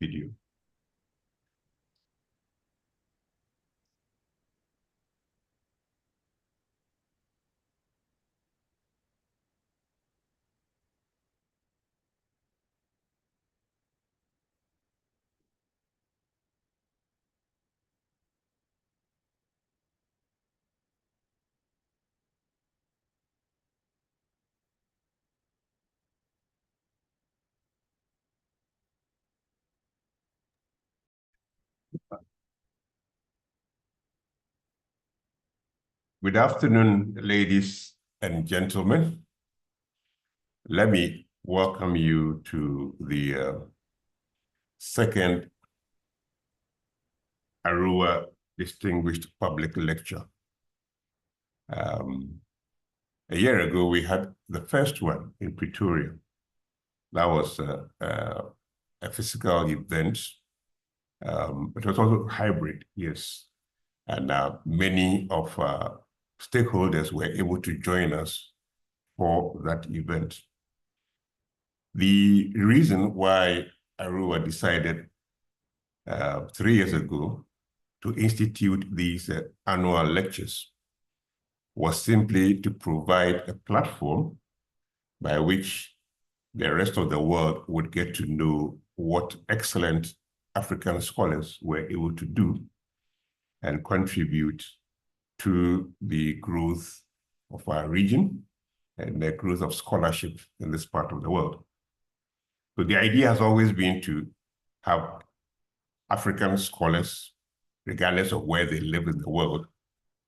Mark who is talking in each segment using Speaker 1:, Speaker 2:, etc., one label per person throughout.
Speaker 1: video. Good afternoon, ladies and gentlemen. Let me welcome you to the second ARUA Distinguished Public Lecture. A year ago, we had the first one in Pretoria. That was a physical event. It was also hybrid, yes. And many of stakeholders were able to join us for that event. The reason why ARUA decided 3 years ago to institute these annual lectures was simply to provide a platform by which the rest of the world would get to know what excellent African scholars were able to do and contribute to the growth of our region and the growth of scholarship in this part of the world. So the idea has always been to have African scholars, regardless of where they live in the world,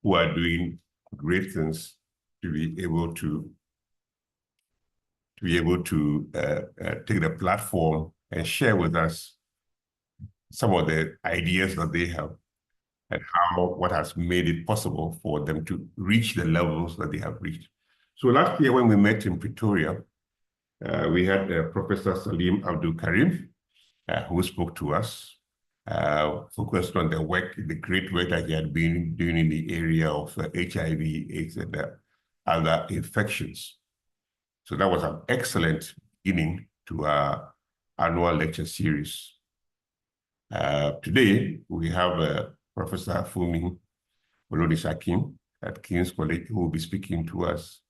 Speaker 1: who are doing great things, to be able to take the platform and share with us some of the ideas that they have and what has made it possible for them to reach the levels that they have reached. So last year when we met in Pretoria, we had Professor Salim Abdul Karim, who spoke to us, focused on the great work that he had been doing in the area of HIV, AIDS, and other infections. So that was an excellent beginning to our annual lecture series. Today, we have Professor Funmi Olonisakin at King's College, who will be speaking to us.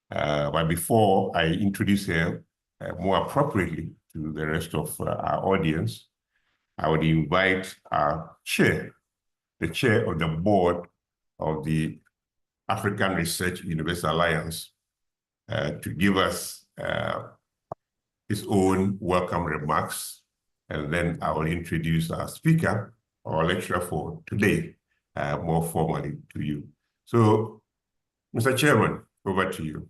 Speaker 1: But before I introduce her more appropriately to the rest of our audience, I would invite our chair, the chair of the board of the African Research University Alliance, to give us his own welcome remarks. And then I will introduce our speaker, our lecturer for today, more formally to you. So, Mr. Chairman, over to you.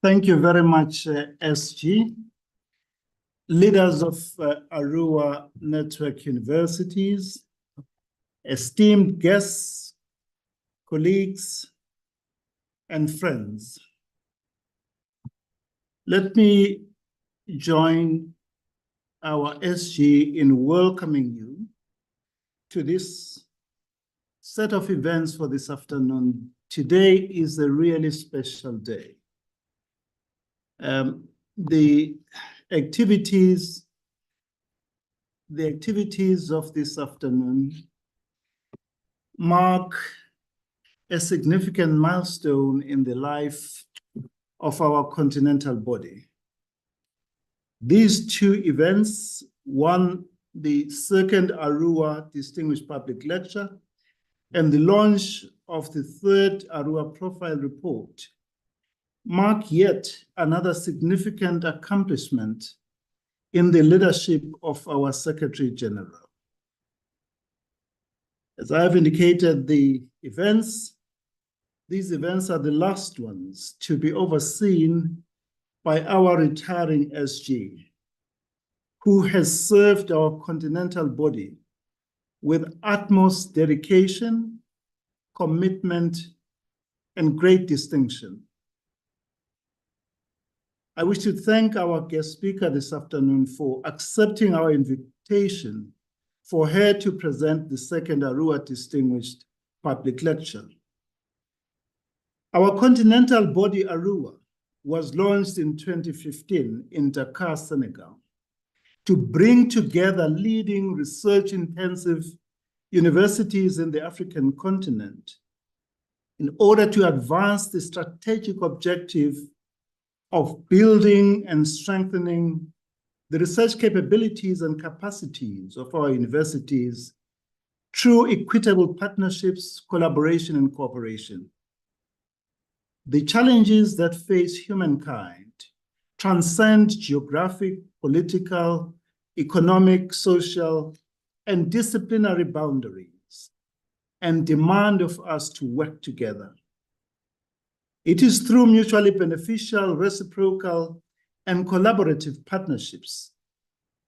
Speaker 2: Thank you very much, SG. Leaders of ARUA Network Universities, esteemed guests, colleagues, and friends. Let me join our SG in welcoming you to this set of events for this afternoon. Today is a really special day. The activities of this afternoon mark a significant milestone in the life of our continental body. These two events, one, the second ARUA Distinguished Public Lecture, and the launch of the third ARUA Profile Report, mark yet another significant accomplishment in the leadership of our Secretary General. As I have indicated, these events are the last ones to be overseen by our retiring SG, who has served our continental body with utmost dedication, commitment, and great distinction. I wish to thank our guest speaker this afternoon for accepting our invitation for her to present the second ARUA Distinguished Public Lecture. Our continental body ARUA was launched in 2015 in Dakar, Senegal, to bring together leading research-intensive universities in the African continent in order to advance the strategic objective of building and strengthening the research capabilities and capacities of our universities through equitable partnerships, collaboration, and cooperation. The challenges that face humankind transcend geographic, political, economic, social, and disciplinary boundaries and demand of us to work together. It is through mutually beneficial, reciprocal, and collaborative partnerships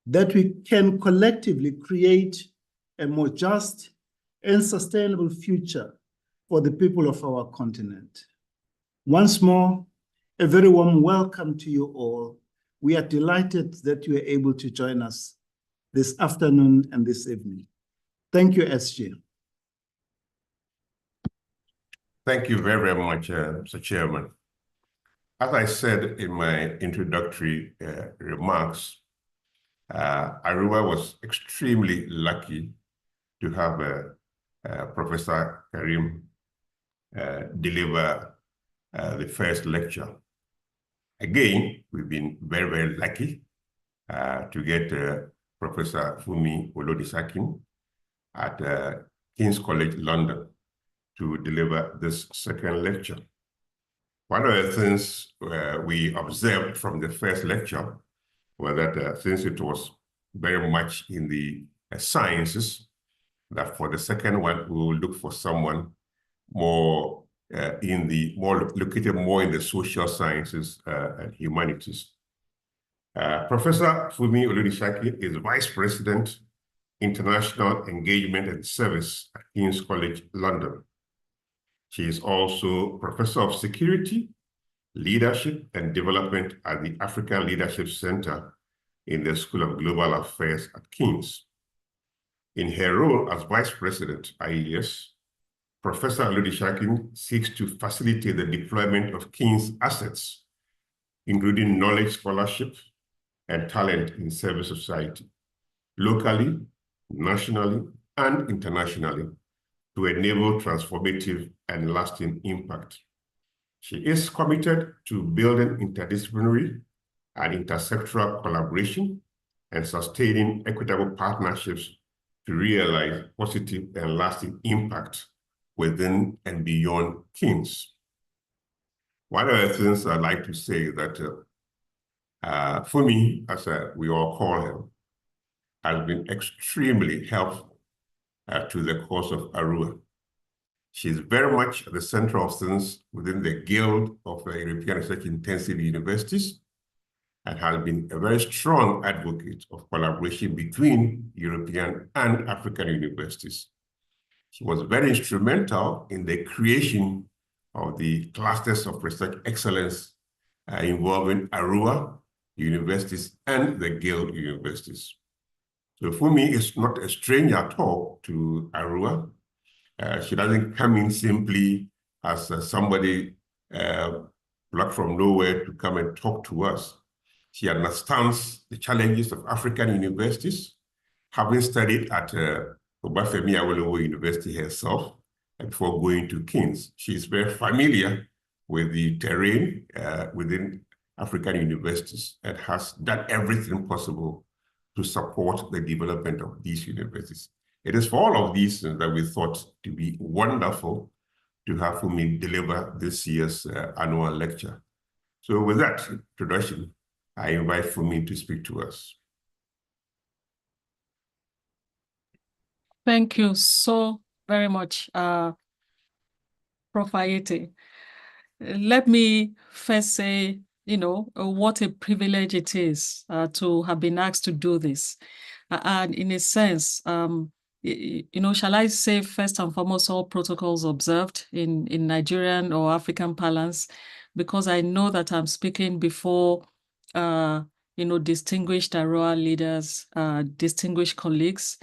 Speaker 2: that we can collectively create a more just and sustainable future for the people of our continent. Once more, a very warm welcome to you all. We are delighted that you are able to join us this afternoon and this evening. Thank you, SG.
Speaker 1: Thank you very, very much, Mr. Chairman. As I said in my introductory remarks, ARUA was extremely lucky to have Professor Karim deliver the first lecture. Again, we've been very, very lucky to get Professor Funmi Olonisakin at King's College London to deliver this second lecture. One of the things we observed from the first lecture was that since it was very much in the sciences, that for the second one, we will look for someone more located more in the social sciences and humanities. Professor Funmi Olonisakin is Vice President, International Engagement and Service at King's College London. She is also Professor of Security, Leadership and Development at the African Leadership Center in the School of Global Affairs at King's. In her role as Vice President, IES, Professor Olonisakin seeks to facilitate the deployment of King's assets, including knowledge scholarship and talent in civil society, locally, nationally, and internationally, to enable transformative and lasting impact. She is committed to building interdisciplinary and intersectoral collaboration and sustaining equitable partnerships to realize positive and lasting impact within and beyond King's. One of the things I'd like to say is that Funmi, as we all call him, has been extremely helpful to the cause of ARUA. She's very much at the center of things within the Guild of European Research Intensive Universities and has been a very strong advocate of collaboration between European and African universities. She was very instrumental in the creation of the clusters of research excellence involving ARUA universities and the Guild universities. So Funmi is not a stranger at all to ARUA. She doesn't come in simply as somebody plucked from nowhere to come and talk to us. She understands the challenges of African universities, having studied at Obafemi Awolowo University herself before going to King's. She is very familiar with the terrain within African universities and has done everything possible to support the development of these universities. It is for all of these that we thought to be wonderful to have Funmi deliver this year's annual lecture. So with that introduction, I invite Funmi to speak to us.
Speaker 3: Thank you so very much, Prof. Ayete. Let me first say, what a privilege it is to have been asked to do this. And in a sense, shall I say first and foremost, all protocols observed in Nigerian or African parlance, because I know that I'm speaking before, distinguished ARUA leaders, distinguished colleagues,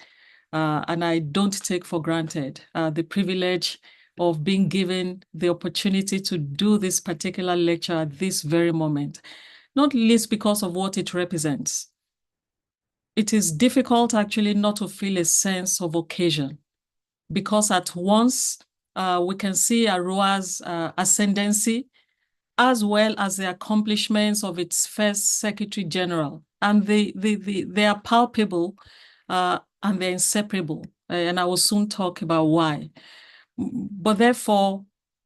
Speaker 3: and I don't take for granted the privilege of being given the opportunity to do this particular lecture at this very moment, not least because of what it represents. it is difficult actually not to feel a sense of occasion, because at once we can see ARUA's ascendancy, as well as the accomplishments of its first Secretary General. And they are palpable and they're inseparable. And I will soon talk about why. But therefore,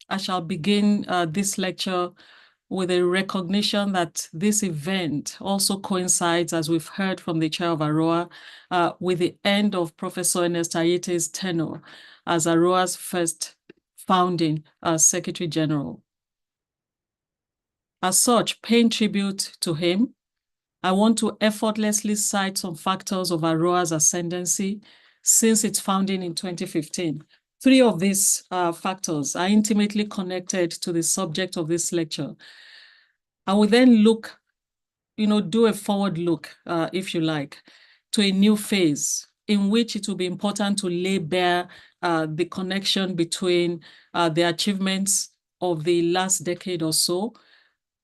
Speaker 3: I shall begin this lecture with a recognition that this event also coincides, as we've heard from the chair of ARUA, with the end of Professor Ernest Ayete's tenure as ARUA's first founding Secretary General. As such, paying tribute to him, I want to effortlessly cite some factors of ARUA's ascendancy since its founding in 2015. 3 of these factors are intimately connected to the subject of this lecture. I will then look, do a forward look, if you like, to a new phase in which it will be important to lay bare the connection between the achievements of the last decade or so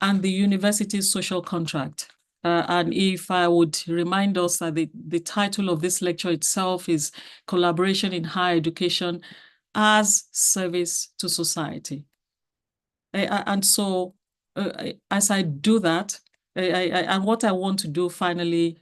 Speaker 3: and the university's social contract. And if I would remind us that the title of this lecture itself is Collaboration in Higher Education as Service to Society. And so as I do that, and what I want to do finally,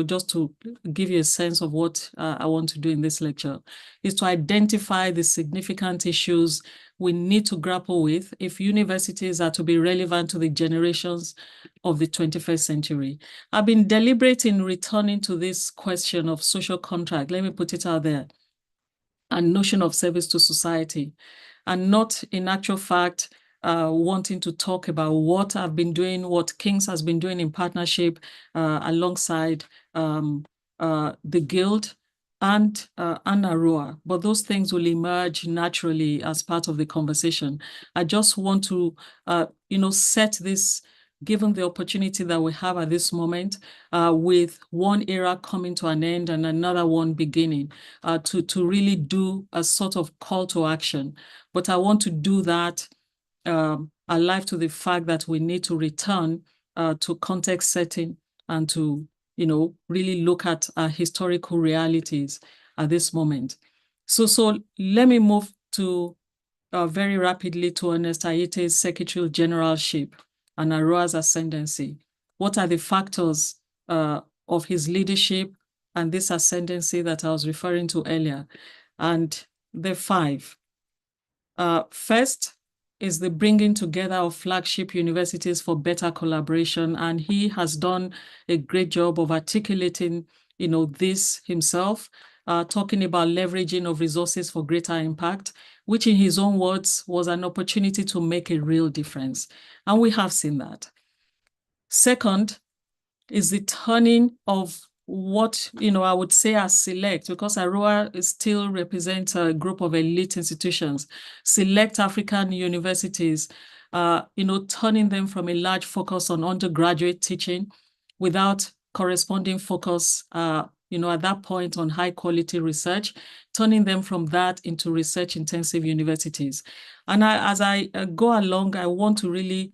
Speaker 3: just to give you a sense of what I want to do in this lecture, is to identify the significant issues we need to grapple with if universities are to be relevant to the generations of the 21st century. I've been deliberate in returning to this question of social contract, let me put it out there, and notion of service to society, and not in actual fact wanting to talk about what I've been doing, what King's has been doing in partnership alongside the Guild and ARUA, but those things will emerge naturally as part of the conversation. I just want to, set this, given the opportunity that we have at this moment, with one era coming to an end and another one beginning, to really do a sort of call to action. But I want to do that alive to the fact that we need to return to context setting and to really look at historical realities at this moment. So let me move to very rapidly to Ernest Ayete's Secretary Generalship and ARUA's ascendancy. What are the factors of his leadership and this ascendancy that I was referring to earlier? And there are 5. First is the bringing together of flagship universities for better collaboration, and he has done a great job of articulating, this himself, talking about leveraging of resources for greater impact, which in his own words was an opportunity to make a real difference. And we have seen that. Second is the turning of what, I would say are select, because ARUA still represents a group of elite institutions, select African universities, turning them from a large focus on undergraduate teaching without corresponding focus, at that point on high quality research, turning them from that into research intensive universities. And as I go along, I want to really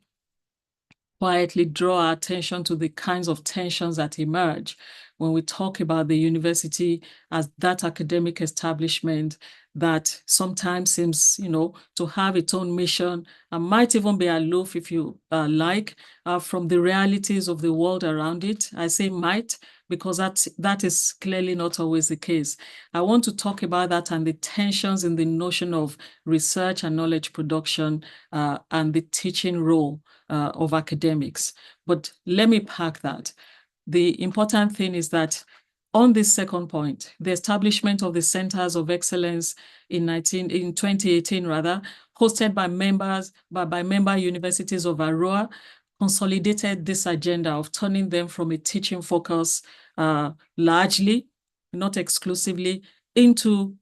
Speaker 3: quietly draw our attention to the kinds of tensions that emerge when we talk about the university as that academic establishment that sometimes seems, to have its own mission and might even be aloof, if you like, from the realities of the world around it. I say might, because that is clearly not always the case. I want to talk about that and the tensions in the notion of research and knowledge production and the teaching role of academics. But let me park that. The important thing is that on this second point, the establishment of the Centers of Excellence in 2018, hosted by member universities of ARUA, consolidated this agenda of turning them from a teaching focus largely, not exclusively, into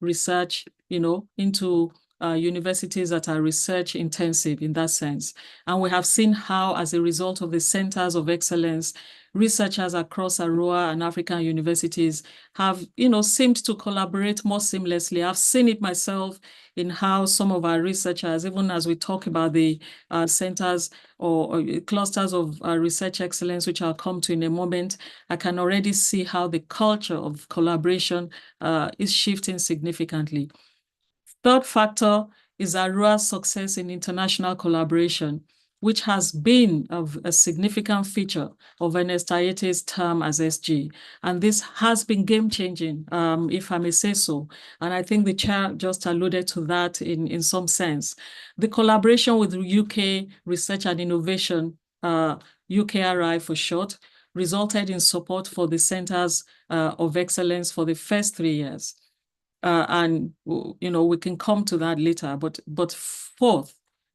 Speaker 3: research, into universities that are research intensive in that sense. And we have seen how, as a result of the Centers of Excellence, researchers across ARUA and African universities have, seemed to collaborate more seamlessly. I've seen it myself in how some of our researchers, even as we talk about the centers or clusters of research excellence, which I'll come to in a moment, I can already see how the culture of collaboration is shifting significantly. Third factor is ARUA's success in international collaboration, which has been a significant feature of Ernest Ayete's term as SG. And this has been game-changing, if I may say so. And I think the chair just alluded to that in some sense. The collaboration with UK Research and Innovation, UKRI for short, resulted in support for the Centers of Excellence for the first 3 years. And we can come to that later. But fourth,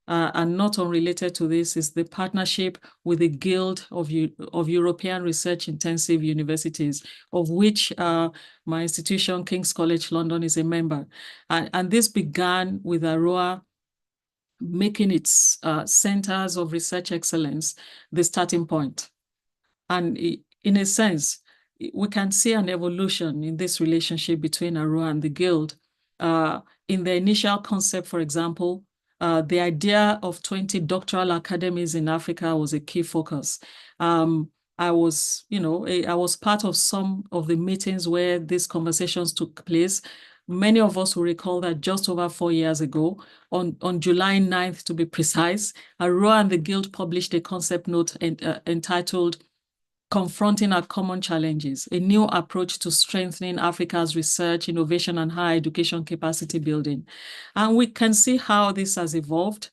Speaker 3: and not unrelated to this, is the partnership with the Guild of European Research Intensive Universities, of which my institution, King's College London, is a member. And this began with ARUA making its centers of research excellence the starting point. And in a sense, we can see an evolution in this relationship between ARUA and the Guild. In the initial concept, for example, the idea of 20 doctoral academies in Africa was a key focus. I was part of some of the meetings where these conversations took place. Many of us will recall that just over 4 years ago, on July 9th to be precise, ARUA and the Guild published a concept note entitled Confronting Our Common Challenges, a new approach to strengthening Africa's research, innovation, and higher education capacity building. And we can see how this has evolved.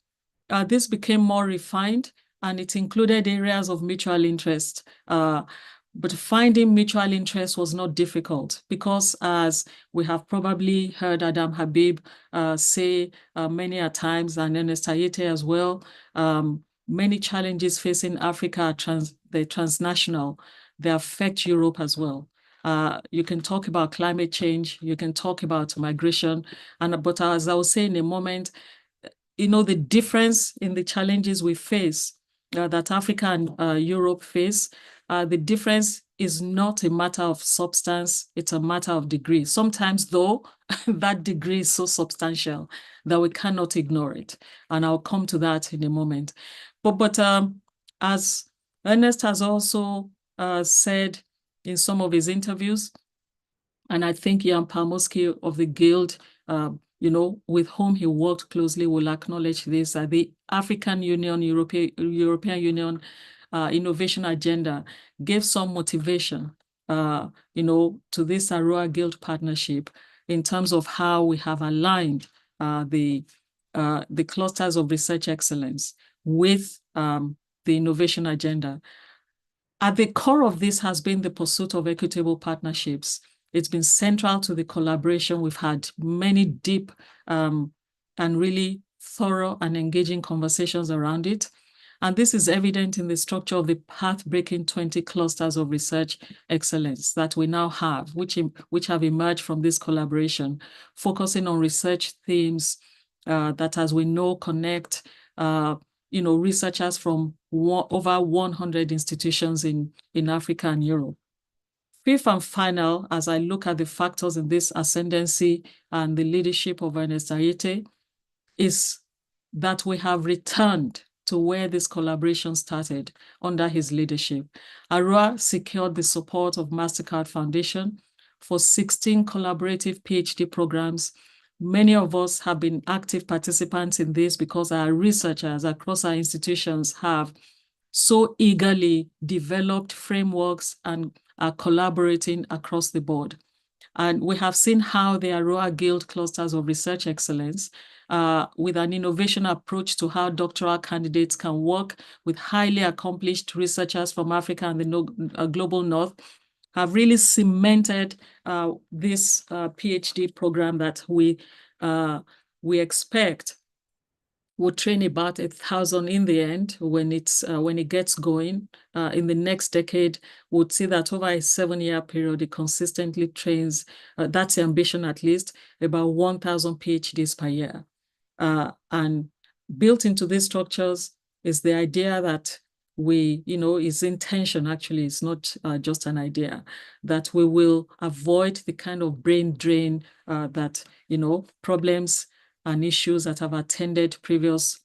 Speaker 3: This became more refined, and it included areas of mutual interest. But finding mutual interest was not difficult because, as we have probably heard Adam Habib say many a times, and Ernest Ayete as well, many challenges facing Africa they're transnational. They affect Europe as well. You can talk about climate change, you can talk about migration, but as I will say in a moment, the difference in the challenges we face, that Africa and Europe face, the difference is not a matter of substance, it's a matter of degree. Sometimes, though, that degree is so substantial that we cannot ignore it. And I'll come to that in a moment. But as Ernest has also said in some of his interviews, and I think Jan Palmowski of the Guild, with whom he worked closely, will acknowledge this, that the African Union, European Union innovation agenda gave some motivation, to this ARUA Guild partnership in terms of how we have aligned the clusters of research excellence with the innovation agenda. At the core of this has been the pursuit of equitable partnerships. It's been central to the collaboration. We've had many deep and really thorough and engaging conversations around it. And this is evident in the structure of the path-breaking 20 clusters of research excellence that we now have, which have emerged from this collaboration, focusing on research themes that, as we know, connect researchers from over 100 institutions in Africa and Europe. Fifth and final, as I look at the factors in this ascendancy and the leadership of Ernest Ayete, is that we have returned to where this collaboration started under his leadership. ARUA secured the support of MasterCard Foundation for 16 collaborative PhD programs. Many of us have been active participants in this because our researchers across our institutions have so eagerly developed frameworks and are collaborating across the board. And we have seen how the ARUA Guild clusters of research excellence, with an innovation approach to how doctoral candidates can work with highly accomplished researchers from Africa and the global north, have really cemented this PhD program that we expect will train about 1,000 in the end when it gets going. In the next decade, we'll see that over a 7-year period, it consistently trains, that's the ambition at least, about 1,000 PhDs per year. And built into these structures is the idea that its intention actually, it's not just an idea, that we will avoid the kind of brain drain that, problems and issues that have attended previous,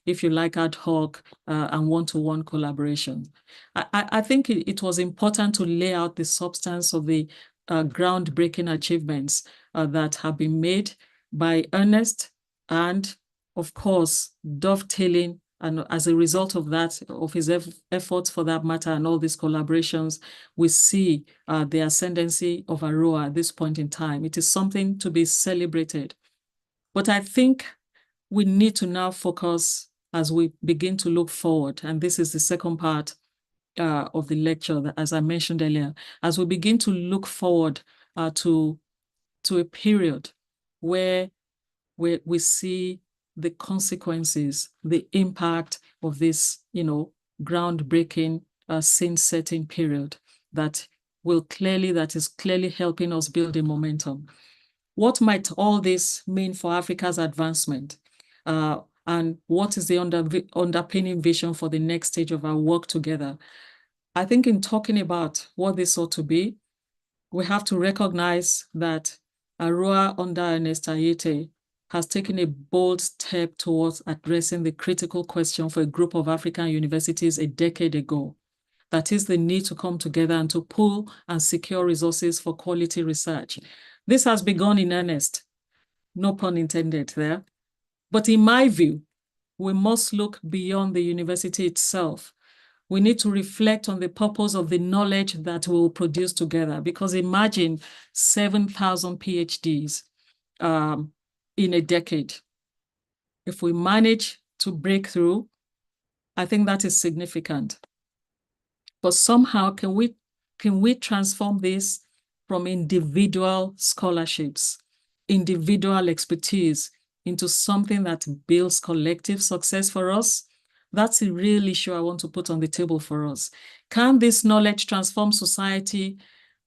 Speaker 3: if you like, ad hoc and one-to-one collaboration. I think it was important to lay out the substance of the groundbreaking achievements that have been made by Ernest, and of course, dovetailing, and as a result of that, of his efforts for that matter, and all these collaborations, we see the ascendancy of ARUA at this point in time. It is something to be celebrated. But I think we need to now focus as we begin to look forward, and this is the second part of the lecture, that, as I mentioned earlier, as we begin to look forward to a period where we see the consequences, the impact of this, groundbreaking scene-setting period that is clearly helping us build a momentum. What might all this mean for Africa's advancement? And what is the underpinning vision for the next stage of our work together? I think in talking about what this ought to be, we have to recognize that ARUA under Ernest Ayete has taken a bold step towards addressing the critical question for a group of African universities a decade ago. That is the need to come together and to pool and secure resources for quality research. This has begun in earnest, no pun intended there. But in my view, we must look beyond the university itself. We need to reflect on the purpose of the knowledge that we will produce together, because imagine 7,000 PhDs in a decade. If we manage to break through, I think that is significant. But somehow, can we transform this from individual scholarships, individual expertise, into something that builds collective success for us? That's a real issue I want to put on the table for us. Can this knowledge transform society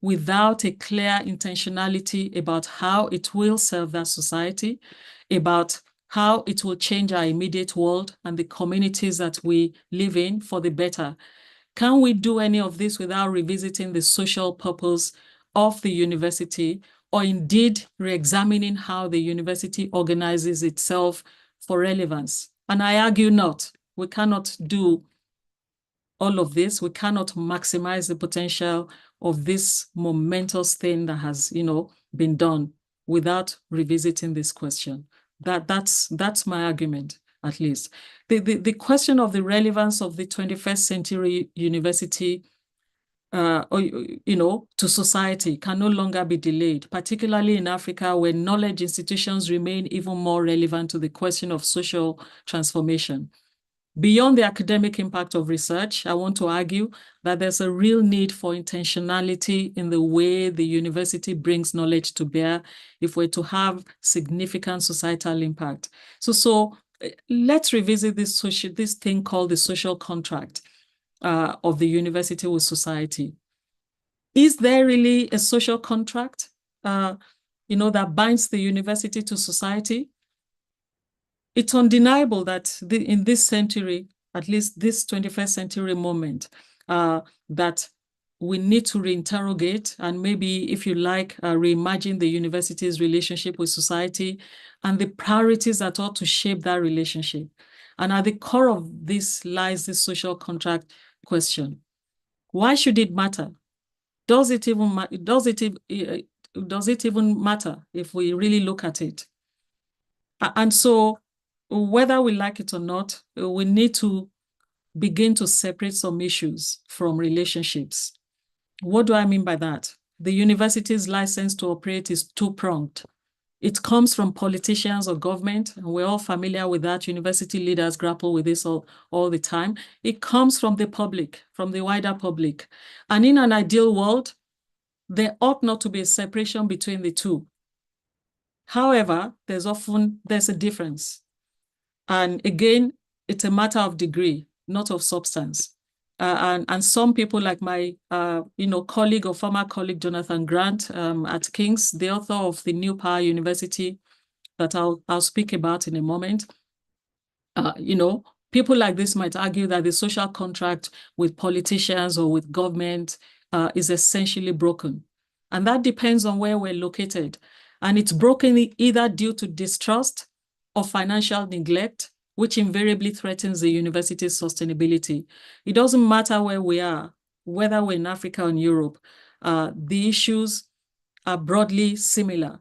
Speaker 3: without a clear intentionality about how it will serve that society, about how it will change our immediate world and the communities that we live in for the better? Can we do any of this without revisiting the social purpose of the university, or indeed re-examining how the university organizes itself for relevance? And I argue not. We cannot do all of this. We cannot maximize the potential of this momentous thing that has, been done without revisiting this question. That's my argument, at least. The question of the relevance of the 21st century university to society can no longer be delayed, particularly in Africa, where knowledge institutions remain even more relevant to the question of social transformation. Beyond the academic impact of research, I want to argue that there's a real need for intentionality in the way the university brings knowledge to bear if we're to have significant societal impact. So let's revisit this thing called the social contract of the university with society. Is there really a social contract, that binds the university to society? It's undeniable that in this century, at least this 21st century moment, that we need to reinterrogate and maybe, if you like, reimagine the university's relationship with society and the priorities that ought to shape that relationship. And at the core of this lies the social contract question. Why should it matter? Does it even matter if we really look at it? And so, whether we like it or not, we need to begin to separate some issues from relationships. What do I mean by that? The university's license to operate is two-pronged. It comes from politicians or government, and we're all familiar with that. University leaders grapple with this all the time. It comes from the public, from the wider public. And in an ideal world, there ought not to be a separation between the two. However, there's a difference. And again, it's a matter of degree, not of substance. And some people, like my colleague or former colleague Jonathan Grant at King's, the author of the New Power University that I'll speak about in a moment, People like this might argue that the social contract with politicians or with government is essentially broken. And that depends on where we're located. And it's broken either due to distrust or financial neglect, which invariably threatens the university's sustainability. It doesn't matter where we are, whether we're in Africa or in Europe, the issues are broadly similar.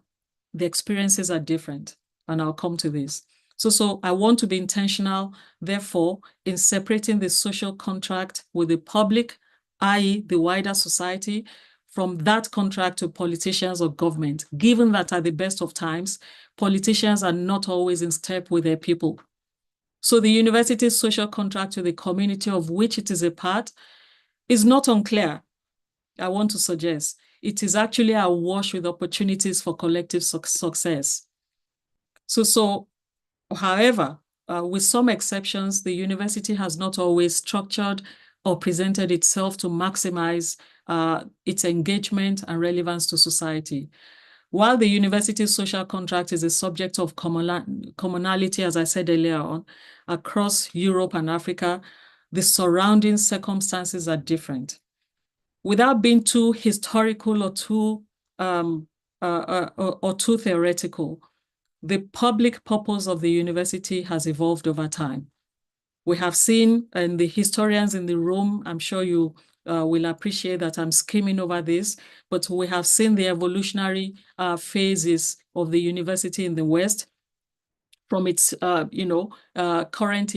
Speaker 3: The experiences are different, and I'll come to this. So I want to be intentional, therefore, in separating the social contract with the public, i.e. the wider society, from that contract to politicians or government, given that at the best of times, politicians are not always in step with their people. So the university's social contract to the community of which it is a part is not unclear, I want to suggest. It is actually awash with opportunities for collective success. However, with some exceptions, the university has not always structured or presented itself to maximize its engagement and relevance to society. While the university's social contract is a subject of commonality, as I said earlier on, across Europe and Africa, the surrounding circumstances are different. Without being too historical or too theoretical, the public purpose of the university has evolved over time. We have seen, and the historians in the room, I'm sure you will appreciate that I'm skimming over this, but we have seen the evolutionary phases of the university in the West, from its current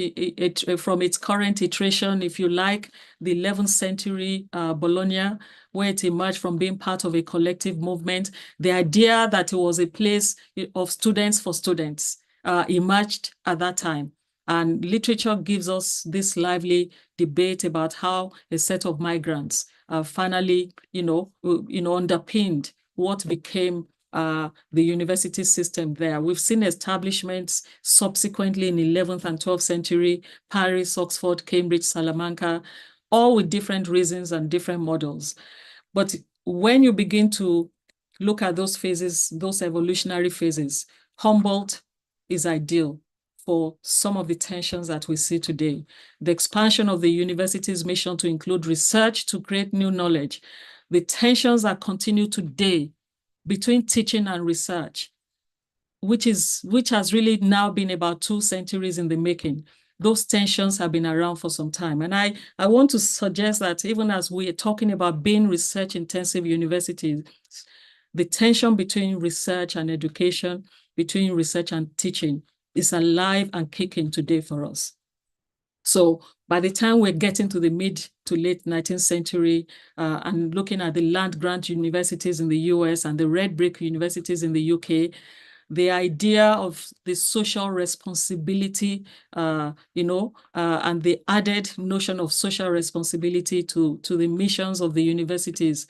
Speaker 3: iteration, if you like, the 11th century Bologna, where it emerged from being part of a collective movement. The idea that it was a place of students for students emerged at that time. And literature gives us this lively debate about how a set of migrants finally, underpinned what became the university system there. We've seen establishments subsequently in 11th and 12th century, Paris, Oxford, Cambridge, Salamanca, all with different reasons and different models. But when you begin to look at those phases, those evolutionary phases, Humboldt is ideal for some of the tensions that we see today. The expansion of the university's mission to include research to create new knowledge. The tensions that continue today between teaching and research, which has really now been about 2 centuries in the making. Those tensions have been around for some time. And I want to suggest that even as we are talking about being research-intensive universities, the tension between research and education, between research and teaching, is alive and kicking today for us. So by the time we're getting to the mid to late 19th century and looking at the land-grant universities in the US and the red brick universities in the UK, the idea of the social responsibility, and the added notion of social responsibility to the missions of the universities,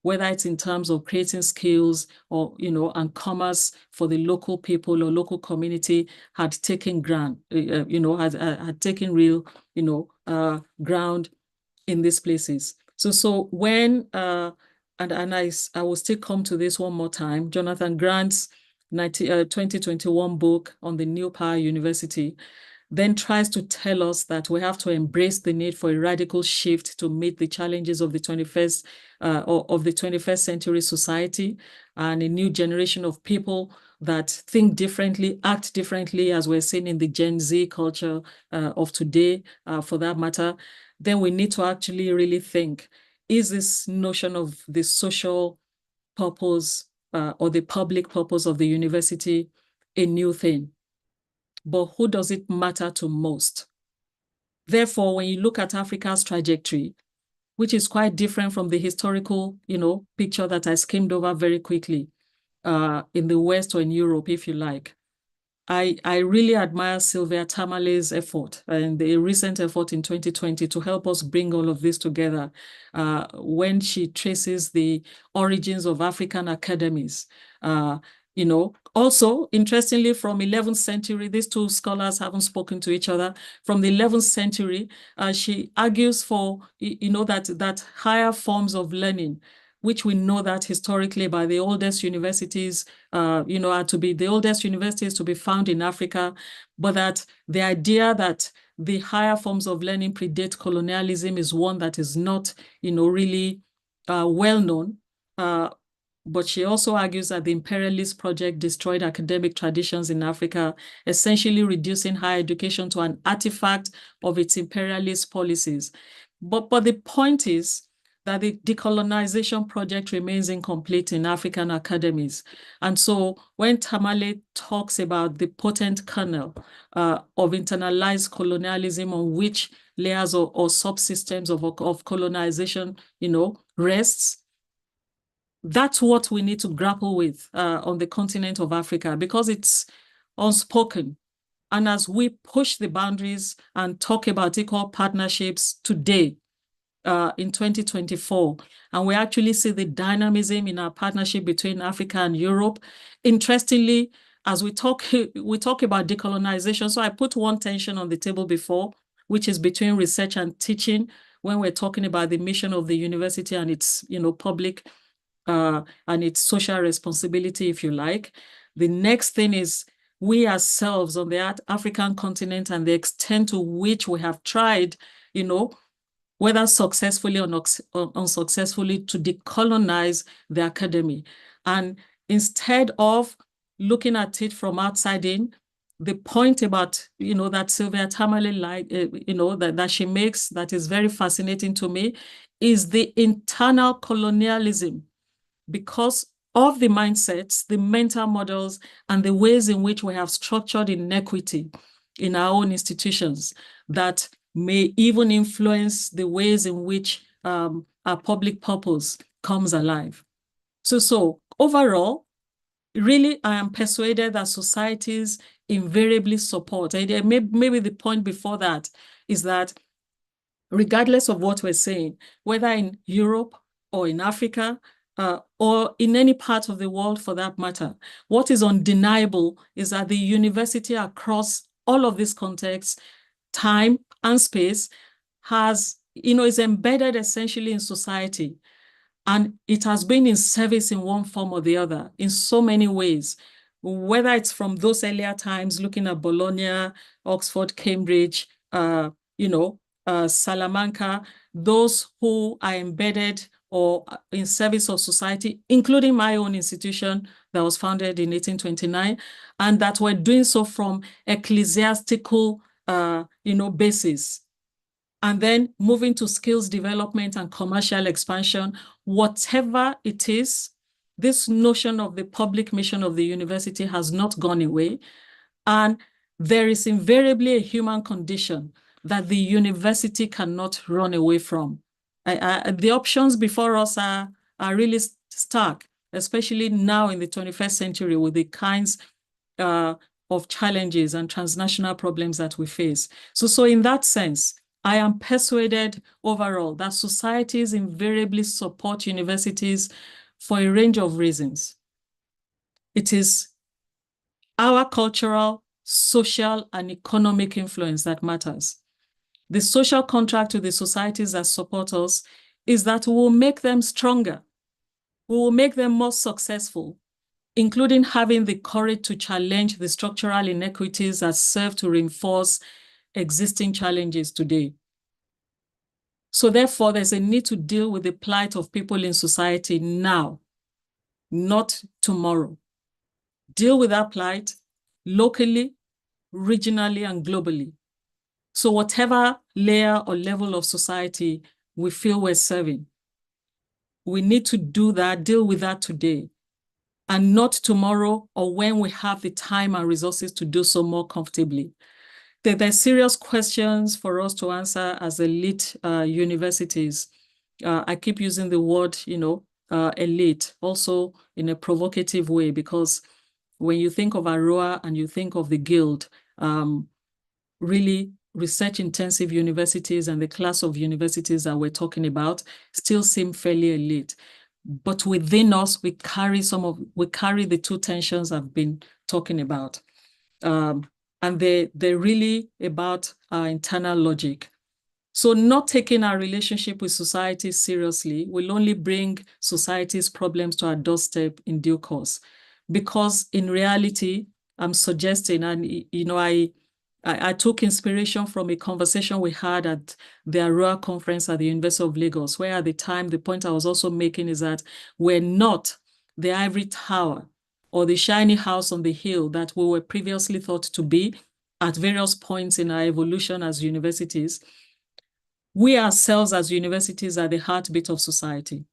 Speaker 3: whether it's in terms of creating skills or, and commerce for the local people or local community, had taken ground, had taken real, ground in these places. So when, and I will still come to this one more time, Jonathan Grant's 2021 book on the New Power University then tries to tell us that we have to embrace the need for a radical shift to meet the challenges of the 21st century society and a new generation of people that think differently, act differently, as we're seeing in the Gen Z culture of today, for that matter. Then we need to actually really think, is this notion of the social purpose or the public purpose of the university a new thing? But who does it matter to most? Therefore, when you look at Africa's trajectory, which is quite different from the historical, picture that I skimmed over very quickly in the West or in Europe, if you like, I really admire Sylvia Tamale's effort and the recent effort in 2020 to help us bring all of this together when she traces the origins of African academies. Also, interestingly, from 11th century, these two scholars haven't spoken to each other. From the 11th century, she argues for, that higher forms of learning which we know that historically by the oldest universities, are to be the oldest universities to be found in Africa, but that the idea that the higher forms of learning predate colonialism is one that is not, really well known. But she also argues that the imperialist project destroyed academic traditions in Africa, essentially reducing higher education to an artifact of its imperialist policies. But the point is that the decolonization project remains incomplete in African academies. And so when Tamale talks about the potent kernel of internalized colonialism on which layers or subsystems of colonization, rests, that's what we need to grapple with on the continent of Africa, because it's unspoken. And as we push the boundaries and talk about equal partnerships today, in 2024, and we actually see the dynamism in our partnership between Africa and Europe. Interestingly, as we talk about decolonization, so I put one tension on the table before, which is between research and teaching, when we're talking about the mission of the university and its, public and its social responsibility, if you like. The next thing is we ourselves on the African continent and the extent to which we have tried, whether successfully or unsuccessfully, to decolonize the academy. And instead of looking at it from outside in, the point about, that Sylvia Tamale, that she makes that is very fascinating to me is the internal colonialism, because of the mindsets, the mental models, and the ways in which we have structured inequity in our own institutions that may even influence the ways in which our public purpose comes alive. So overall, really, I am persuaded that societies invariably support. And maybe the point before that is that regardless of what we're saying, whether in Europe or in Africa, or in any part of the world for that matter, what is undeniable is that the university across all of these contexts, time and space, is embedded essentially in society. And it has been in service in one form or the other in so many ways, whether it's from those earlier times, looking at Bologna, Oxford, Cambridge, Salamanca, those who are embedded or in service of society, including my own institution that was founded in 1829, and that were doing so from ecclesiastical, basis. And then moving to skills development and commercial expansion, whatever it is, this notion of the public mission of the university has not gone away. And there is invariably a human condition that the university cannot run away from. The options before us are really stark, especially now in the 21st century with the kinds of challenges and transnational problems that we face. So in that sense, I am persuaded overall that societies invariably support universities for a range of reasons. It is our cultural, social, and economic influence that matters. The social contract with the societies that support us is that we will make them stronger. We will make them more successful, including having the courage to challenge the structural inequities that serve to reinforce existing challenges today. So therefore, there's a need to deal with the plight of people in society now, not tomorrow. Deal with that plight locally, regionally, and globally. So whatever layer or level of society we feel we're serving, we need to do that, deal with that today, and not tomorrow or when we have the time and resources to do so more comfortably. There's serious questions for us to answer as elite universities. I keep using the word, elite, also in a provocative way, because when you think of ARUA and you think of the Guild, really research-intensive universities and the class of universities that we're talking about still seem fairly elite. But within us, we carry the two tensions I've been talking about. And they're really about our internal logic. So not taking our relationship with society seriously will only bring society's problems to our doorstep in due course. Because in reality, I'm suggesting, and I took inspiration from a conversation we had at the ARUA conference at the University of Lagos, where at the time, the point I was also making is that we're not the ivory tower or the shiny house on the hill that we were previously thought to be at various points in our evolution as universities. We ourselves as universities are the heartbeat of society.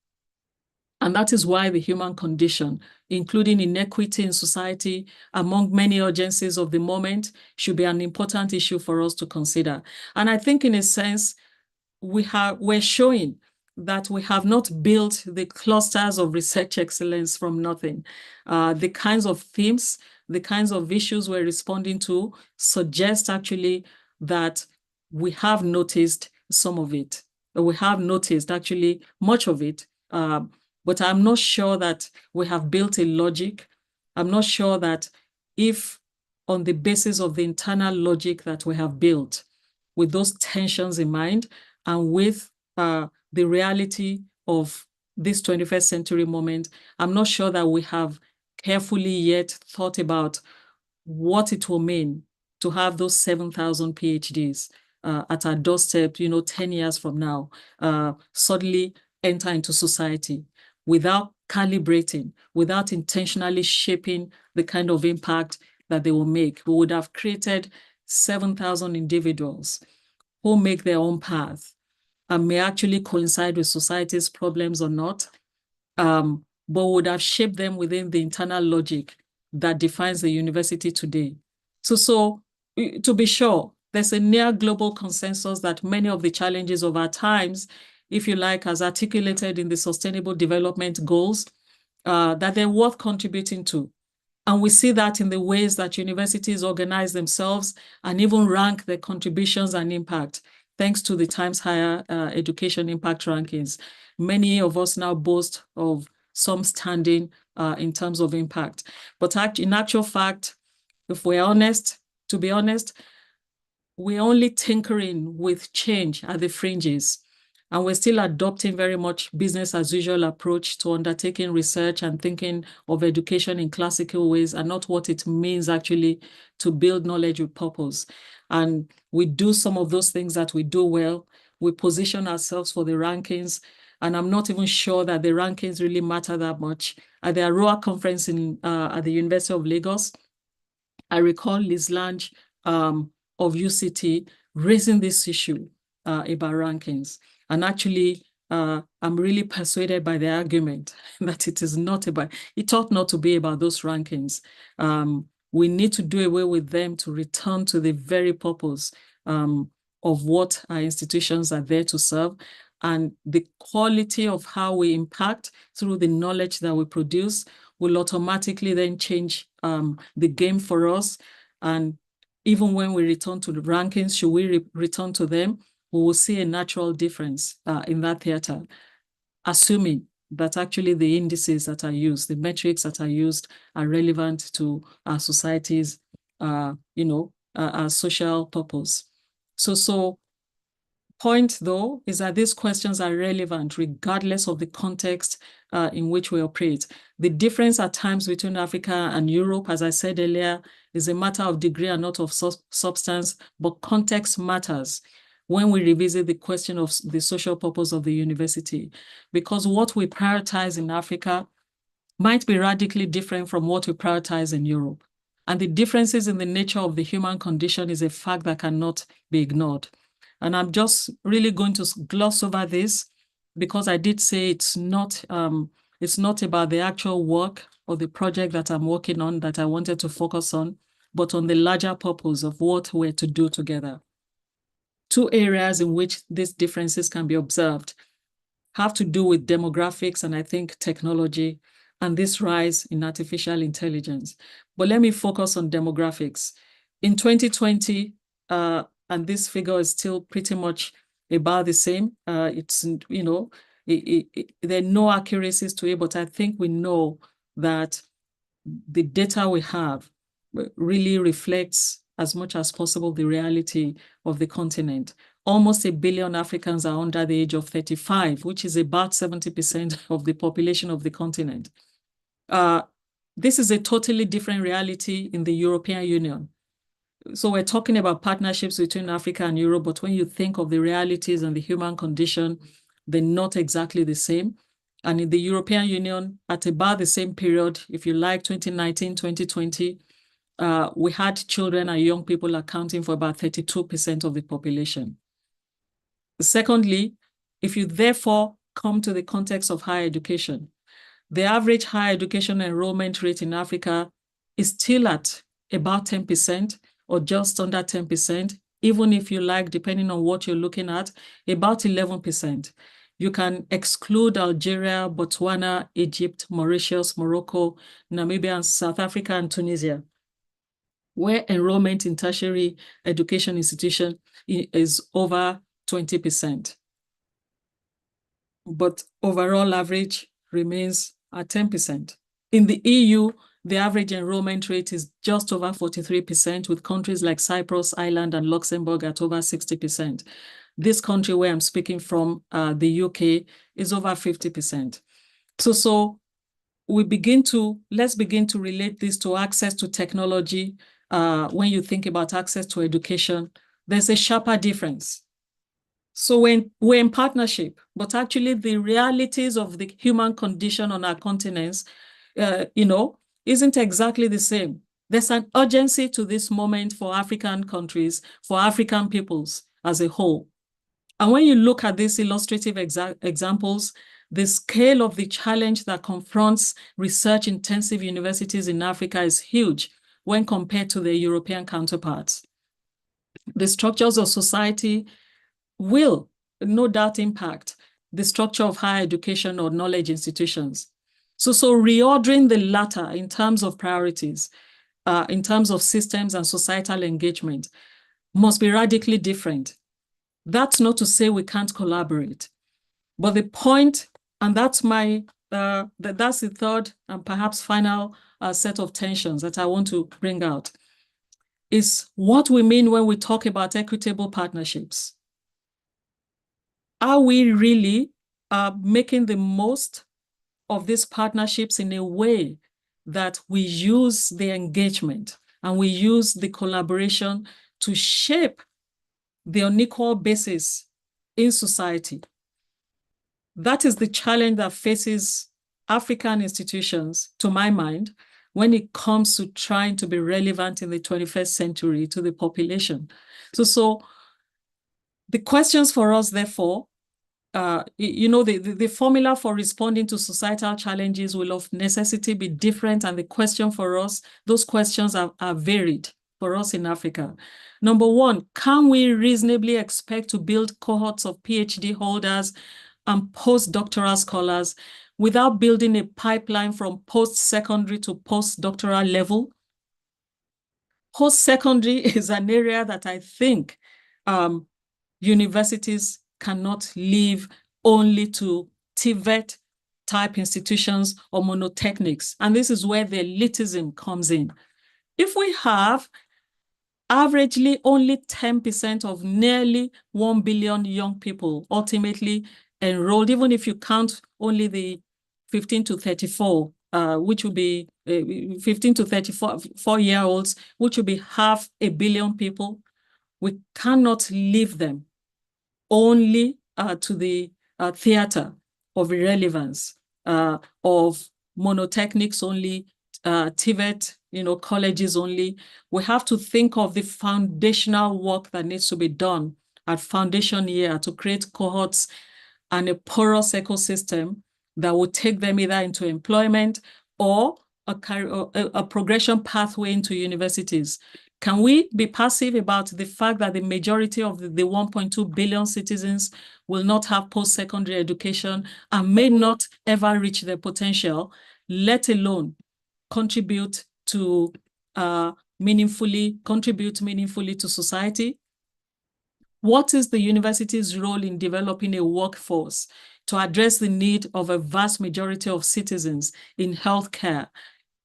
Speaker 3: And that is why the human condition, including inequity in society, among many urgencies of the moment, should be an important issue for us to consider. And I think in a sense, we're showing that we have not built the clusters of research excellence from nothing. The kinds of themes, the kinds of issues we're responding to suggest actually that we have noticed some of it. We have noticed actually much of it, but I'm not sure that we have built a logic. I'm not sure that if on the basis of the internal logic that we have built, with those tensions in mind, and with the reality of this 21st century moment, I'm not sure that we have carefully yet thought about what it will mean to have those 7,000 PhDs at our doorstep, 10 years from now, suddenly enter into society without calibrating, without intentionally shaping the kind of impact that they will make. We would have created 7,000 individuals who make their own path and may actually coincide with society's problems or not, but would have shaped them within the internal logic that defines the university today. So to be sure, there's a near global consensus that many of the challenges of our times, if you like, as articulated in the Sustainable Development Goals, that they're worth contributing to. And we see that in the ways that universities organize themselves and even rank their contributions and impact, thanks to the Times Higher Education Impact Rankings. Many of us now boast of some standing in terms of impact. But in actual fact, if we're honest, to be honest, we're only tinkering with change at the fringes. And we're still adopting very much business as usual approach to undertaking research and thinking of education in classical ways and not what it means actually to build knowledge with purpose. And we do some of those things that we do well. We position ourselves for the rankings. And I'm not even sure that the rankings really matter that much. At the ARUA conference at the University of Lagos, I recall Liz Lange of UCT raising this issue about rankings. And actually, I'm really persuaded by the argument that it ought not to be about those rankings. We need to do away with them to return to the very purpose of what our institutions are there to serve, and the quality of how we impact through the knowledge that we produce will automatically then change the game for us. And even when we return to the rankings, should we return to them, we will see a natural difference in that theater, assuming that actually the indices that are used, the metrics that are used are relevant to our society's, our social purpose. So point though is that these questions are relevant regardless of the context in which we operate. The difference at times between Africa and Europe, as I said earlier, is a matter of degree and not of substance, but context matters when we revisit the question of the social purpose of the university, because what we prioritize in Africa might be radically different from what we prioritize in Europe. And the differences in the nature of the human condition is a fact that cannot be ignored. And I'm just really going to gloss over this because I did say it's not about the actual work or the project that I'm working on that I wanted to focus on, but on the larger purpose of what we're to do together. Two areas in which these differences can be observed have to do with demographics and I think technology and this rise in artificial intelligence. But let me focus on demographics. In 2020, and this figure is still pretty much about the same. There are no accuracies to it, but I think we know that the data we have really reflects as much as possible the reality of the continent. almost 1 billion Africans are under the age of 35, which is about 70% of the population of the continent. This is a totally different reality in the European Union. So we're talking about partnerships between Africa and Europe, but when you think of the realities and the human condition, they're not exactly the same. And in the European Union, at about the same period, if you like, 2019, 2020, we had children and young people accounting for about 32% of the population. Secondly, if you therefore come to the context of higher education, the average higher education enrollment rate in Africa is still at about 10% or just under 10%, even if you like, depending on what you're looking at, about 11%. You can exclude Algeria, Botswana, Egypt, Mauritius, Morocco, Namibia, and South Africa, and Tunisia, where enrollment in tertiary education institution is over 20%. But overall average remains at 10%. In the EU, the average enrollment rate is just over 43%, with countries like Cyprus, Ireland, and Luxembourg at over 60%. This country where I'm speaking from, the UK, is over 50%. So let's begin to relate this to access to technology. When you think about access to education, there's a sharper difference. So we're in partnership, but actually the realities of the human condition on our continents, isn't exactly the same. There's an urgency to this moment for African countries, for African peoples as a whole. And when you look at these illustrative examples, the scale of the challenge that confronts research-intensive universities in Africa is huge when compared to their European counterparts. The structures of society will no doubt impact the structure of higher education or knowledge institutions. So reordering the latter in terms of priorities, in terms of systems and societal engagement, must be radically different. That's not to say we can't collaborate, but the point, and that's that's the third and perhaps final set of tensions that I want to bring out, is what we mean when we talk about equitable partnerships. Are we really making the most of these partnerships in a way that we use the engagement and we use the collaboration to shape the unequal basis in society? That is the challenge that faces African institutions, to my mind, when it comes to trying to be relevant in the 21st century to the population. So the questions for us, therefore, the formula for responding to societal challenges will of necessity be different, and the question for us, those questions are varied for us in Africa. Number one, can we reasonably expect to build cohorts of PhD holders and postdoctoral scholars without building a pipeline from post-secondary to postdoctoral level? Post-secondary is an area that I think universities cannot leave only to TVET type institutions or monotechnics. And this is where the elitism comes in. If we have averagely only 10% of nearly 1 billion young people ultimately enrolled, even if you count only the 15 to 34, which will be 15 to 34-year-olds, which will be 500 million people, we cannot leave them only to the theater of irrelevance, of monotechnics only, TVET, colleges only. We have to think of the foundational work that needs to be done at foundation year to create cohorts and a porous ecosystem that will take them either into employment or a progression pathway into universities. Can we be passive about the fact that the majority of the 1.2 billion citizens will not have post-secondary education and may not ever reach their potential, let alone contribute meaningfully to society? What is the university's role in developing a workforce to address the need of a vast majority of citizens in healthcare,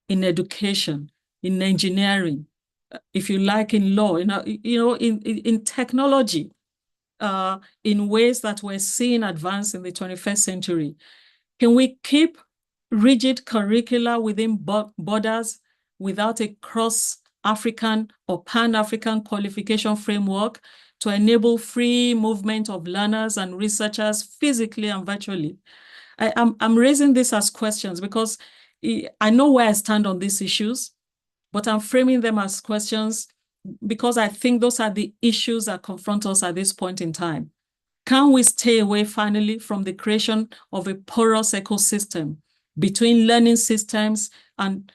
Speaker 3: in education, in engineering, if you like, in law, in technology? in ways that we're seeing advance in the 21st century? Can we keep rigid curricula within borders without a cross-African or pan-African qualification framework to enable free movement of learners and researchers physically and virtually? I'm raising this as questions because I know where I stand on these issues, but I'm framing them as questions because I think those are the issues that confront us at this point in time. Can we stay away finally from the creation of a porous ecosystem between learning systems and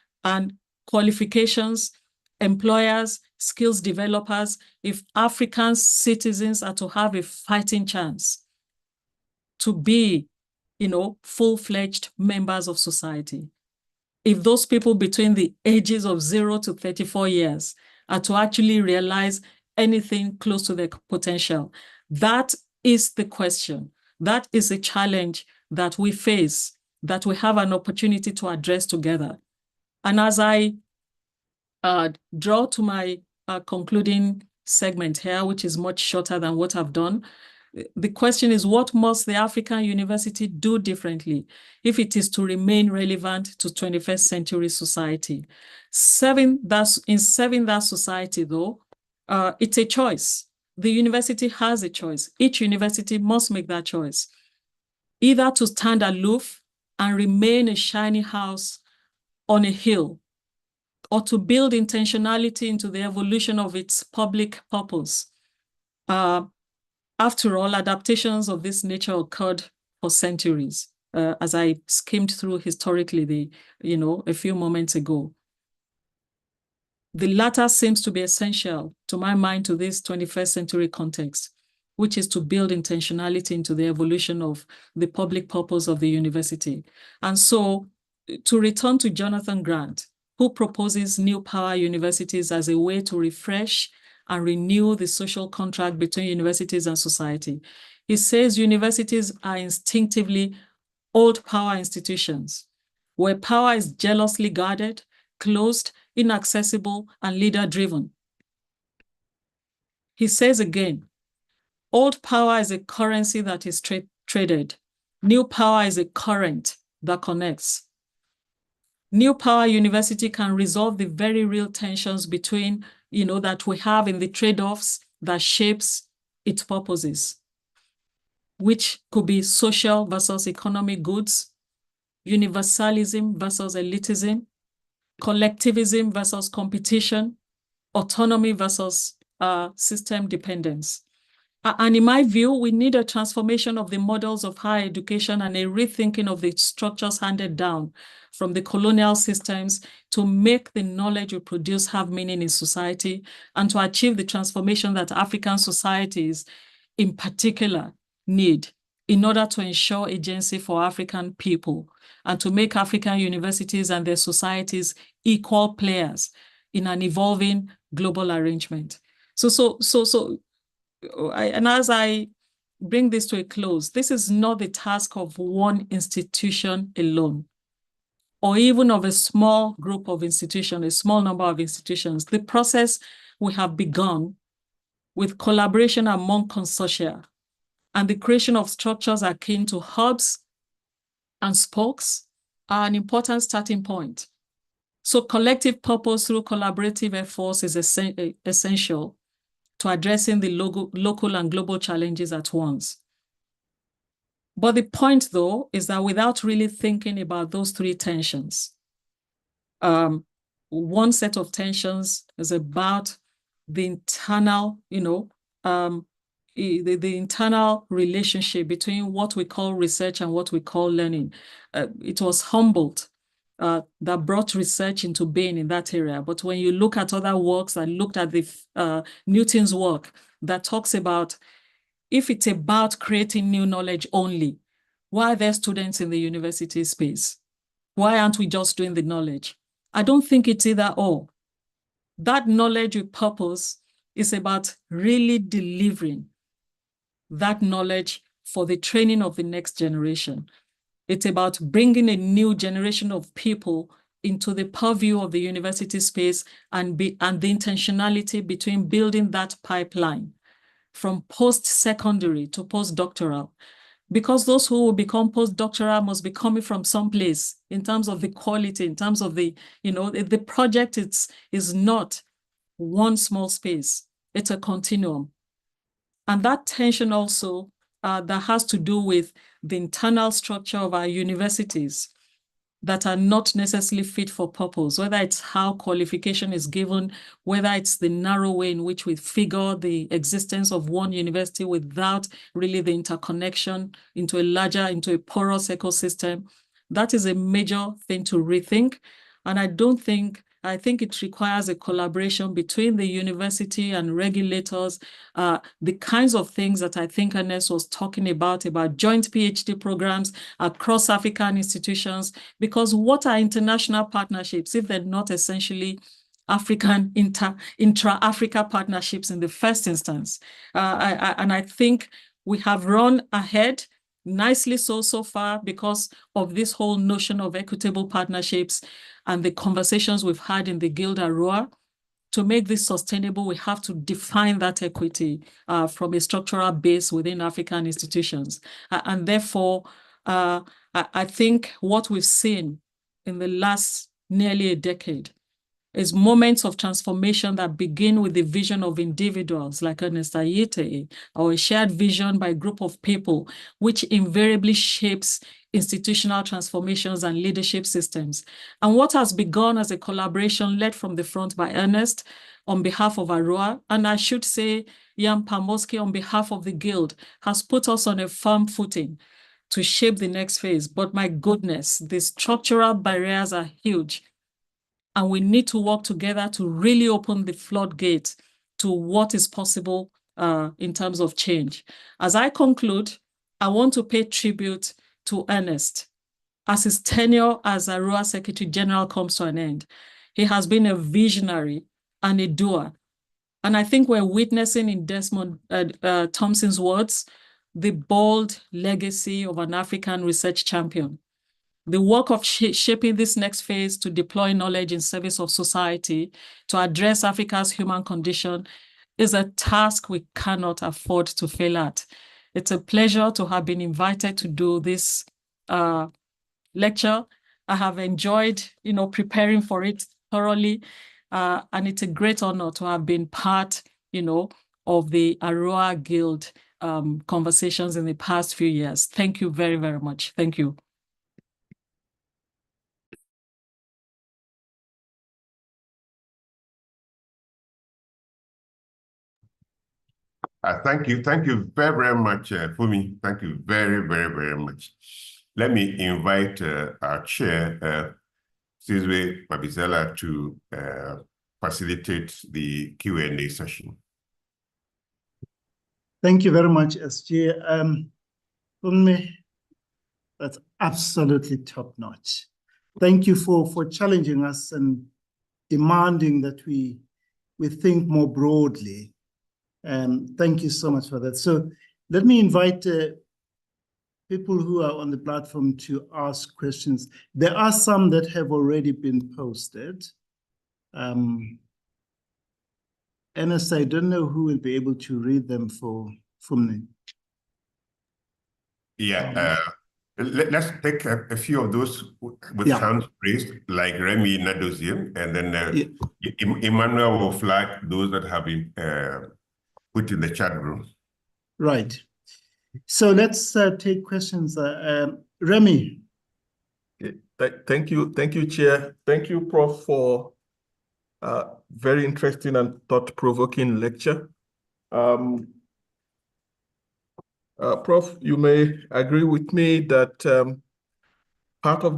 Speaker 3: qualifications, employers, skills developers, if African citizens are to have a fighting chance to be, full-fledged members of society? If those people between the ages of 0 to 34 years are to actually realize anything close to their potential, that is the question. That is a challenge that we face, that we have an opportunity to address together. And as I draw to my concluding segment here, which is much shorter than what I've done, the question is, what must the African university do differently if it is to remain relevant to 21st century society? In serving that society, though, it's a choice. The university has a choice. Each university must make that choice, either to stand aloof and remain a shiny house on a hill, or to build intentionality into the evolution of its public purpose. After all, adaptations of this nature occurred for centuries, as I skimmed through historically a few moments ago. The latter seems to be essential, to my mind, to this 21st century context, which is to build intentionality into the evolution of the public purpose of the university. And so, to return to Jonathan Grant, who proposes new power universities as a way to refresh and renew the social contract between universities and society. He says universities are instinctively old power institutions, where power is jealously guarded, closed, inaccessible, and leader-driven. He says again, old power is a currency that is traded. New power is a current that connects. New power university can resolve the very real tensions between, that we have in the trade-offs that shapes its purposes, which could be social versus economic goods, universalism versus elitism, collectivism versus competition, autonomy versus system dependence. And in my view, we need a transformation of the models of higher education and a rethinking of the structures handed down from the colonial systems to make the knowledge we produce have meaning in society and to achieve the transformation that African societies in particular need in order to ensure agency for African people and to make African universities and their societies equal players in an evolving global arrangement. And as I bring this to a close, this is not the task of one institution alone, or even of a small group of institutions, a small number of institutions. The process we have begun with collaboration among consortia and the creation of structures akin to hubs and spokes are an important starting point. So collective purpose through collaborative efforts is essential to addressing the local and global challenges at once. But the point, though, is that without really thinking about those three tensions, one set of tensions is about the internal, the internal relationship between what we call research and what we call learning. It was Humboldt that brought research into being in that area. But when you look at other works that looked at the Newton's work that talks about, if it's about creating new knowledge only, why are there students in the university space? Why aren't we just doing the knowledge? I don't think it's either or. That knowledge with purpose is about really delivering that knowledge for the training of the next generation. It's about bringing a new generation of people into the purview of the university space and the intentionality between building that pipeline from post-secondary to postdoctoral, because those who will become postdoctoral must be coming from someplace in terms of the quality, in terms of the, the project is not one small space, it's a continuum. And that tension also that has to do with the internal structure of our universities that are not necessarily fit for purpose, whether it's how qualification is given, whether it's the narrow way in which we figure the existence of one university without really the interconnection into a porous ecosystem. That is a major thing to rethink. And I think it requires a collaboration between the university and regulators, the kinds of things that I think Ernest was talking about joint PhD programs across African institutions, because what are international partnerships if they're not essentially African intra-Africa partnerships in the first instance? And I think we have run ahead nicely so far because of this whole notion of equitable partnerships and the conversations we've had in the Guild ARUA. To make this sustainable, we have to define that equity from a structural base within African institutions. And therefore, I think what we've seen in the last nearly a decade is moments of transformation that begin with the vision of individuals like Ernest Ayite, or a shared vision by a group of people, which invariably shapes institutional transformations and leadership systems. And what has begun as a collaboration led from the front by Ernest on behalf of ARUA, and I should say Jan Pamoski on behalf of the Guild, has put us on a firm footing to shape the next phase. But my goodness, the structural barriers are huge. And we need to work together to really open the floodgates to what is possible in terms of change. As I conclude, I want to pay tribute to Ernest. As his tenure as ARUA Secretary General comes to an end, he has been a visionary and a doer. And I think we're witnessing in Desmond Thompson's words, the bold legacy of an African research champion. The work of shaping this next phase to deploy knowledge in service of society, to address Africa's human condition, is a task we cannot afford to fail at. It's a pleasure to have been invited to do this lecture. I have enjoyed, preparing for it thoroughly, and it's a great honor to have been part, of the ARUA Guild conversations in the past few years. Thank you very, very much. Thank you.
Speaker 1: Thank you very, very much, Funmi. Thank you very, very, very much. Let me invite our chair, Sizwe Mabizela, to facilitate the Q&A session.
Speaker 2: Thank you very much, SJ. Funmi, that's absolutely top-notch. Thank you for challenging us and demanding that we think more broadly. Thank you so much for that. So let me invite people who are on the platform to ask questions. There are some that have already been posted. Ernest, I don't know who will be able to read them for me.
Speaker 1: Yeah, let's take a few of those with hands raised, like Remy Nadozim, and then Emmanuel will flag those that have been put in the chat room.
Speaker 2: Right. So let's take questions. Remy.
Speaker 4: Thank you, Chair. Thank you, Prof, for a very interesting and thought-provoking lecture. Prof, you may agree with me that one of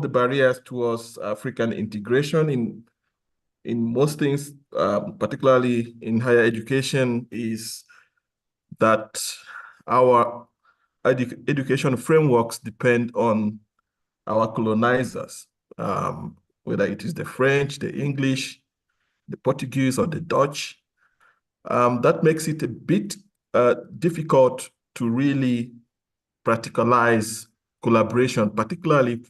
Speaker 4: the barriers towards African integration in most things, particularly in higher education, is that our education frameworks depend on our colonizers, whether it is the French, the English, the Portuguese, or the Dutch. That makes it a bit difficult to really practicalize collaboration, particularly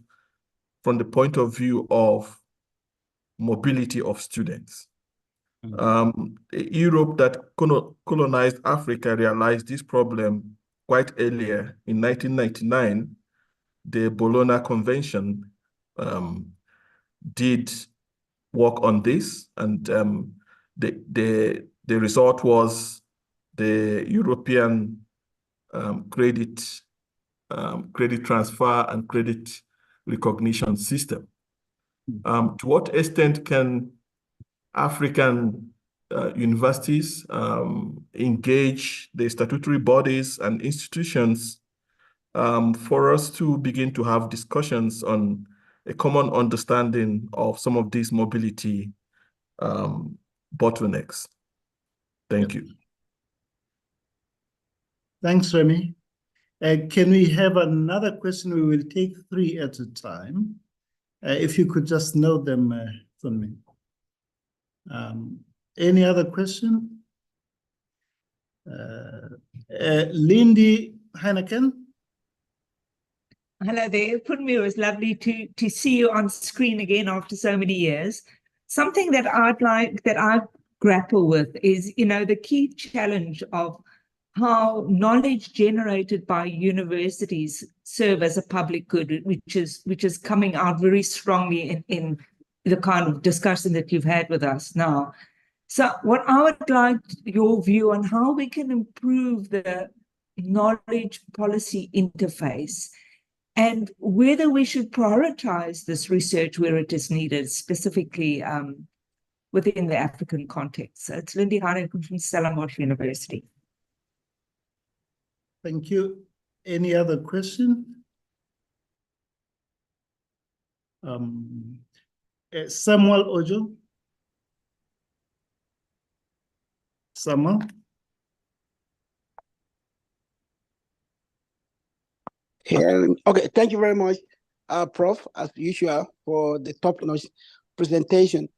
Speaker 4: from the point of view of mobility of students. Europe that colonized Africa realized this problem quite earlier. In 1999, the Bologna Convention did work on this, and the result was the European credit transfer and credit recognition system. To what extent can African universities engage the statutory bodies and institutions for us to begin to have discussions on a common understanding of some of these mobility bottlenecks? Thank you.
Speaker 2: Thanks, Remy. Can we have another question? We will take 3 at a time. If you could just note them for me. Any other question? Lindy Heineken.
Speaker 5: Hello there, Funmi. It was lovely to see you on screen again after so many years. Something that I grapple with is, the key challenge of how knowledge generated by universities serve as a public good, which is coming out very strongly in the kind of discussion that you've had with us now. So what I would like your view on how we can improve the knowledge policy interface, and whether we should prioritize this research where it is needed, specifically within the African context. So it's Lindy Heineken from Stellenbosch University.
Speaker 2: Thank you. Any other question? Samuel Ojo. Samuel.
Speaker 6: Yeah, okay, thank you very much, Prof, as usual, for the top-notch presentation.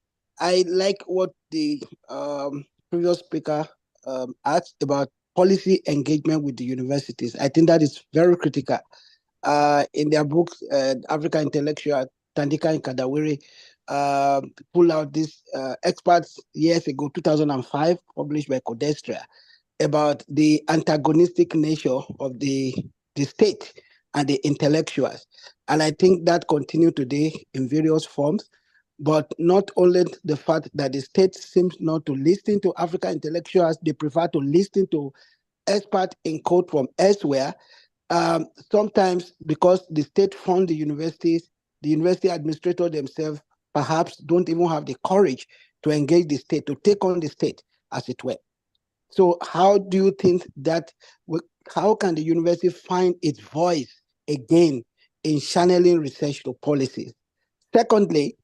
Speaker 6: I like what the previous speaker asked about policy engagement with the universities. I think that is very critical. In their books, African Intellectual, Tandika and Kadawiri pulled out this experts years ago, 2005, published by Codestria, about the antagonistic nature of the state and the intellectuals. And I think that continues today in various forms, but not only the fact that the state seems not to listen to African intellectuals, they prefer to listen to experts in code from elsewhere. Sometimes because the state funds the universities, the university administrators themselves perhaps don't even have the courage to engage the state, to take on the state, as it were. So how do you think that, how can the university find its voice again in channeling research to policies? Secondly,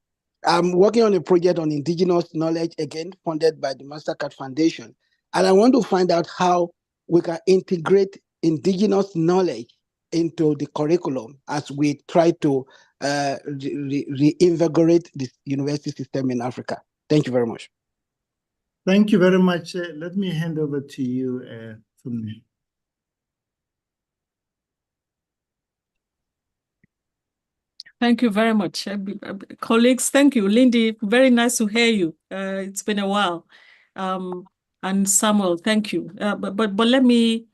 Speaker 6: I'm working on a project on indigenous knowledge, again, funded by the MasterCard Foundation. And I want to find out how we can integrate indigenous knowledge into the curriculum as we try to reinvigorate the university system in Africa. Thank you very much.
Speaker 2: Thank you very much. Let me hand over to you, Funmi.
Speaker 3: Thank you very much, colleagues. Thank you, Lindy. Very nice to hear you. It's been a while. And Samuel, thank you. But let me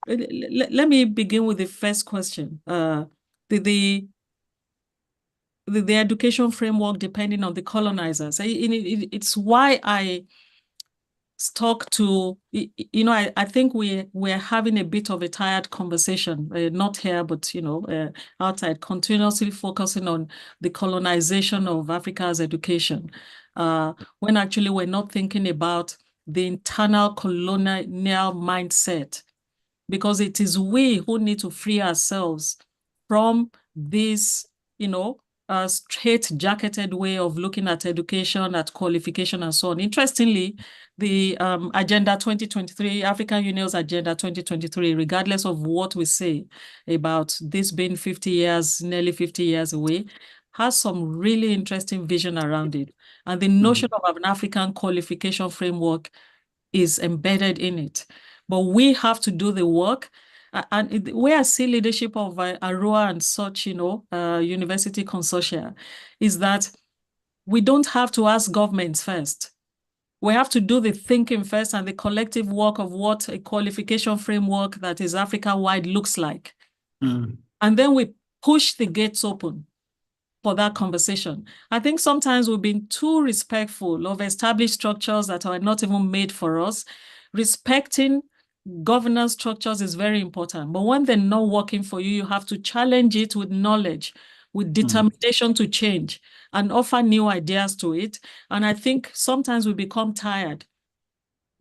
Speaker 3: begin with the first question. The education framework depending on the colonizers. It's why I stuck to, I think we're having a bit of a tired conversation, not here, but, outside, continuously focusing on the colonization of Africa's education, when actually we're not thinking about the internal colonial mindset, because it is we who need to free ourselves from this, straight-jacketed way of looking at education, at qualification, and so on. Interestingly, the Agenda 2023, African Union's Agenda 2023, regardless of what we say about this being 50 years, nearly 50 years away, has some really interesting vision around it. And the notion of an African qualification framework is embedded in it. But we have to do the work. And where I see leadership of ARUA and such, university consortia, is that we don't have to ask governments first. We have to do the thinking first and the collective work of what a qualification framework that is Africa-wide looks like. And then we push the gates open for that conversation. I think sometimes we've been too respectful of established structures that are not even made for us. Respecting governance structures is very important, but when they're not working for you, you have to challenge it with knowledge, with determination to change and offer new ideas to it. And I think sometimes we become tired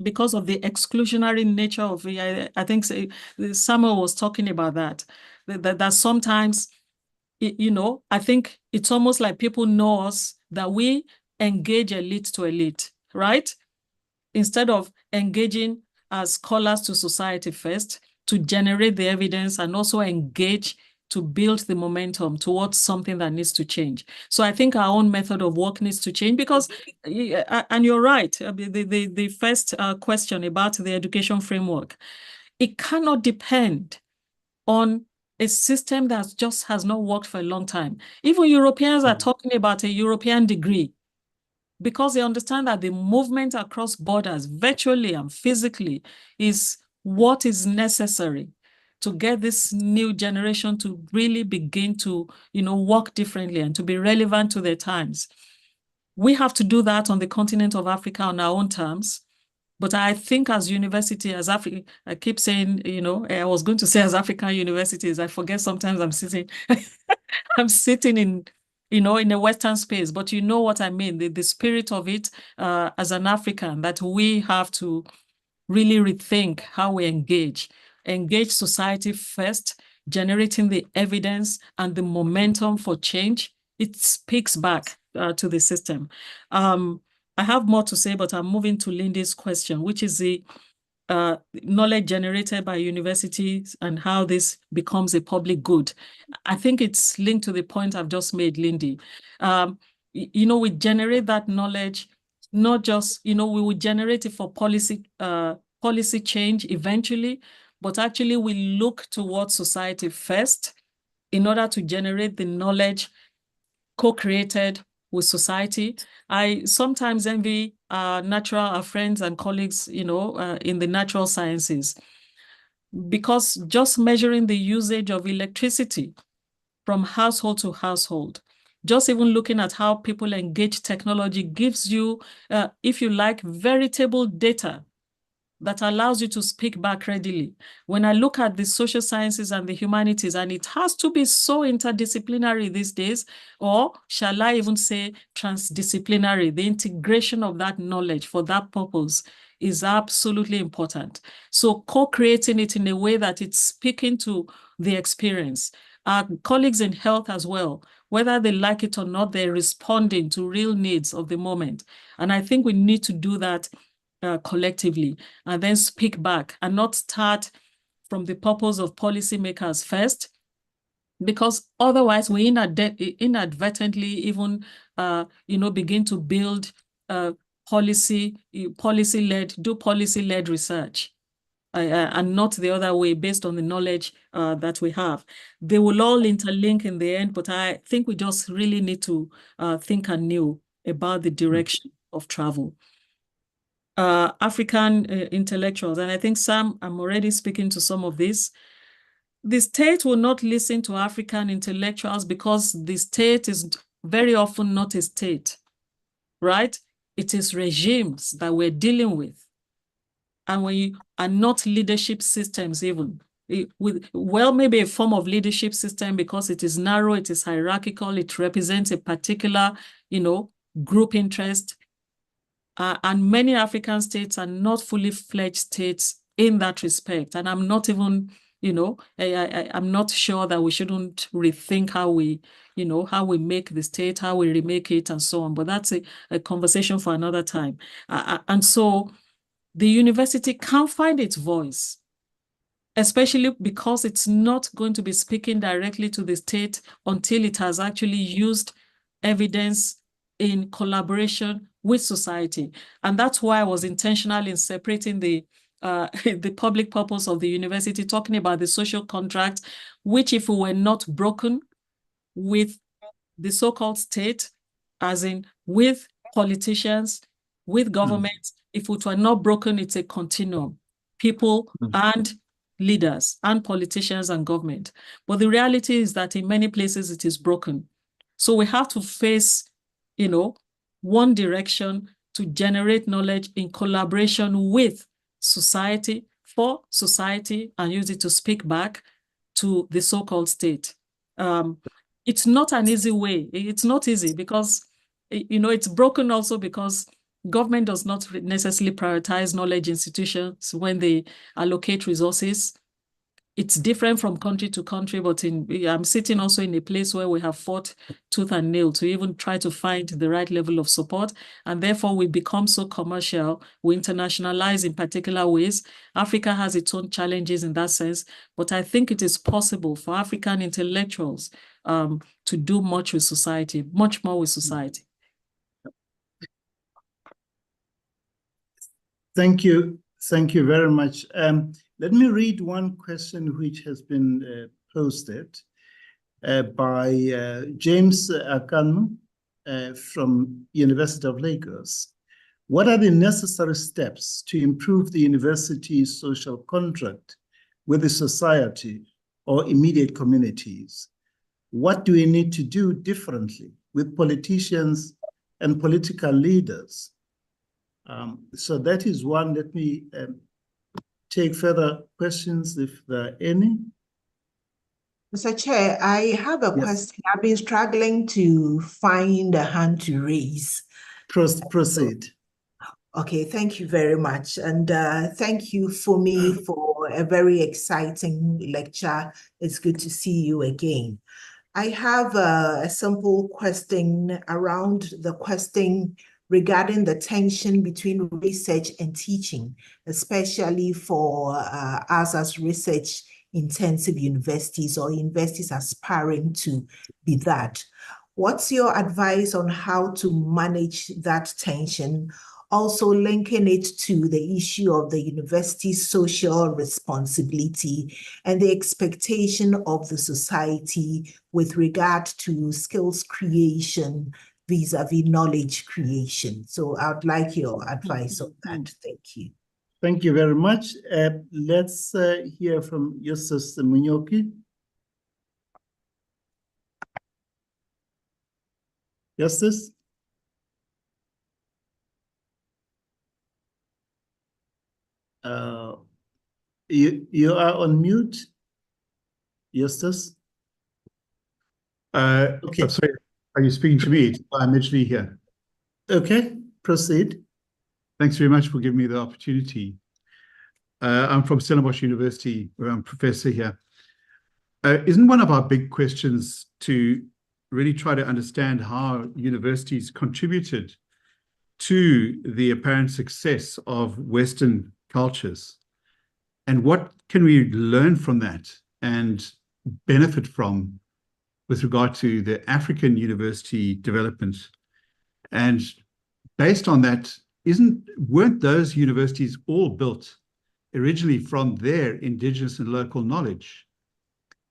Speaker 3: because of the exclusionary nature of it. I think Samuel was talking about that sometimes, you know, I think it's almost like people know us, that we engage elite to elite, right? Instead of engaging as scholars to society first, to generate the evidence and also engage to build the momentum towards something that needs to change. So I think our own method of work needs to change because, and you're right, the first question about the education framework, it cannot depend on a system that just has not worked for a long time. Even Europeans are talking about a European degree because they understand that the movement across borders, virtually and physically, is what is necessary to get this new generation to really begin to, you know, work differently and to be relevant to their times. We have to do that on the continent of Africa on our own terms. But I think as university, as Africa, I keep saying, you know, I was going to say as African universities, I forget sometimes I'm sitting, I'm sitting in, you know, in a Western space, but you know what I mean, the spirit of it as an African, that we have to really rethink how we engage society first, generating the evidence and the momentum for change. It speaks back to the system. I have more to say, but I'm moving to Lindy's question, which is the knowledge generated by universities and how this becomes a public good. I think it's linked to the point I've just made, Lindy. You know, we generate that knowledge, not just, you know, we would generate it for policy change eventually, but actually we look towards society first in order to generate the knowledge co-created with society. I sometimes envy our friends and colleagues, you know, in the natural sciences, because just measuring the usage of electricity from household to household, just even looking at how people engage technology gives you, if you like, veritable data that allows you to speak back readily. When I look at the social sciences and the humanities, and it has to be so interdisciplinary these days, or shall I even say transdisciplinary, the integration of that knowledge for that purpose is absolutely important. So co-creating it in a way that it's speaking to the experience. Our colleagues in health as well, whether they like it or not, they're responding to real needs of the moment. And I think we need to do that collectively, and then speak back and not start from the purpose of policymakers first, because otherwise we inadvertently even you know, begin to build policy-led research, and not the other way, based on the knowledge that we have. They will all interlink in the end, but I think we just really need to think anew about the direction of travel. African intellectuals, and I think Sam, I'm already speaking to some of this. The state will not listen to African intellectuals because the state is very often not a state, right? It is regimes that we're dealing with. And when you are not leadership systems even, well, maybe a form of leadership system because it is narrow, it is hierarchical, it represents a particular, you know, group interest. And many African states are not fully fledged states in that respect. And I'm not even, you know, I'm not sure that we shouldn't rethink how we, you know, how we make the state, how we remake it and so on. But that's a conversation for another time. And so the university can't find its voice, especially because it's not going to be speaking directly to the state until it has actually used evidence in collaboration with society. And that's why I was intentional in separating the public purpose of the university, talking about the social contract, which if we were not broken with the so-called state, as in with politicians, with government. If it were not broken, it's a continuum. People and leaders and politicians and government. But the reality is that in many places it is broken. So we have to face, one direction to generate knowledge in collaboration with society, for society, and use it to speak back to the so-called state. It's not an easy way. It's not easy because, it's broken also because government does not necessarily prioritize knowledge institutions when they allocate resources. It's different from country to country, but I'm sitting also in a place where we have fought tooth and nail to even try to find the right level of support. And therefore we become so commercial, we internationalize in particular ways. Africa has its own challenges in that sense, but I think it is possible for African intellectuals to do much with society, much more with society.
Speaker 2: Thank you. Thank you very much. Let me read one question which has been posted by James Akanu from University of Lagos. What are the necessary steps to improve the university's social contract with the society or immediate communities? What do we need to do differently with politicians and political leaders? So that is one. Let me take further questions if there are any.
Speaker 7: Mr. Chair, I have a question. I've been struggling to find a hand to raise.
Speaker 2: Proceed.
Speaker 7: Okay, thank you very much. And thank you, Funmi, for a very exciting lecture. It's good to see you again. I have a simple question around the question regarding the tension between research and teaching, especially for us as research-intensive universities or universities aspiring to be that. What's your advice on how to manage that tension? Also linking it to the issue of the university's social responsibility and the expectation of the society with regard to skills creation vis-a-vis knowledge creation. So I'd like your advice on that. Thank you.
Speaker 2: Thank you very much. Let's hear from Justus Munyoki. Justus? You are on mute, Justus.
Speaker 8: Okay. I'm sorry, are you speaking to me? I'm actually here.
Speaker 2: Okay, proceed.
Speaker 8: Thanks very much for giving me the opportunity. I'm from Stellenbosch University, where I'm professor here. Isn't one of our big questions to really try to understand how universities contributed to the apparent success of Western cultures? And what can we learn from that and benefit from with regard to the African university development? And based on that, weren't those universities all built originally from their indigenous and local knowledge?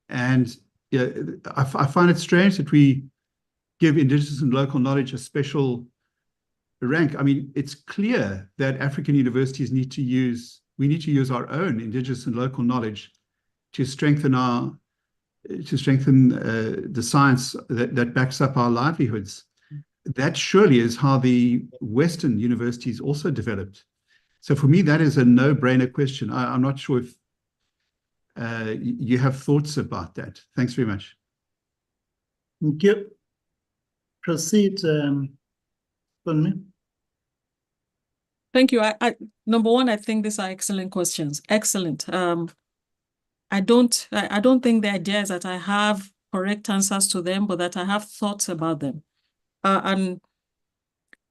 Speaker 8: And I find it strange that we give indigenous and local knowledge a special rank. I mean, it's clear that African universities we need to use our own indigenous and local knowledge to strengthen the science that backs up our livelihoods. That surely is how the Western universities also developed. So for me, that is a no-brainer question. I'm not sure if you have thoughts about that. Thanks very much.
Speaker 2: Thank you. Proceed, Funmi.
Speaker 3: Thank you. Number one, I think these are excellent questions. Excellent. I don't think the idea is that I have correct answers to them, but that I have thoughts about them. And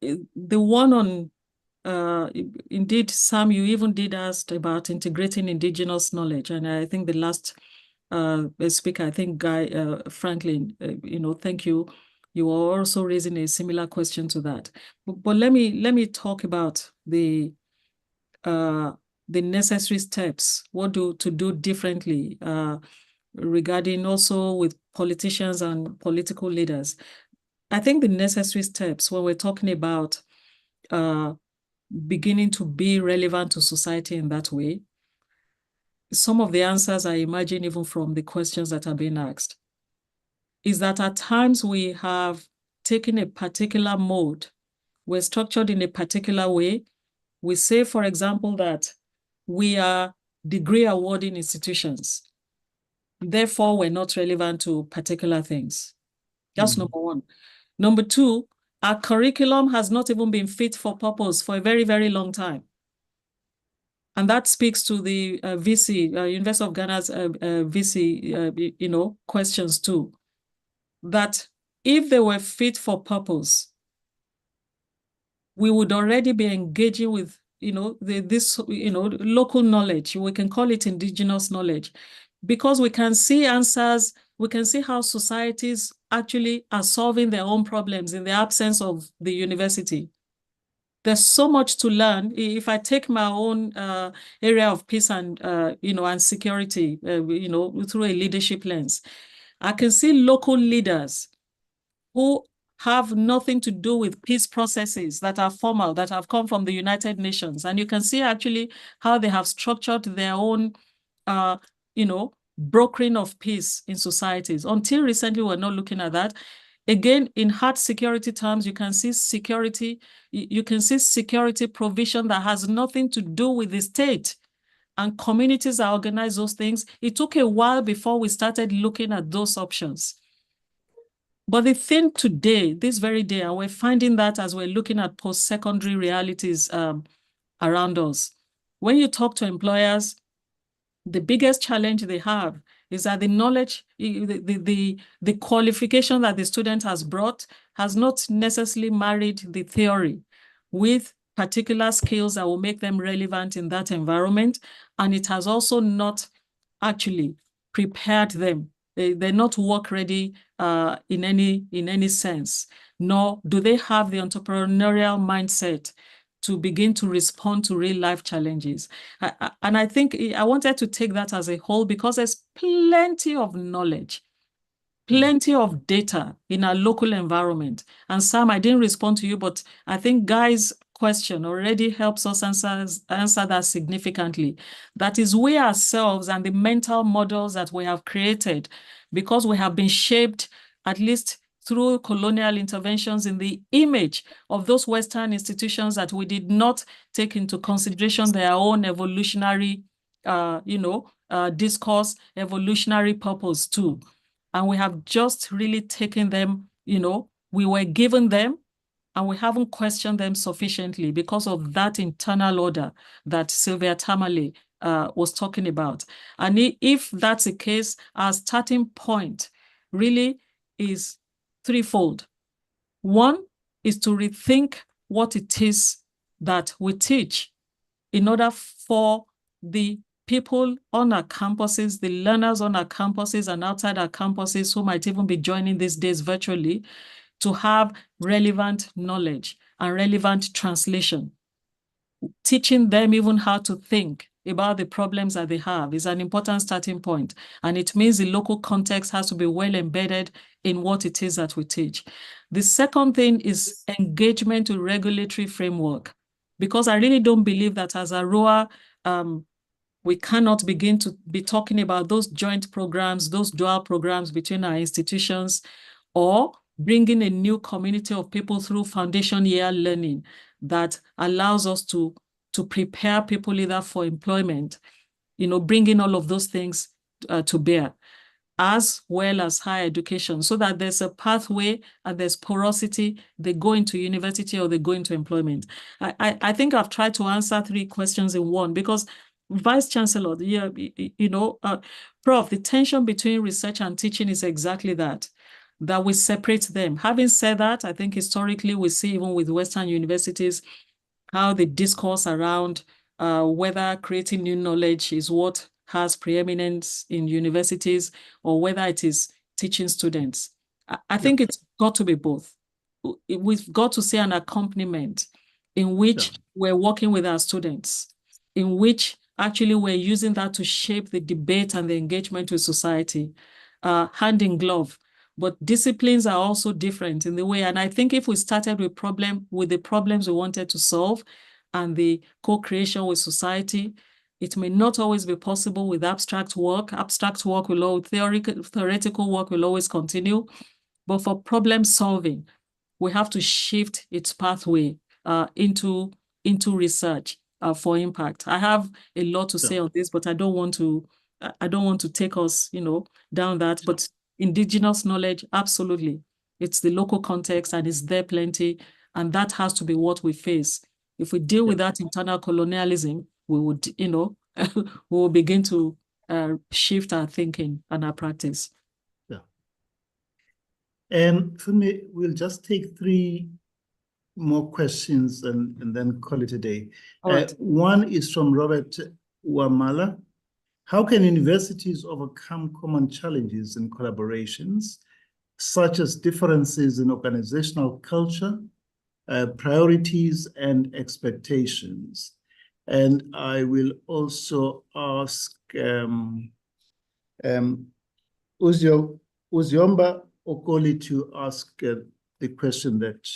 Speaker 3: the one on, indeed, Sam, you even did ask about integrating indigenous knowledge. And I think the last speaker, I think Guy Franklin, thank you. You are also raising a similar question to that. But let me talk about the necessary steps, what to do differently regarding also with politicians and political leaders. I think the necessary steps when we're talking about beginning to be relevant to society in that way? Some of the answers I imagine even from the questions that are being asked is that at times we have taken a particular mode, we're structured in a particular way. We say, for example, that we are degree awarding institutions. Therefore, we're not relevant to particular things. That's number one. Number two, our curriculum has not even been fit for purpose for a very, very long time. And that speaks to the VC, University of Ghana's VC, questions too. That if they were fit for purpose, we would already be engaging with, local knowledge. We can call it indigenous knowledge, because we can see answers. We can see how societies actually are solving their own problems in the absence of the university. There's so much to learn. If I take my own area of peace and and security, through a leadership lens, I can see local leaders who have nothing to do with peace processes that are formal, that have come from the United Nations. And you can see actually how they have structured their own, brokering of peace in societies. Until recently, we're not looking at that. Again, in hard security terms, you can see security provision that has nothing to do with the state. And communities that organize those things. It took a while before we started looking at those options. But the thing today, this very day, and we're finding that as we're looking at post-secondary realities around us, when you talk to employers, the biggest challenge they have is that the knowledge, the qualification that the student has brought has not necessarily married the theory with particular skills that will make them relevant in that environment. And it has also not actually prepared them. They're not work ready in any sense, nor do they have the entrepreneurial mindset to begin to respond to real life challenges. And I think I wanted to take that as a whole, because there's plenty of knowledge, plenty of data in our local environment. And Sam, I didn't respond to you, but I think Guy's question already helps us answer that significantly. That is, we ourselves and the mental models that we have created, because we have been shaped, at least through colonial interventions, in the image of those Western institutions that we did not take into consideration their own evolutionary, discourse, evolutionary purpose too. And we have just really taken them, we were given them, and we haven't questioned them sufficiently because of that internal order that Sylvia Tamale was talking about. And if that's the case, our starting point really is threefold. One is to rethink what it is that we teach in order for the people on our campuses, the learners on our campuses and outside our campuses who might even be joining these days virtually, to have relevant knowledge and relevant translation. Teaching them even how to think about the problems that they have is an important starting point. And it means the local context has to be well embedded in what it is that we teach. The second thing is engagement with regulatory framework, because I really don't believe that as ARUA, we cannot begin to be talking about those joint programs, those dual programs between our institutions, or bringing a new community of people through foundation year learning that allows us to prepare people either for employment, bringing all of those things to bear, as well as higher education, so that there's a pathway and there's porosity. They go into university or they go into employment. I think I've tried to answer three questions in one, because Vice Chancellor, Prof, the tension between research and teaching is exactly that we separate them. Having said that, I think historically we see, even with Western universities, how the discourse around whether creating new knowledge is what has preeminence in universities or whether it is teaching students. I think it's got to be both. We've got to see an accompaniment in which we're working with our students, in which actually we're using that to shape the debate and the engagement with society, hand in glove. But disciplines are also different in the way. And I think if we started with the problems we wanted to solve, and the co-creation with society. It may not always be possible with abstract work. Abstract work will always, theoretical work will always continue. But for problem solving, we have to shift its pathway into research for impact. I have a lot to say on this, but I don't want to take us, down that. But indigenous knowledge, absolutely. It's the local context and it's there plenty. And that has to be what we face. If we deal with that internal colonialism, we would, we will begin to shift our thinking and our practice.
Speaker 2: Yeah. And Funmi, we'll just take 3 more questions and then call it a day.
Speaker 3: Right.
Speaker 2: One is from Robert Wamala. How can universities overcome common challenges and collaborations, such as differences in organizational culture, priorities, and expectations? And I will also ask Uziomba Okoli to ask the question that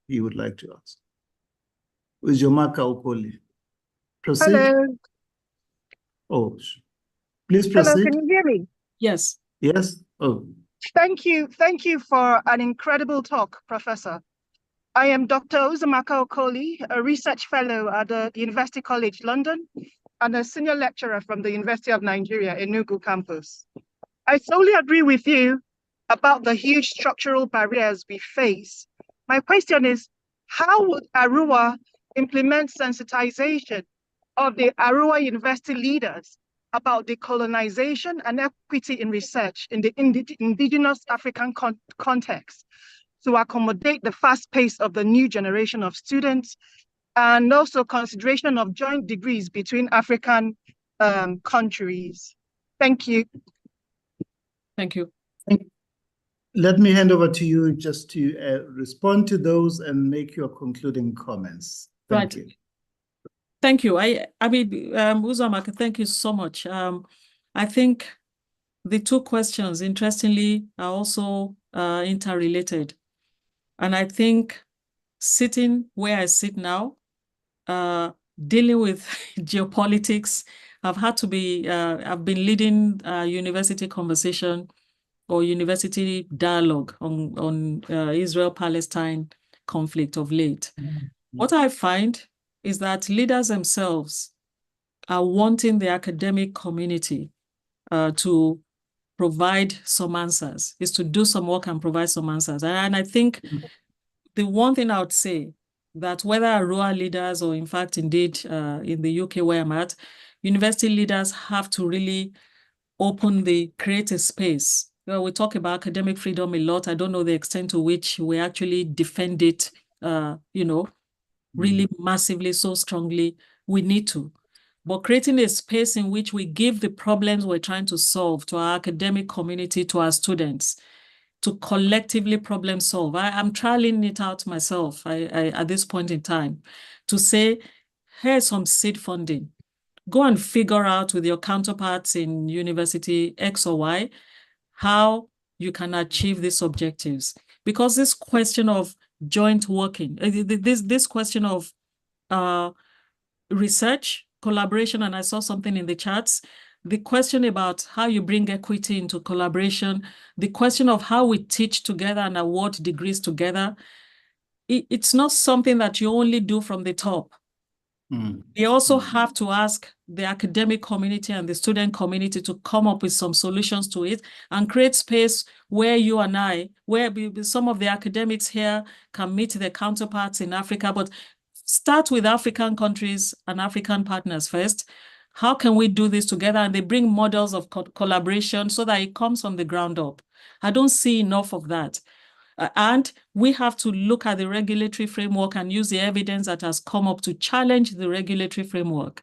Speaker 2: he would like to ask. Uziomaka Okoli. Proceed.
Speaker 9: Hello.
Speaker 2: Oh, please
Speaker 9: Hello,
Speaker 2: proceed.
Speaker 9: can you hear me?
Speaker 3: Yes.
Speaker 2: Yes. Oh.
Speaker 9: Thank you for an incredible talk, Professor. I am Dr. Uzumaka Okoli, a research fellow at the University College London and a senior lecturer from the University of Nigeria, Enugu campus. I solely agree with you about the huge structural barriers we face. My question is, how would ARUA implement sensitization of the ARUA university leaders about decolonization and equity in research in the indigenous African context to accommodate the fast pace of the new generation of students, and also consideration of joint degrees between African countries? Thank you.
Speaker 3: Thank you.
Speaker 2: Let me hand over to you just to respond to those and make your concluding comments. Thank you.
Speaker 3: Thank you. I mean, Uzumaka, thank you so much. I think the 2 questions, interestingly, are also interrelated. And I think sitting where I sit now, dealing with geopolitics, I've been leading a university conversation or university dialogue on Israel-Palestine conflict of late. Mm-hmm. What I find is that leaders themselves are wanting the academic community to provide some answers, is to do some work and provide some answers. And I think the one thing I would say, that whether ARUA leaders or in fact, indeed, in the UK where I'm at, university leaders have to really create a space. We talk about academic freedom a lot. I don't know the extent to which we actually defend it, really massively, so strongly. We need to. But creating a space in which we give the problems we're trying to solve to our academic community, to our students, to collectively problem solve. I'm trialing it out myself at this point in time to say, here's some seed funding. Go and figure out with your counterparts in university X or Y how you can achieve these objectives. Because this question of joint working, this question of research, collaboration, and I saw something in the charts, the question about how you bring equity into collaboration, the question of how we teach together and award degrees together, it's not something that you only do from the top. You also have to ask the academic community and the student community to come up with some solutions to it and create space where you and I, where some of the academics here can meet their counterparts in Africa, but start with African countries and African partners first. How can we do this together? And they bring models of collaboration so that it comes from the ground up. I don't see enough of that. And we have to look at the regulatory framework and use the evidence that has come up to challenge the regulatory framework.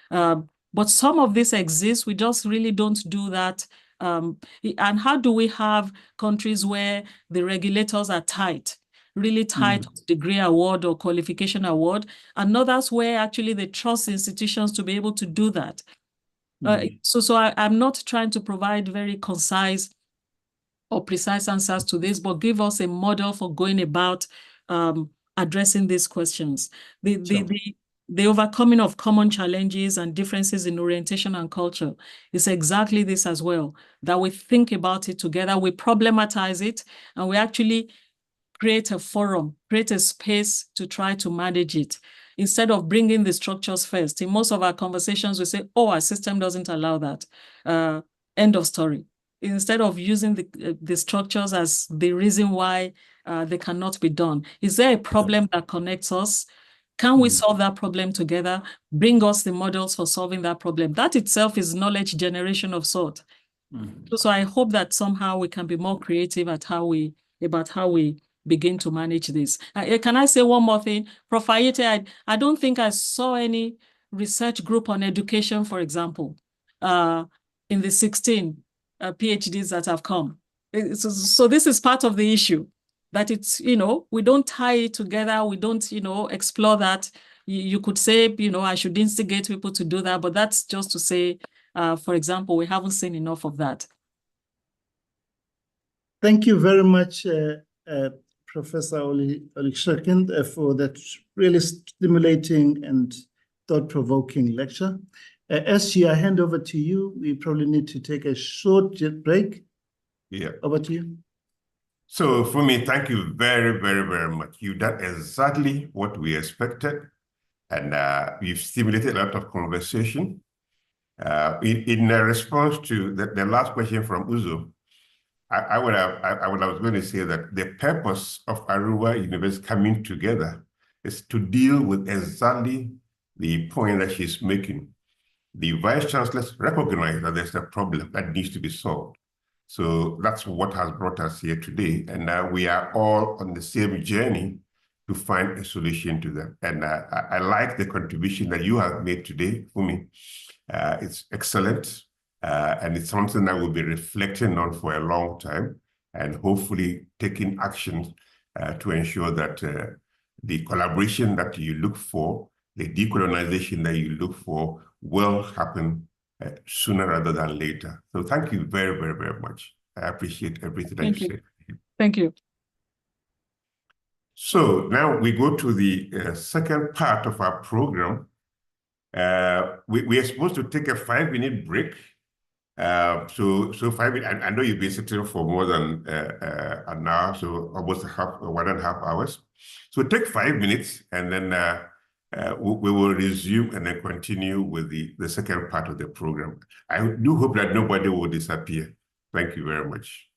Speaker 3: But some of this exists, we just really don't do that. And how do we have countries where the regulators are tight, really tight degree award or qualification award, and others where actually they trust institutions to be able to do that? So I'm not trying to provide very concise or precise answers to this, but give us a model for going about addressing these questions. The the overcoming of common challenges and differences in orientation and culture is exactly this as well, that we think about it together, we problematize it, and we actually create a forum, create a space to try to manage it. Instead of bringing the structures first. In most of our conversations, we say, oh, our system doesn't allow that. End of story. Instead of using the structures as the reason why they cannot be done. Is there a problem that connects us? Can we solve that problem together? Bring us the models for solving that problem. That itself is knowledge generation of sort. So I hope that somehow we can be more creative about how we begin to manage this. Can I say one more thing? Prof. Ayete, I don't think I saw any research group on education, for example, in the 16 PhDs that have come. So this is part of the issue, that it's, we don't tie it together. We don't, explore that. You could say, I should instigate people to do that, but that's just to say, for example, we haven't seen enough of that.
Speaker 2: Thank you very much, Professor Olonisakin, for that really stimulating and thought-provoking lecture. SG, I hand over to you. We probably need to take a short break.
Speaker 1: Yeah.
Speaker 2: Over to you.
Speaker 1: So, Funmi, thank you very, very, very much. You did exactly what we expected, and you've stimulated a lot of conversation. In response to the last question from Uzo, I was going to say that the purpose of ARUA University coming together is to deal with exactly the point that she's making. The Vice Chancellors recognize that there's a problem that needs to be solved. So that's what has brought us here today. And we are all on the same journey to find a solution to that. And I like the contribution that you have made today, Funmi. It's excellent. And it's something that we'll be reflecting on for a long time and hopefully taking action to ensure that the collaboration that you look for, the decolonization that you look for will happen sooner rather than later. So thank you very, very, very much. I appreciate everything that you said.
Speaker 3: Thank you.
Speaker 1: So now we go to the second part of our program. We are supposed to take a 5-minute break. So 5 minutes, I know you've been sitting for more than an hour, so almost 1.5 hours. So take 5 minutes and then we will resume and then continue with the second part of the program. I do hope that nobody will disappear. Thank you very much.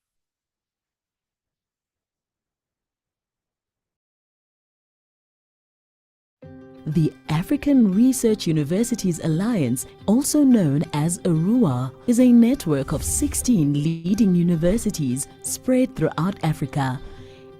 Speaker 10: The African Research Universities Alliance, also known as ARUA, is a network of 16 leading universities spread throughout Africa,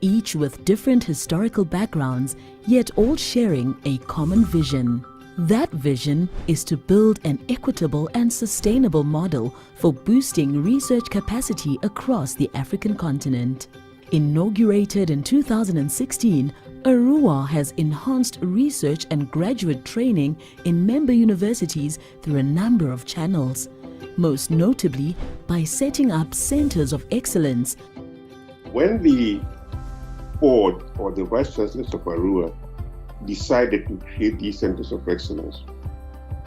Speaker 10: each with different historical backgrounds, yet all sharing a common vision. That vision is to build an equitable and sustainable model for boosting research capacity across the African continent. Inaugurated in 2016, ARUA has enhanced research and graduate training in member universities through a number of channels, most notably by setting up centers of excellence.
Speaker 1: When the board or the vice chancellors of ARUA decided to create these centers of excellence,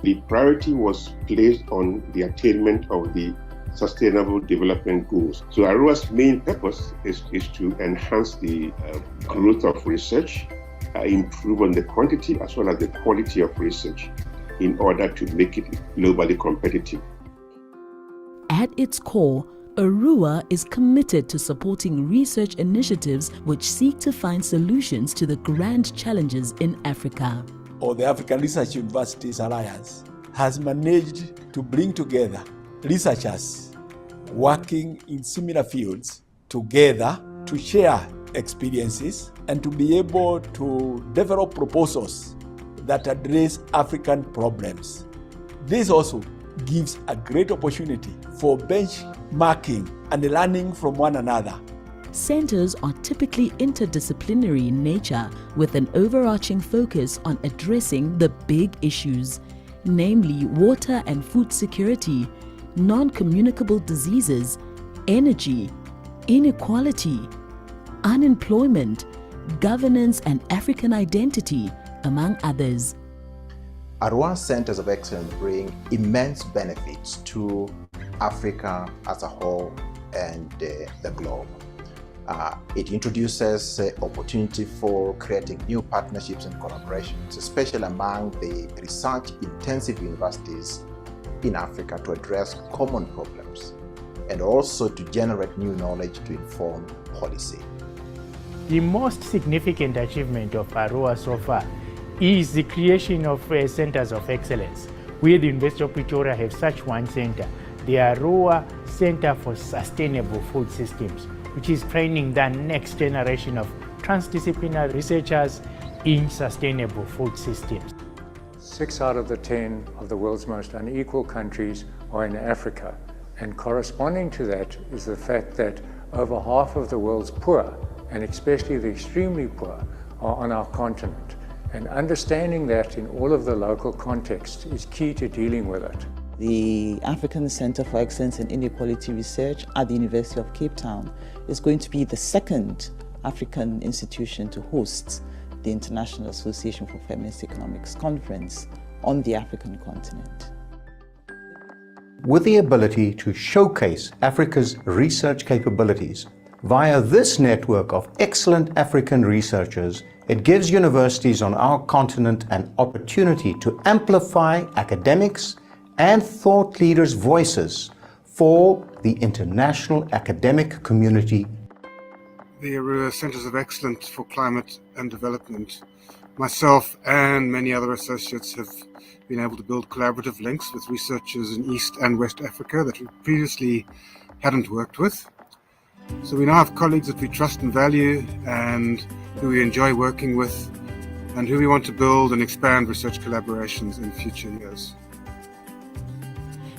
Speaker 1: the priority was placed on the attainment of the Sustainable Development Goals. So ARUA's main purpose is to enhance the growth of research, improve on the quantity as well as the quality of research in order to make it globally competitive.
Speaker 10: At its core, ARUA is committed to supporting research initiatives which seek to find solutions to the grand challenges in Africa.
Speaker 11: Or the African Research Universities Alliance has managed to bring together researchers working in similar fields together to share experiences and to be able to develop proposals that address African problems. This also gives a great opportunity for benchmarking and learning from one another.
Speaker 10: Centers are typically interdisciplinary in nature, with an overarching focus on addressing the big issues, namely water and food security, non-communicable diseases, energy, inequality, unemployment, governance and African identity, among others.
Speaker 12: ARUA Centers of Excellence bring immense benefits to Africa as a whole and the globe. It introduces opportunity for creating new partnerships and collaborations, especially among the research-intensive universities in Africa to address common problems and also to generate new knowledge to inform policy.
Speaker 13: The most significant achievement of ARUA so far is the creation of centers of excellence. We at the University of Pretoria have such one center, the ARUA Center for Sustainable Food Systems, which is training the next generation of transdisciplinary researchers in sustainable food systems.
Speaker 14: 6 out of the 10 of the world's most unequal countries are in Africa. And corresponding to that is the fact that over half of the world's poor, and especially the extremely poor, are on our continent. And understanding that in all of the local context is key to dealing with it.
Speaker 15: The African Center for Excellence in Inequality Research at the University of Cape Town is going to be the second African institution to host the International Association for Feminist Economics Conference on the African continent.
Speaker 16: With the ability to showcase Africa's research capabilities via this network of excellent African researchers, it gives universities on our continent an opportunity to amplify academics and thought leaders' voices for the international academic community.
Speaker 17: The ARUA Centers of Excellence for Climate and Development. Myself and many other associates have been able to build collaborative links with researchers in East and West Africa that we previously hadn't worked with. So we now have colleagues that we trust and value and who we enjoy working with and who we want to build and expand research collaborations in future years.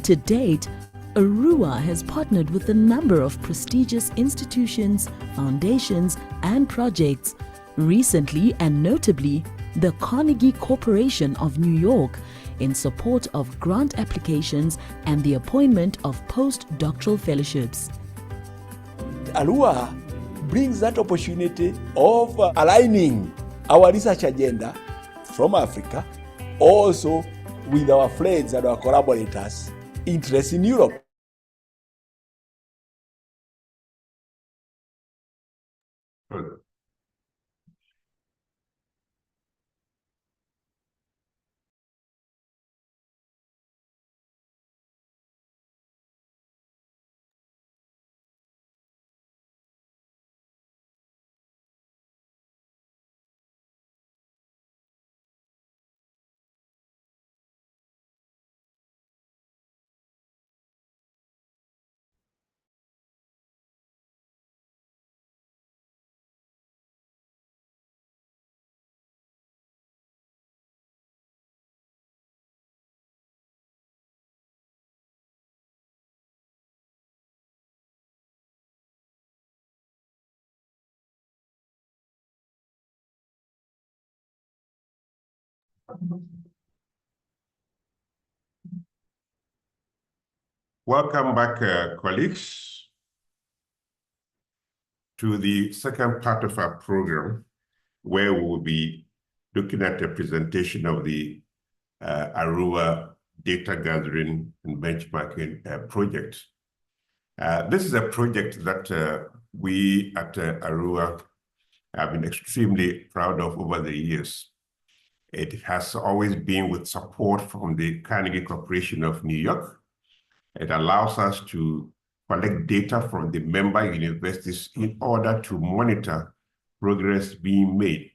Speaker 10: To date, ARUA has partnered with a number of prestigious institutions, foundations, and projects. Recently and notably, the Carnegie Corporation of New York in support of grant applications and the appointment of postdoctoral fellowships.
Speaker 11: ARUA brings that opportunity of aligning our research agenda from Africa also with our friends and our collaborators' interests in Europe.
Speaker 1: Welcome back, colleagues, to the second part of our program, where we will be looking at a presentation of the ARUA data gathering and benchmarking project. This is a project that we at ARUA have been extremely proud of over the years. It has always been with support from the Carnegie Corporation of New York. It allows us to collect data from the member universities in order to monitor progress being made.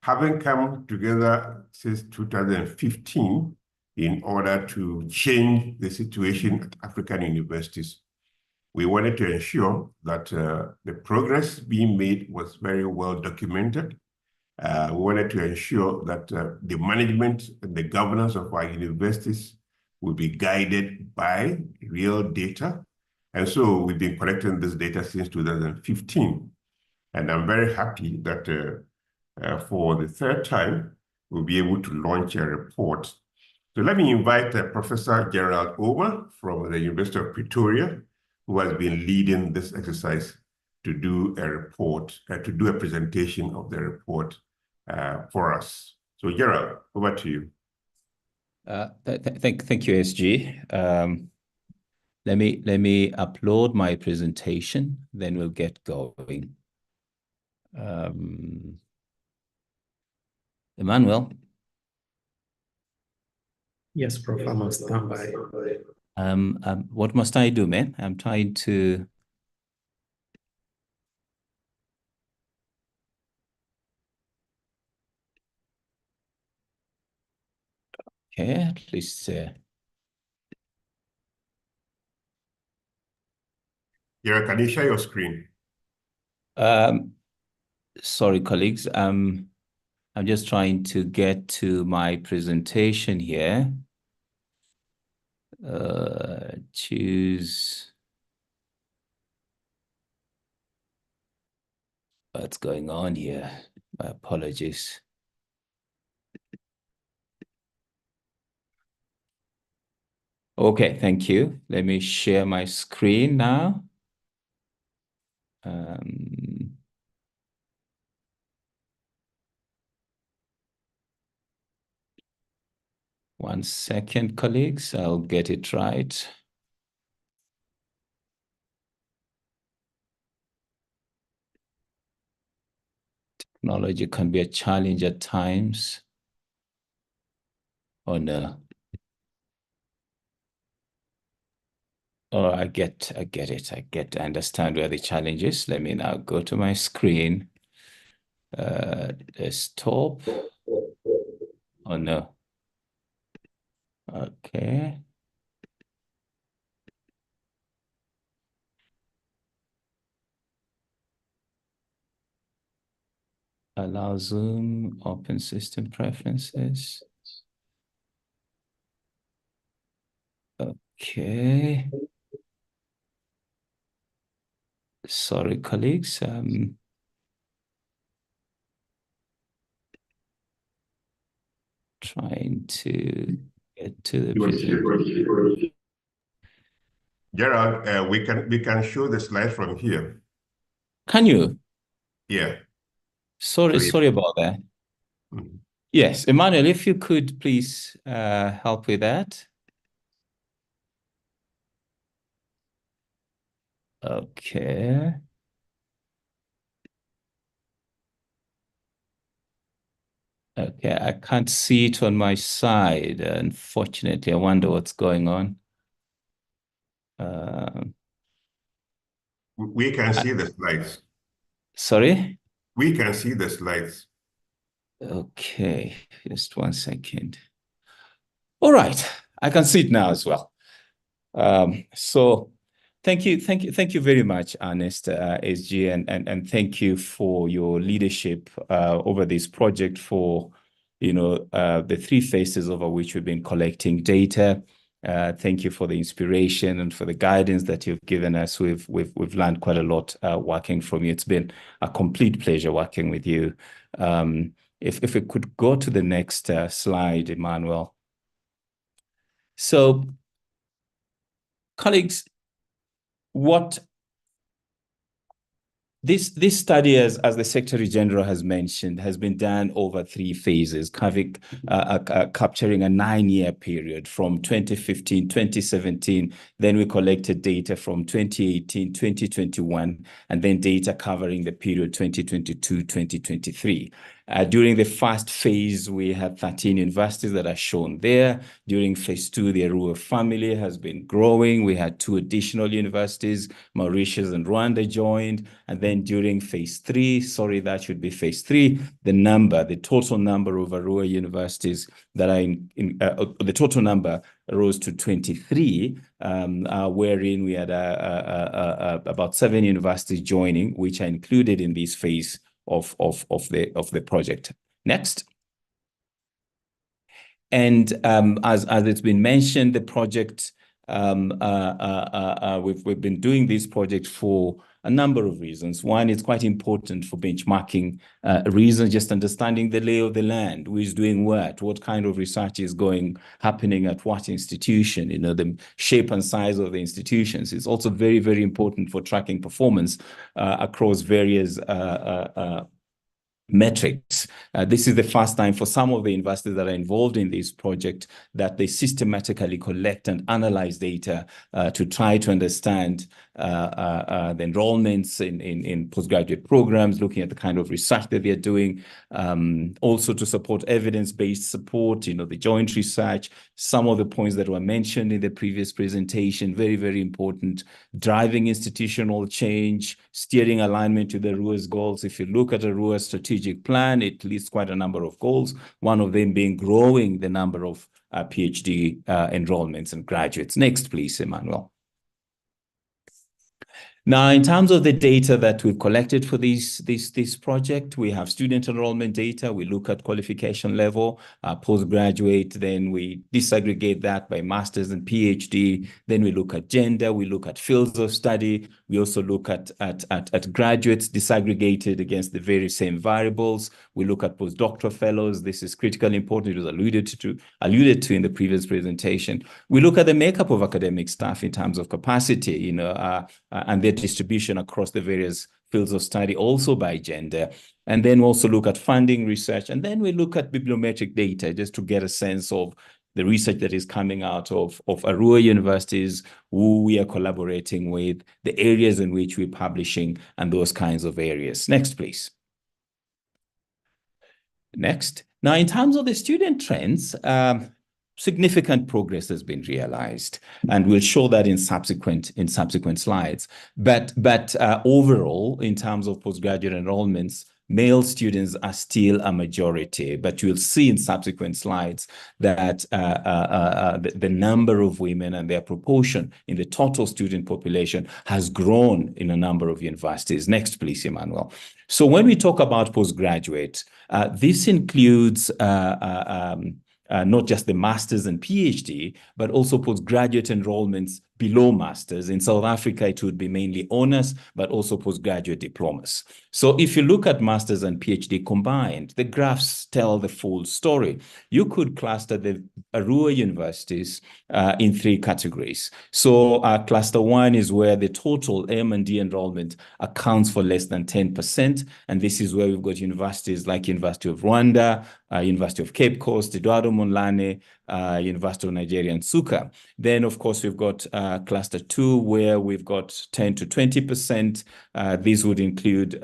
Speaker 1: Having come together since 2015 in order to change the situation at African universities, we wanted to ensure that the progress being made was very well documented. We wanted to ensure that the management and the governance of our universities will be guided by real data. And so we've been collecting this data since 2015. And I'm very happy that for the third time, we'll be able to launch a report. So let me invite Professor Gerald Over from the University of Pretoria, who has been leading this exercise to do a report, to do a presentation of the report for us. So Gerald, over to you.
Speaker 18: Thank you, SG. Let me upload my presentation, then we'll get going. Emmanuel.
Speaker 19: Yes, Prof. I'm on standby.
Speaker 18: What must I do, man? I'm trying to. Okay, at least.
Speaker 1: Yeah, can you share your screen?
Speaker 18: Sorry, colleagues. I'm just trying to get to my presentation here. Choose. What's going on here? My apologies. Okay, thank you. Let me share my screen now. 1 second, colleagues. I'll get it right. Technology can be a challenge at times. Oh no. Oh, I get it. I understand where the challenge is. Let me now go to my screen. Desktop. Oh no. Okay. Allow Zoom, open system preferences. Okay. Sorry, colleagues. Trying to get to the presentation.
Speaker 1: Gerald, we can show the slides from here.
Speaker 18: Can you?
Speaker 1: Yeah.
Speaker 18: Sorry about that. Yes, Emmanuel, if you could please help with that. Okay. Okay, I can't see it on my side, unfortunately. I wonder what's going on.
Speaker 1: We can see the slides.
Speaker 18: Sorry?
Speaker 1: We can see the slides.
Speaker 18: Okay, just 1 second. All right, I can see it now as well. So thank you very much, Ernest, SG, and thank you for your leadership over this project for, the 3 phases over which we've been collecting data. Thank you for the inspiration and for the guidance that you've given us. We've learned quite a lot working from you. It's been a complete pleasure working with you. If we could go to the next slide, Emmanuel. So, colleagues, what this study, as the Secretary General has mentioned, has been done over 3 phases, capturing a 9-year period from 2015, 2017. Then we collected data from 2018, 2021, and then data covering the period 2022, 2023. During the first phase, we had 13 universities that are shown there. During phase 2, the ARUA family has been growing. We had 2 additional universities, Mauritius and Rwanda joined. And then during phase 3, that should be phase 3, the total number of ARUA universities that are the total number rose to 23, wherein we had about 7 universities joining, which are included in this phase of the project. Next. And as it's been mentioned, the project, we've been doing this project for a number of reasons. One, it's quite important for benchmarking reasons, just understanding the lay of the land, who is doing what kind of research is happening at what institution, the shape and size of the institutions. It's also very, very important for tracking performance across various metrics. This is the first time for some of the investors that are involved in this project that they systematically collect and analyze data to try to understand the enrollments in postgraduate programs, looking at the kind of research that they're doing, also to support evidence-based support, the joint research, some of the points that were mentioned in the previous presentation, very, very important, driving institutional change, steering alignment to the ARUA's goals. If you look at ARUA's strategic plan, it lists quite a number of goals, one of them being growing the number of PhD enrollments and graduates. Next, please, Emmanuel. Now, in terms of the data that we've collected for this project, we have student enrollment data. We look at qualification level, postgraduate, then we disaggregate that by master's and PhD. Then we look at gender, we look at fields of study. We also look at graduates disaggregated against the very same variables. We look at postdoctoral fellows. This is critically important. It was alluded to in the previous presentation. We look at the makeup of academic staff in terms of capacity, and their distribution across the various fields of study, also by gender. And then we also look at funding research. And then we look at bibliometric data just to get a sense of the research that is coming out of ARUA universities, who we are collaborating with, the areas in which we're publishing, and those kinds of areas. Next, please. Next. Now, in terms of the student trends, significant progress has been realized, and we'll show that in subsequent slides. But overall, in terms of postgraduate enrollments, male students are still a majority, but you'll see in subsequent slides that the number of women and their proportion in the total student population has grown in a number of universities. Next, please, Emmanuel. So when we talk about postgraduate, this includes not just the master's and PhD, but also postgraduate enrollments below master's. In South Africa, it would be mainly honors, but also postgraduate diplomas. So if you look at master's and PhD combined, the graphs tell the full story. You could cluster the ARUA universities in three categories. So cluster one is where the total M&D enrollment accounts for less than 10%. And this is where we've got universities like University of Rwanda, University of Cape Coast, Eduardo Mondlane, University of Nigeria, and Nsukka. Then, of course, we've got cluster two, where we've got 10 to 20%. These would include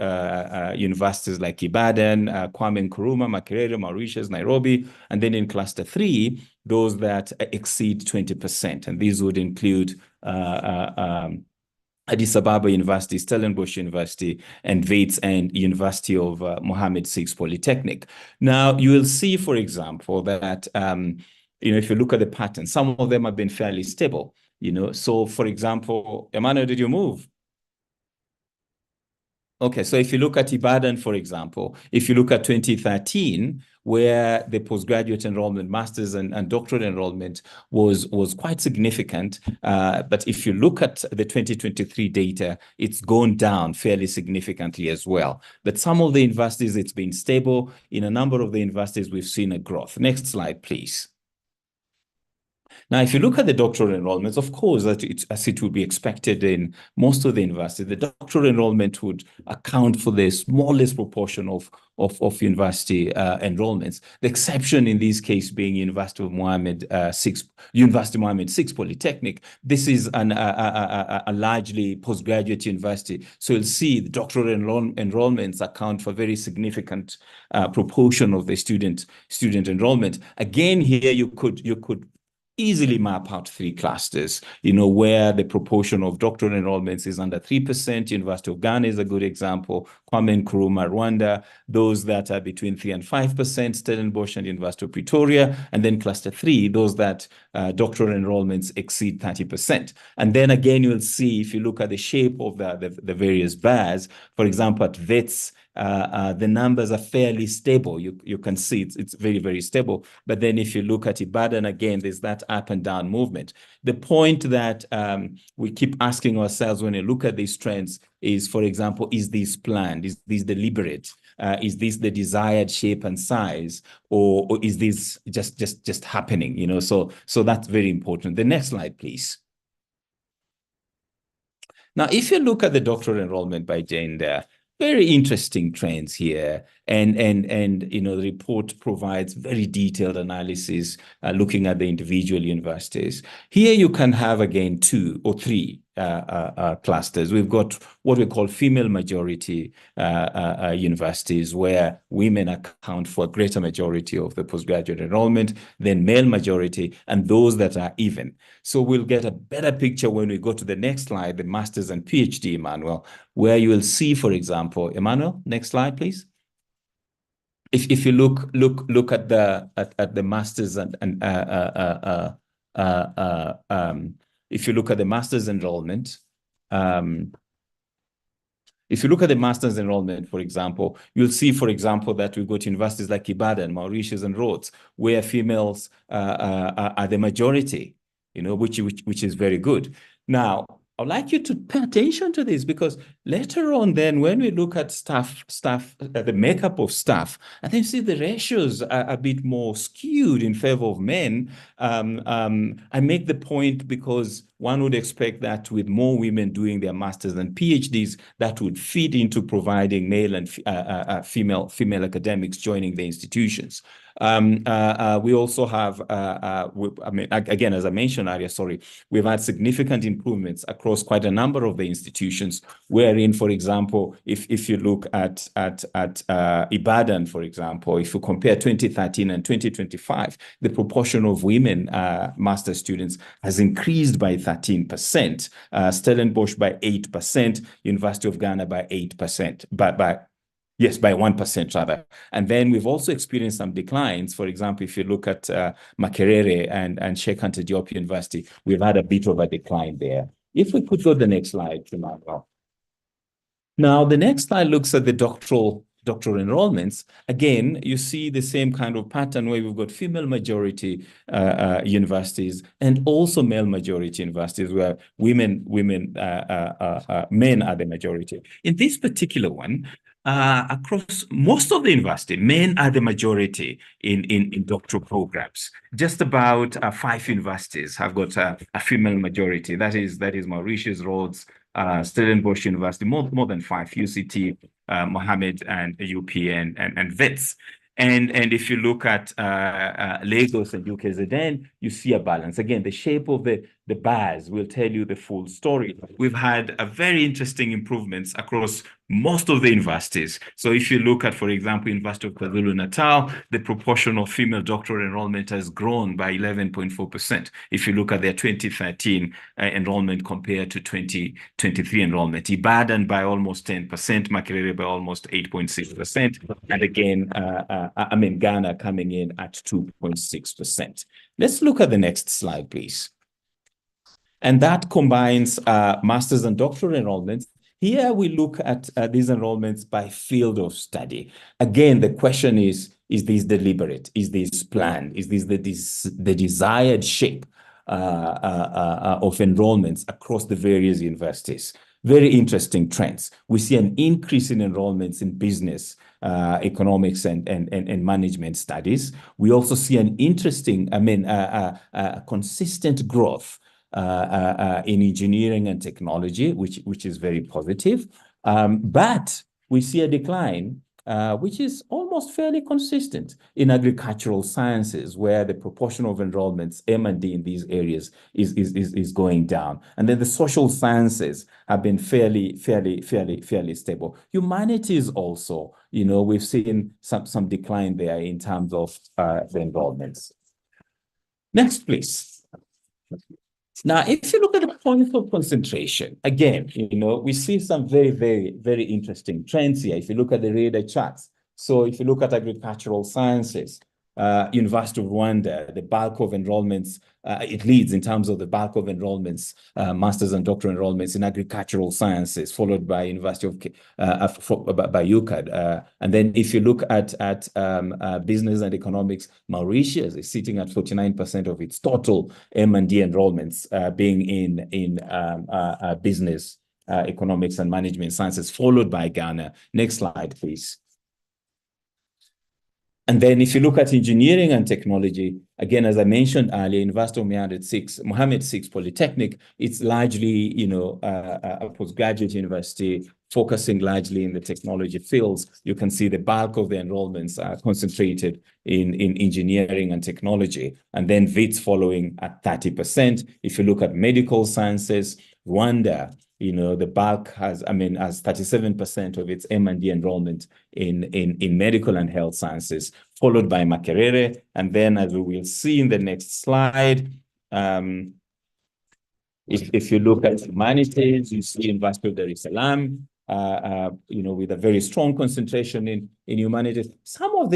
Speaker 18: universities like Ibadan, Kwame Nkrumah, Makerere, Mauritius, Nairobi. And then in cluster three, those that exceed 20%. And these would include Addis Ababa University, Stellenbosch University, and Wits and University of Mohammed VI Polytechnic. Now, you will see, for example, that if you look at the pattern, some of them have been fairly stable. So, for example, Emmanuel, did you move? Okay, so if you look at Ibadan, for example, if you look at 2013, where the postgraduate enrollment, master's and doctoral enrollment was quite significant. But if you look at the 2023 data, it's gone down fairly significantly as well. But some of the universities, it's been stable. In a number of the universities, we've seen a growth. Next slide, please. Now, if you look at the doctoral enrollments, of course, as it would be expected in most of the universities, the doctoral enrollment would account for the smallest proportion of university enrollments. The exception in this case being University Mohammed VI Polytechnic. This is a largely postgraduate university. So you'll see the doctoral enrollments account for a very significant proportion of the student enrollment. Again, here you could easily map out three clusters, where the proportion of doctoral enrollments is under 3%. University of Ghana is a good example. Kwame Nkrumah, Rwanda, those that are between 3 and 5%, Stellenbosch and University of Pretoria. And then cluster three, those that doctoral enrollments exceed 30%. And then again, you'll see, if you look at the shape of the various bars, for example, at Wits, the numbers are fairly stable. You can see it's very, very stable. But then if you look at Ibadan, again, there's that up and down movement. The point that we keep asking ourselves when we look at these trends is, for example, is this planned? Is this deliberate? Is this the desired shape and size? Or is this just happening? So that's very important. The next slide, please. Now, if you look at the doctoral enrollment by gender, very interesting trends here. And you know, the report provides very detailed analysis looking at the individual universities. Here you can have, again, 2 or 3 clusters. We've got what we call female majority universities, where women account for a greater majority of the postgraduate enrollment, then male majority, and those that are even. So we'll get a better picture when we go to the next slide, the master's and PhD, Emmanuel, where you will see, for example, Emmanuel, next slide, please. If you look at the masters and if you look at the master's enrollment, if you look at the master's enrollment, for example, you'll see, for example, that we've got universities like Ibadan, Mauritius, and Rhodes, where females are the majority, you know, which is very good. Now, I'd like you to pay attention to this, because later on then, when we look at the makeup of staff, I think see the ratios are a bit more skewed in favor of men. I make the point because one would expect that with more women doing their masters and PhDs, that would feed into providing male and female academics joining the institutions. We also have, I mean, again, as I mentioned earlier, we've had significant improvements across quite a number of the institutions, wherein, for example, if you look at Ibadan, for example, if you compare 2013 and 2025, the proportion of women master students has increased by 13%, Stellenbosch by 8%, University of Ghana by 8%, Yes, by 1% rather. And then we've also experienced some declines. For example, if you look at Makerere and Sheikh Anta Diop University, we've had a bit of a decline there. If we could go to the next slide, Emmanuel. Now, the next slide looks at the doctoral enrollments. Again, you see the same kind of pattern where we've got female majority universities and also male majority universities where men are the majority. In this particular one, across most of the university, men are the majority in doctoral programs. Just about 5 universities have got a female majority. That is Mauritius, Rhodes, Stellenbosch University, more than 5, UCT, Mohammed, and UP and WITS. And if you look at Lagos and UKZN, you see a balance. Again, the shape of the bars will tell you the full story. We've had a very interesting improvements across most of the universities. So if you look at, for example, University of KwaZulu-Natal, the proportion of female doctoral enrollment has grown by 11.4%. If you look at their 2013 enrollment compared to 2023 enrollment, Ibadan by almost 10%, Makerere by almost 8.6%, and again, Ghana coming in at 2.6%. Let's look at the next slide, please. And that combines master's and doctoral enrollments. Here we look at these enrollments by field of study. Again, the question is this deliberate? Is this planned? Is this the desired shape of enrollments across the various universities? Very interesting trends. We see an increase in enrollments in business, economics, and management studies. We also see an interesting, consistent growth in engineering and technology, which is very positive. But we see a decline, which is almost fairly consistent in agricultural sciences, where the proportion of enrollments, M&D in these areas is going down. And then the social sciences have been fairly stable. Humanities also, we've seen some decline there in terms of the enrollments. Next, please. Now, if you look at the points of concentration, again, we see some very, very, very interesting trends here. If you look at the radar charts, so if you look at agricultural sciences, University of Rwanda, the bulk of enrollments, it leads in terms of the bulk of enrollments, master's and doctoral enrollments in agricultural sciences, followed by University of by UCAD. And then if you look at business and economics, Mauritius is sitting at 49% of its total M&D enrollments being in business, economics, and management sciences, followed by Ghana. Next slide, please. And then if you look at engineering and technology, again, as I mentioned earlier, University of Mohammed VI Polytechnic, it's largely, you know, a postgraduate university focusing largely in the technology fields. You can see the bulk of the enrollments are concentrated in engineering and technology. And then WITS following at 30%. If you look at medical sciences, Rwanda, you know, the bulk has 37% of its M&D enrollment in medical and health sciences, followed by Makerere. And then, as we will see in the next slide, if you look at humanities, you see University of Dar es Salaam, you know, with a very strong concentration in humanities. Some of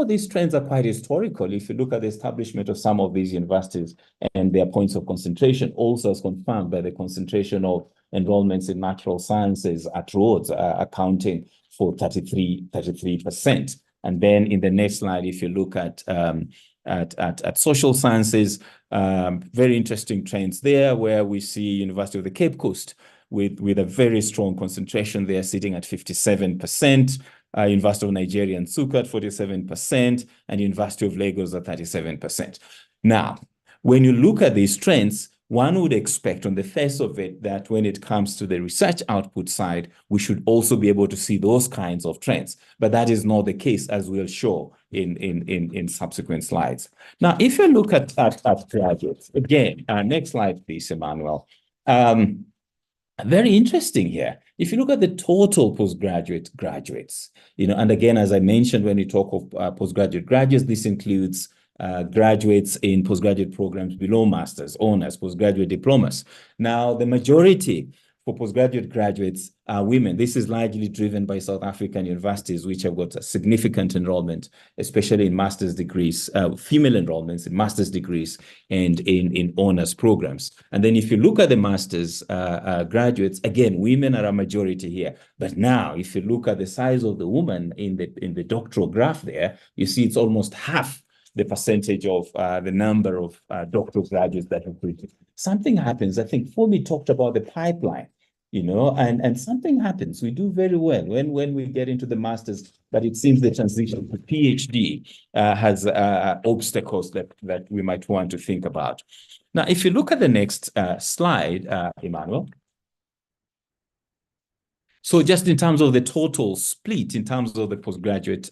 Speaker 18: these trends are quite historical. If you look at the establishment of some of these universities and their points of concentration, also as confirmed by the concentration of enrollments in natural sciences at Rhodes, accounting for 33%. And then in the next slide, if you look at social sciences, very interesting trends there, where we see University of the Cape Coast with a very strong concentration there, sitting at 57%, University of Nigeria and Nsukka at 47%, and University of Lagos at 37%. Now, when you look at these trends, one would expect on the face of it that when it comes to the research output side, we should also be able to see those kinds of trends. But that is not the case, as we'll show in subsequent slides. Now, if you look at graduates, again, next slide, please, Emmanuel. Very interesting here. If you look at the total postgraduate graduates, you know, and again, as I mentioned, when we talk of postgraduate graduates, this includes graduates in postgraduate programs below master's, honors, postgraduate diplomas. Now, the majority for postgraduate graduates are women. This is largely driven by South African universities, which have got a significant enrollment, especially in master's degrees, female enrollments in master's degrees and in honors programs. And then if you look at the master's graduates, again, women are a majority here. But now, if you look at the size of the woman in the doctoral graph there, you see it's almost half the percentage of the number of doctoral graduates that have completed. Something happens. I think Funmi talked about the pipeline, you know, and something happens. We do very well when we get into the masters, but it seems the transition to PhD has obstacles that we might want to think about. Now, if you look at the next slide, Emmanuel. So just in terms of the total split, in terms of the postgraduate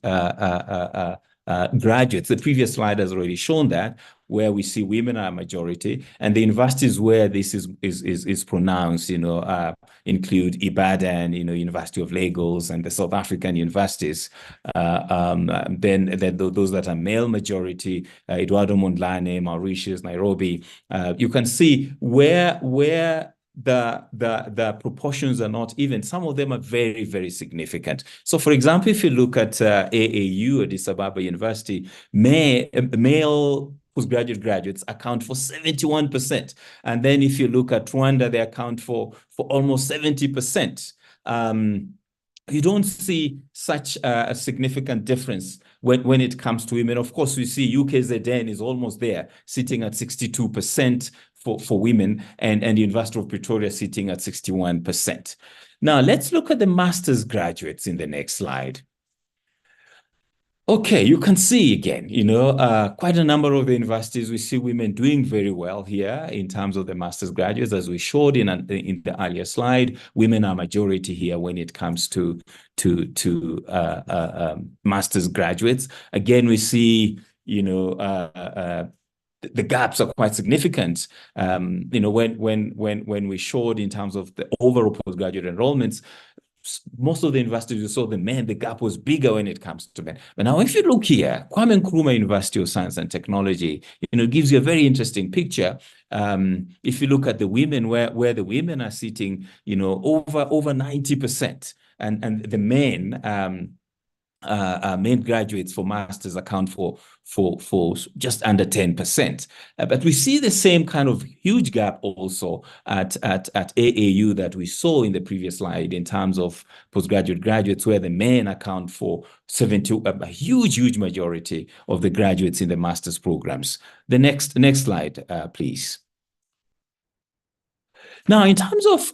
Speaker 18: graduates, the previous slide has already shown that, where we see women are a majority, and the universities where this is pronounced, you know, include Ibadan, you know, University of Lagos, and the South African universities. Then those that are male majority, Eduardo Mondlane, Mauritius, Nairobi. You can see where the proportions are not even. Some of them are very, very significant. So, for example, if you look at AAU, Addis Ababa University, male postgraduate graduates account for 71%. And then if you look at Rwanda, they account for almost 70%. You don't see such a significant difference when it comes to women. Of course, we see UKZN is almost there, sitting at 62%. For women, and the University of Pretoria sitting at 61%. Now, let's look at the master's graduates in the next slide. Okay, you can see again, you know, quite a number of the universities, we see women doing very well here in terms of the master's graduates, as we showed in the earlier slide. Women are majority here when it comes to master's graduates. Again, we see, you know, the gaps are quite significant. You know, when we showed in terms of the overall postgraduate enrollments, most of the universities you saw the gap was bigger when it comes to men. But now, if you look here, Kwame Nkrumah University of Science and Technology, you know, gives you a very interesting picture. If you look at the women, where the women are sitting, you know, over 90%, and the men. Main graduates for masters account for just under 10%. But we see the same kind of huge gap also at AAU that we saw in the previous slide in terms of postgraduate graduates, where the men account for a huge majority of the graduates in the master's programs. The next slide, please. Now, in terms of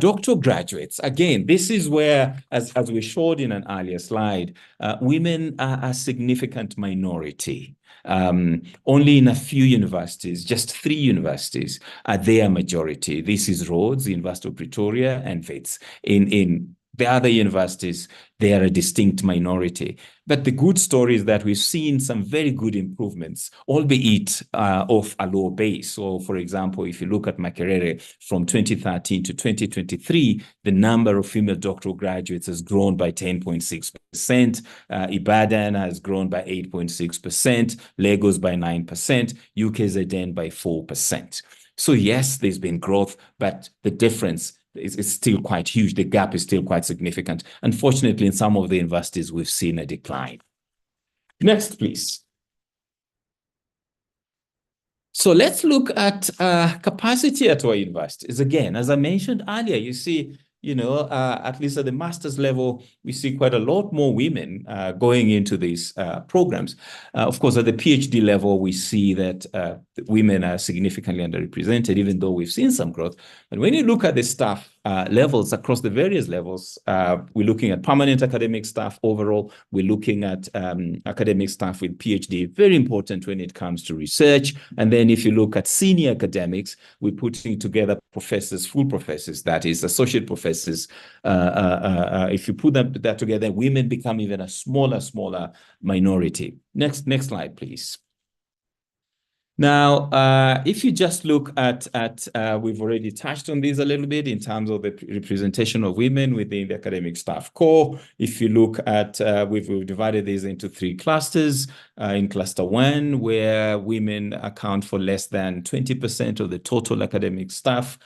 Speaker 18: doctoral graduates, again, this is where, as we showed in an earlier slide, women are a significant minority. Only in a few universities, just 3 universities, are they a majority. This is Rhodes, the University of Pretoria, and Wits. In the other universities, they are a distinct minority. But the good story is that we've seen some very good improvements, albeit off a low base. So, for example, if you look at Makerere from 2013 to 2023, the number of female doctoral graduates has grown by 10.6%. Ibadan has grown by 8.6%, Lagos by 9%, UKZN by 4%. So yes, there's been growth, but the difference is still quite huge. The gap is still quite significant. Unfortunately, in some of the universities, we've seen a decline. Next, please. So let's look at capacity at our universities. Again, as I mentioned earlier, you see, at least at the master's level, we see quite a lot more women going into these programs. Of course, at the PhD level, we see that women are significantly underrepresented, even though we've seen some growth. And when you look at the staff levels across the various levels, we're looking at permanent academic staff overall. We're looking at academic staff with PhD, very important when it comes to research. And then if you look at senior academics, we're putting together professors, full professors, that is associate professors. If you put that together, women become even a smaller minority. Next slide, please. Now, if you just look at we've already touched on this a little bit in terms of the representation of women within the academic staff core. If you look at, we've divided these into 3 clusters. In cluster 1, where women account for less than 20% of the total academic staff.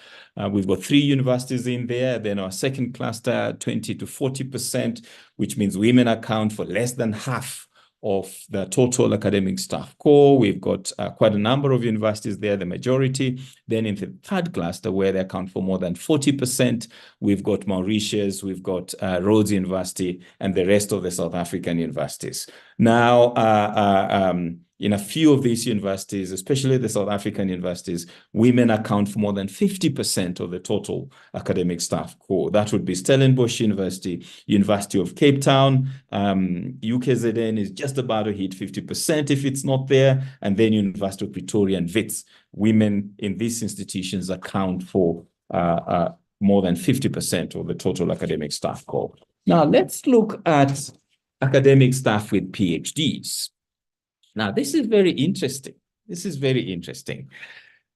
Speaker 18: We've got 3 universities in there. Then our second cluster, 20 to 40%, which means women account for less than half of the total academic staff core. We've got quite a number of universities there, the majority. Then in the third cluster, where they account for more than 40%, we've got Mauritius, we've got Rhodes University, and the rest of the South African universities. Now, in a few of these universities, especially the South African universities, women account for more than 50% of the total academic staff core. That would be Stellenbosch University, University of Cape Town, UKZN is just about to hit 50% if it's not there, and then University of Pretoria and Wits. Women in these institutions account for more than 50% of the total academic staff core. Now, let's look at academic staff with PhDs. Now, this is very interesting.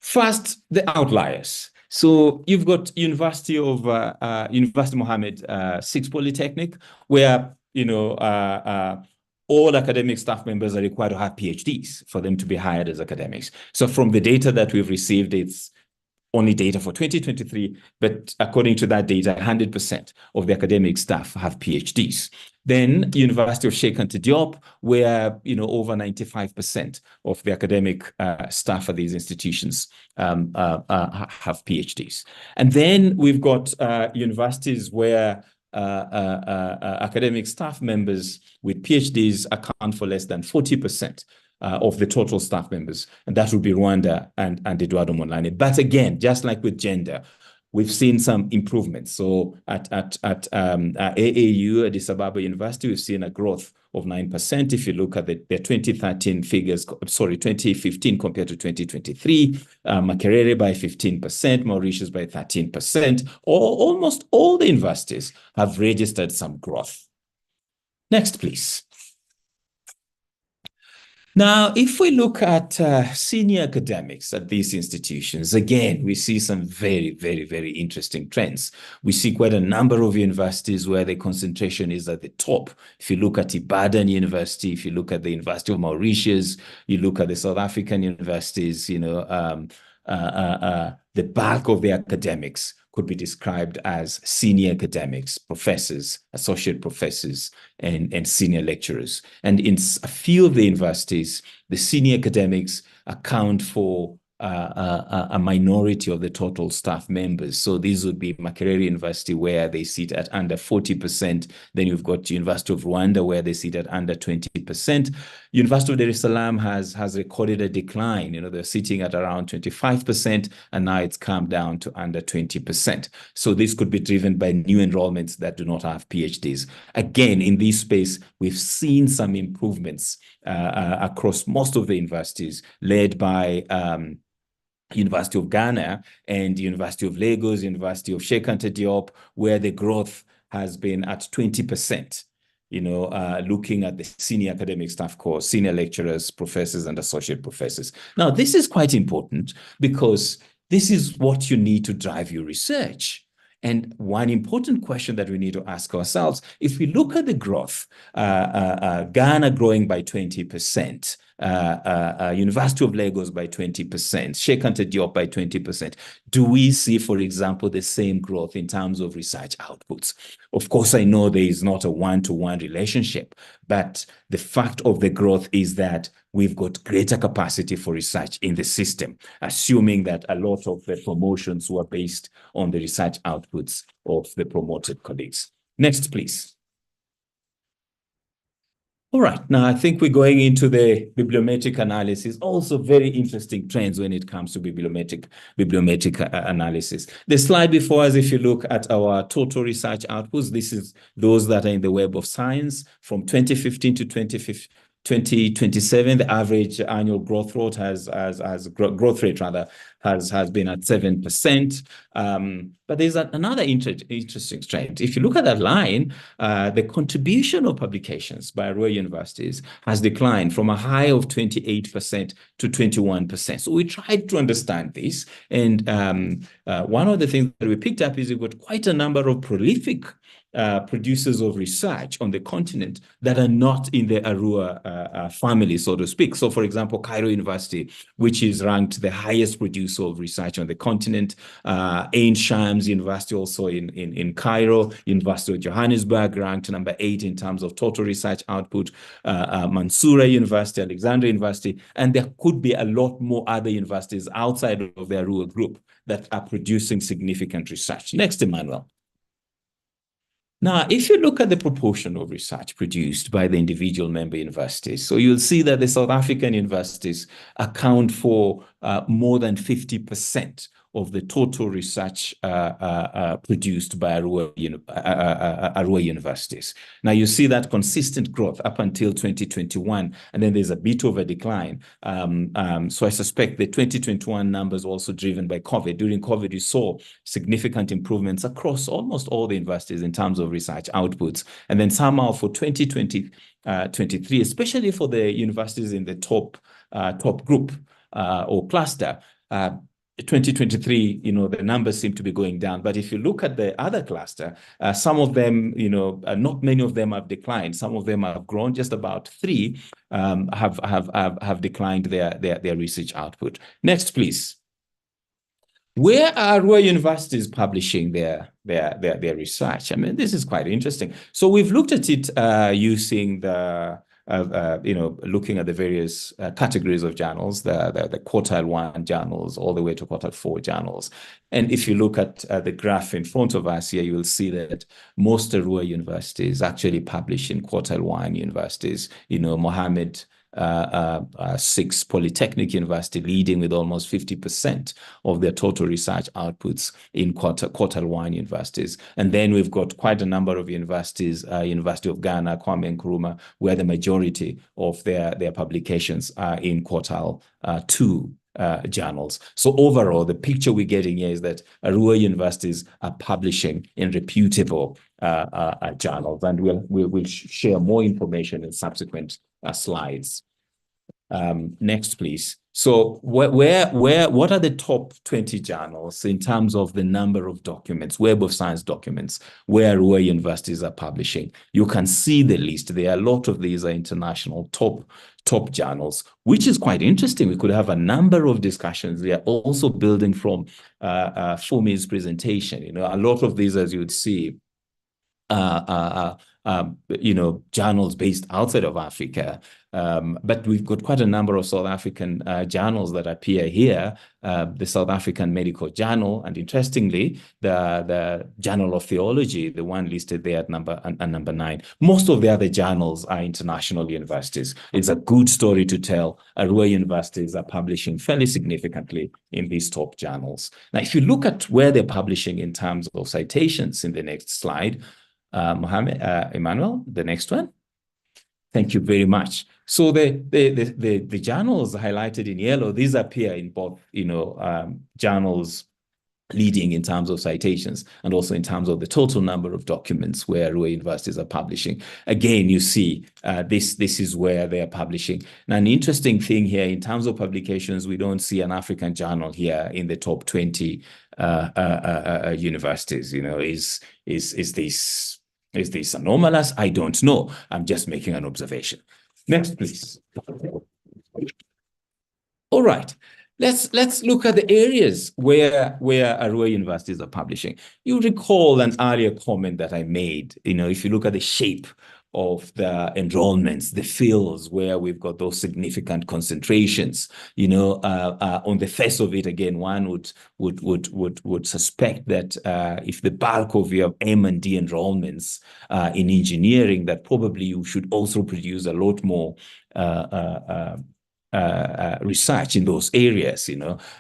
Speaker 18: First, the outliers. So you've got University Mohammed VI Polytechnic, where all academic staff members are required to have PhDs for them to be hired as academics. So from the data that we've received, it's only data for 2023, but according to that data, 100% of the academic staff have PhDs. Then University of Sheikh Anta Diop, where over 95% of the academic staff at these institutions have PhDs. And then we've got universities where academic staff members with PhDs account for less than 40%. Of the total staff members, and that would be Rwanda and Eduardo Mondlane. But again, just like with gender, we've seen some improvements. So at AAU, Addis Ababa University, we've seen a growth of 9%. If you look at the 2013 figures, 2015 compared to 2023, Makerere by 15%, Mauritius by 13%. Almost all the universities have registered some growth. Next, please. Now, if we look at senior academics at these institutions, again, we see some very, very, very interesting trends. We see quite a number of universities where the concentration is at the top. If you look at Ibadan University, if you look at the University of Mauritius, you look at the South African universities, the bulk of the academics could be described as senior academics, professors, associate professors, and senior lecturers. And in a few of the universities, the senior academics account for a minority of the total staff members. So these would be Makerere University, where they sit at under 40%. Then you've got University of Rwanda, where they sit at under 20%. University of Dar es Salaam has recorded a decline. They're sitting at around 25%, and now it's come down to under 20%. So this could be driven by new enrollments that do not have PhDs. Again, in this space, we've seen some improvements across most of the universities, led by University of Ghana and University of Lagos, University of Sheikh Anta Diop, where the growth has been at 20%. Looking at the senior academic staff course, senior lecturers, professors, and associate professors. Now, this is quite important because this is what you need to drive your research. And one important question that we need to ask ourselves, if we look at the growth, Ghana growing by 20%, University of Lagos by 20%, Sheikh Anta Diop by 20%. Do we see, for example, the same growth in terms of research outputs? Of course, I know there is not a one-to-one relationship, but the fact of the growth is that we've got greater capacity for research in the system, assuming that a lot of the promotions were based on the research outputs of the promoted colleagues. Next, please. All right, now I think we're going into the bibliometric analysis, also very interesting trends when it comes to bibliometric analysis. The slide before us, if you look at our total research outputs, this is those that are in the Web of Science from 2015 to 2027, the average annual growth rate has been at 7%. But there's another interesting trend. If you look at that line, the contribution of publications by ARUA universities has declined from a high of 28% to 21%. So we tried to understand this. And one of the things that we picked up is we've got quite a number of prolific producers of research on the continent that are not in the ARUA family, so to speak. So, for example, Cairo University, which is ranked the highest producer of research on the continent, Ain Shams University, also in Cairo, University of Johannesburg, ranked number 8 in terms of total research output, Mansoura University, Alexandria University, and there could be a lot more other universities outside of the ARUA group that are producing significant research. Next, Emmanuel. Now, if you look at the proportion of research produced by the individual member universities, so you'll see that the South African universities account for more than 50% of the total research produced by ARUA universities. Now, you see that consistent growth up until 2021, and then there's a bit of a decline. So I suspect the 2021 numbers also driven by COVID. During COVID, you saw significant improvements across almost all the universities in terms of research outputs. And then somehow for 2023, especially for the universities in the top group or cluster, 2023, the numbers seem to be going down. But if you look at the other cluster, some of them, not many of them have declined. Some of them have grown. Just about 3 have declined their research output. Next, please. Where are ARUA universities publishing their research? I mean, this is quite interesting. So we've looked at it using the looking at the various categories of journals, the quartile 1 journals, all the way to quartile 4 journals. And if you look at the graph in front of us here, you will see that most ARUA universities actually publish in quartile 1 universities. Mohammed 6 Polytechnic University leading with almost 50% of their total research outputs in quartile 1 universities. And then we've got quite a number of universities, University of Ghana, Kwame Nkrumah, where the majority of their publications are in quartile 2 journals. So overall, the picture we're getting here is that ARUA universities are publishing in reputable journals, and we'll share more information in subsequent slides. Next, please. So what are the top 20 journals in terms of the number of documents, Web of Science documents, where ARUA universities are publishing? You can see the list. There are a lot of these are international top journals, which is quite interesting. We could have a number of discussions. They are also building from Funmi's presentation. A lot of these, as you would see, journals based outside of Africa. But we've got quite a number of South African journals that appear here. The South African Medical Journal, and interestingly, the Journal of Theology, the one listed there at number 9. Most of the other journals are international universities. It's a good story to tell. ARUA universities are publishing fairly significantly in these top journals. Now, if you look at where they're publishing in terms of citations in the next slide, Emmanuel, the next one. Thank you very much. So the journals highlighted in yellow, these appear in both, journals leading in terms of citations and also in terms of the total number of documents where ARUA universities are publishing. Again, you see, this is where they are publishing. Now, an interesting thing here, in terms of publications, we don't see an African journal here in the top 20 universities. Is this anomalous? I don't know. I'm just making an observation. Next, please. All right. Let's look at the areas where ARUA universities are publishing. You recall an earlier comment that I made. If you look at the shape of the enrollments, the fields where we've got those significant concentrations, on the face of it, again, one would suspect that if the bulk of your M&D enrollments in engineering, that probably you should also produce a lot more research in those areas.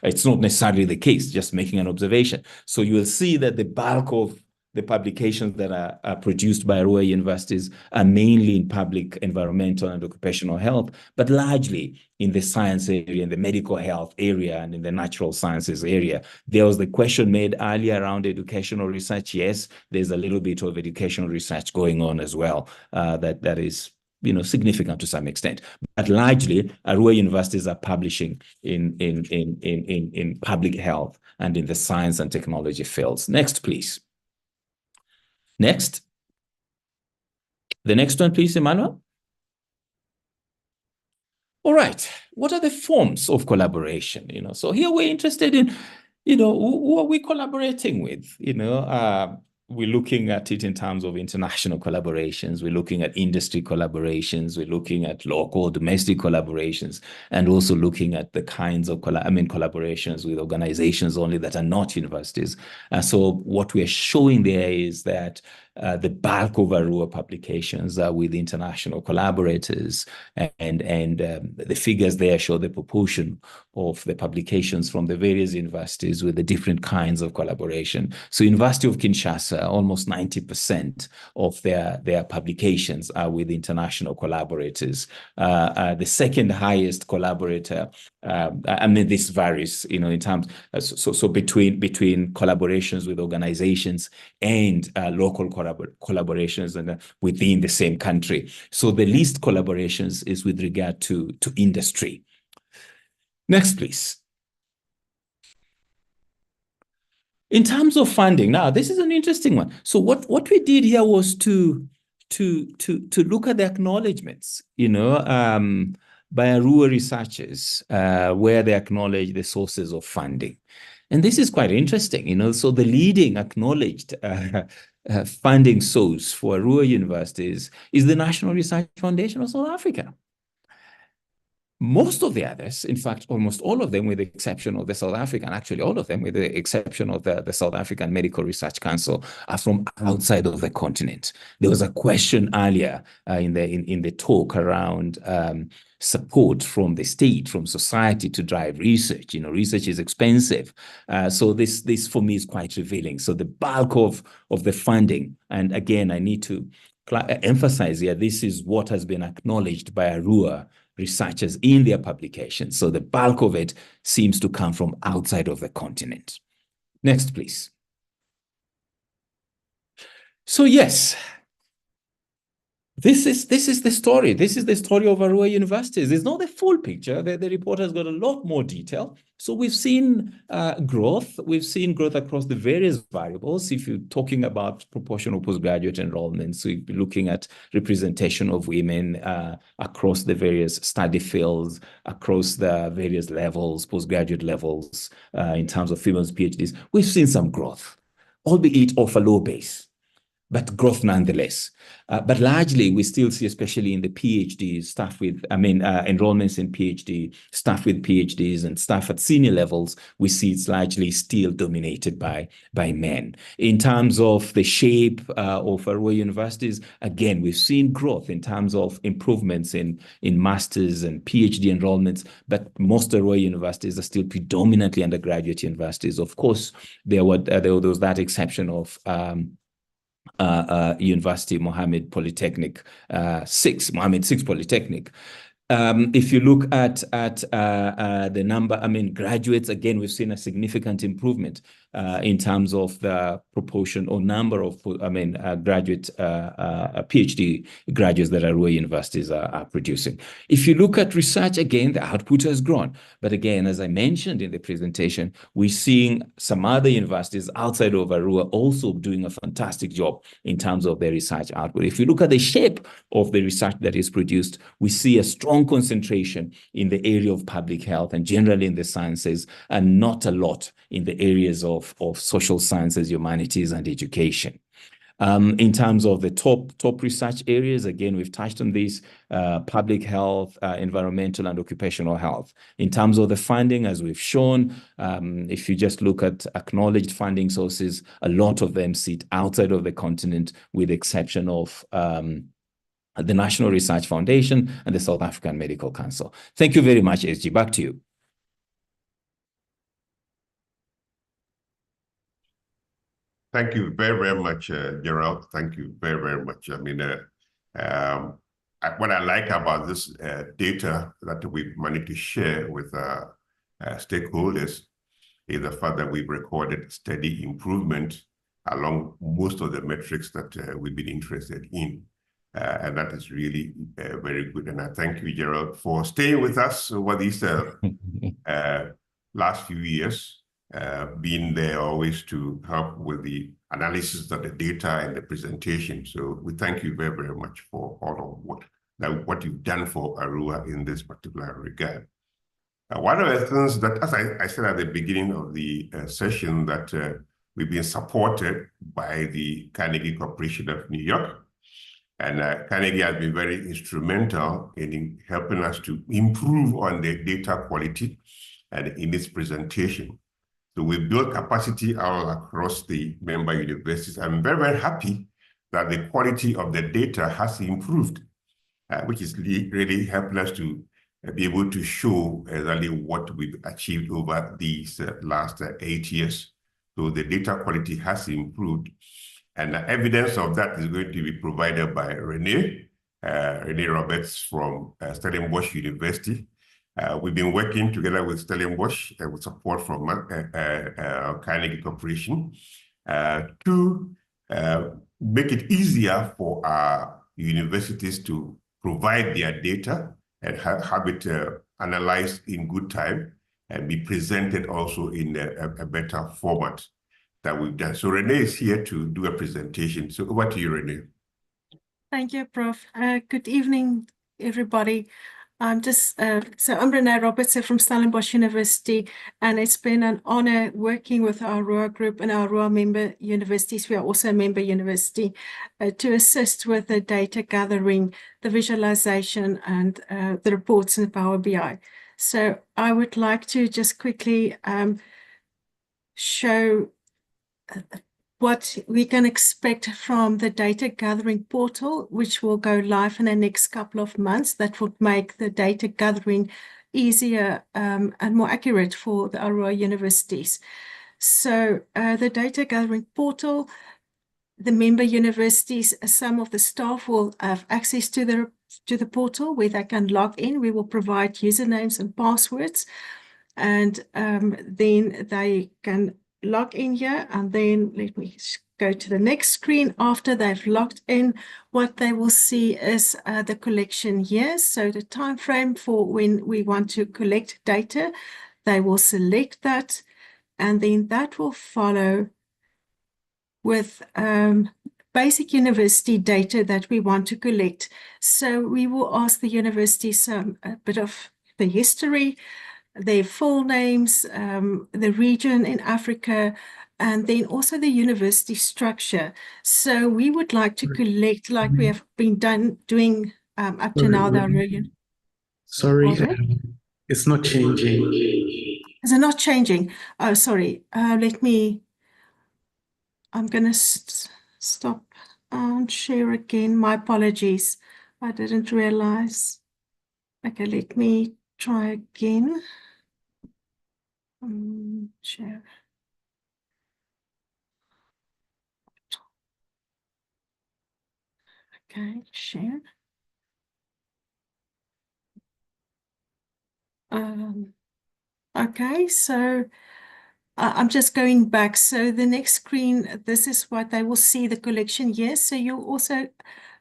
Speaker 18: It's not necessarily the case, just making an observation. So you will see that the bulk of the publications that are produced by ARUA universities are mainly in public environmental and occupational health, but largely in the science area, in the medical health area, and in the natural sciences area. There was the question made earlier around educational research. Yes, there's a little bit of educational research going on as well, that is significant to some extent. But largely, ARUA universities are publishing in public health and in the science and technology fields. Next, please. Next. The next one, please, Emmanuel. All right. What are the forms of collaboration? So here we're interested in, who are we collaborating with? We're looking at it in terms of international collaborations. We're looking at industry collaborations. We're looking at local, domestic collaborations, and also looking at the kinds of collaborations with organizations only that are not universities. So what we're showing there is that the bulk of ARUA publications are with international collaborators, and the figures there show the proportion of the publications from the various universities with the different kinds of collaboration. So University of Kinshasa, almost 90% of their publications are with international collaborators. The second highest collaborator, this varies, in terms, so between collaborations with organizations and local collaborations and within the same country. So the least collaborations is with regard to industry. Next, please. In terms of funding, now this is an interesting one. So what we did here was to look at the acknowledgements, by ARUA researchers, where they acknowledge the sources of funding. And this is quite interesting, so the leading acknowledged funding source for ARUA universities is the National Research Foundation of South Africa. Most of the others, in fact, almost all of them, with the exception of the South African, actually all of them, with the exception of the South African Medical Research Council, are from outside of the continent. There was a question earlier in the talk around support from the state, from society to drive research. Research is expensive. So this for me is quite revealing. So the bulk of the funding, and again, I need to emphasize here, this is what has been acknowledged by ARUA researchers in their publications. So the bulk of it seems to come from outside of the continent. Next, please. So yes, this is the story. This is the story of ARUA universities. It's not the full picture. The report has got a lot more detail. So we've seen growth. We've seen growth across the various variables. If you're talking about proportional postgraduate enrollments, we'll be looking at representation of women across the various study fields, across the various levels, postgraduate levels, in terms of females PhDs. We've seen some growth, albeit off a low base. but growth nonetheless. But largely, we still see, especially in the PhD staff with, enrollments in PhD, staff with PhDs and staff at senior levels, we see it's largely still dominated by men. In terms of the shape of ARUA universities, again, we've seen growth in terms of improvements in masters and PhD enrollments, but most ARUA universities are still predominantly undergraduate universities. Of course, there was that exception of University Mohammed Polytechnic, Mohammed VI Polytechnic. If you look at the number, graduates, again, we've seen a significant improvement in terms of the proportion or number of, graduate PhD graduates that ARUA universities are producing. If you look at research, again, the output has grown. But again, as I mentioned in the presentation, we're seeing some other universities outside of ARUA also doing a fantastic job in terms of their research output. If you look at the shape of the research that is produced, we see a strong concentration in the area of public health and generally in the sciences, and not a lot in the areas of social sciences, humanities, and education. In terms of the top research areas, again, we've touched on these, public health, environmental and occupational health. In terms of the funding, as we've shown, if you just look at acknowledged funding sources, a lot of them sit outside of the continent, with the exception of the National Research Foundation and the South African Medical Council. Thank you very much, SG. Back to you.
Speaker 1: Thank you very, very much, Gerald. Thank you very, very much. What I like about this data that we've managed to share with stakeholders is the fact that we've recorded steady improvement along most of the metrics that we've been interested in. And that is really very good. And I thank you, Gerald, for staying with us over these last few years. Being there always to help with the analysis of the data and the presentation. So we thank you very, very much for all of what you've done for ARUA in this particular regard. One of the things that, as I said at the beginning of the session, that we've been supported by the Carnegie Corporation of New York. And Carnegie has been very instrumental in helping us to improve on the data quality and in its presentation. So we built capacity all across the member universities. I'm very, very happy that the quality of the data has improved, which is really helping us to be able to show exactly what we've achieved over these last 8 years. So the data quality has improved. And the evidence of that is going to be provided by Renee Roberts from Stellenbosch University. We've been working together with Stellenbosch with support from Carnegie Corporation to make it easier for our universities to provide their data and have it analyzed in good time and be presented also in a better format that we've done. So Renee is here to do a presentation. So over to you, Renee.
Speaker 20: Thank you, Prof. Good evening, everybody. I'm Renee Roberts from Stellenbosch University, and it's been an honor working with our ARUA group and our ARUA member universities. We are also a member university to assist with the data gathering, the visualization, and the reports in Power BI. So I would like to just quickly show what we can expect from the data gathering portal, which will go live in the next couple of months. That would make the data gathering easier and more accurate for the ARUA universities. So the data gathering portal, the member universities, some of the staff will have access to the portal where they can log in. We will provide usernames and passwords, and then they can log in here, and then let me go to the next screen. After they've logged in, what they will see is the collection here. So the time frame for when we want to collect data, they will select that, and then that will follow with basic university data that we want to collect. So we will ask the universities a bit of the history, their full names, the region in Africa, and then also the university structure. So we would like to collect, like we have been doing up to now.
Speaker 19: Sorry, it's not changing.
Speaker 20: Is it not changing? Oh, sorry. Let me. I'm going to stop and share again. My apologies. I didn't realize. Okay, let me try again. Share. Okay, share. Okay, so I'm just going back. So the next screen, this is what they will see, the collection years. So you'll also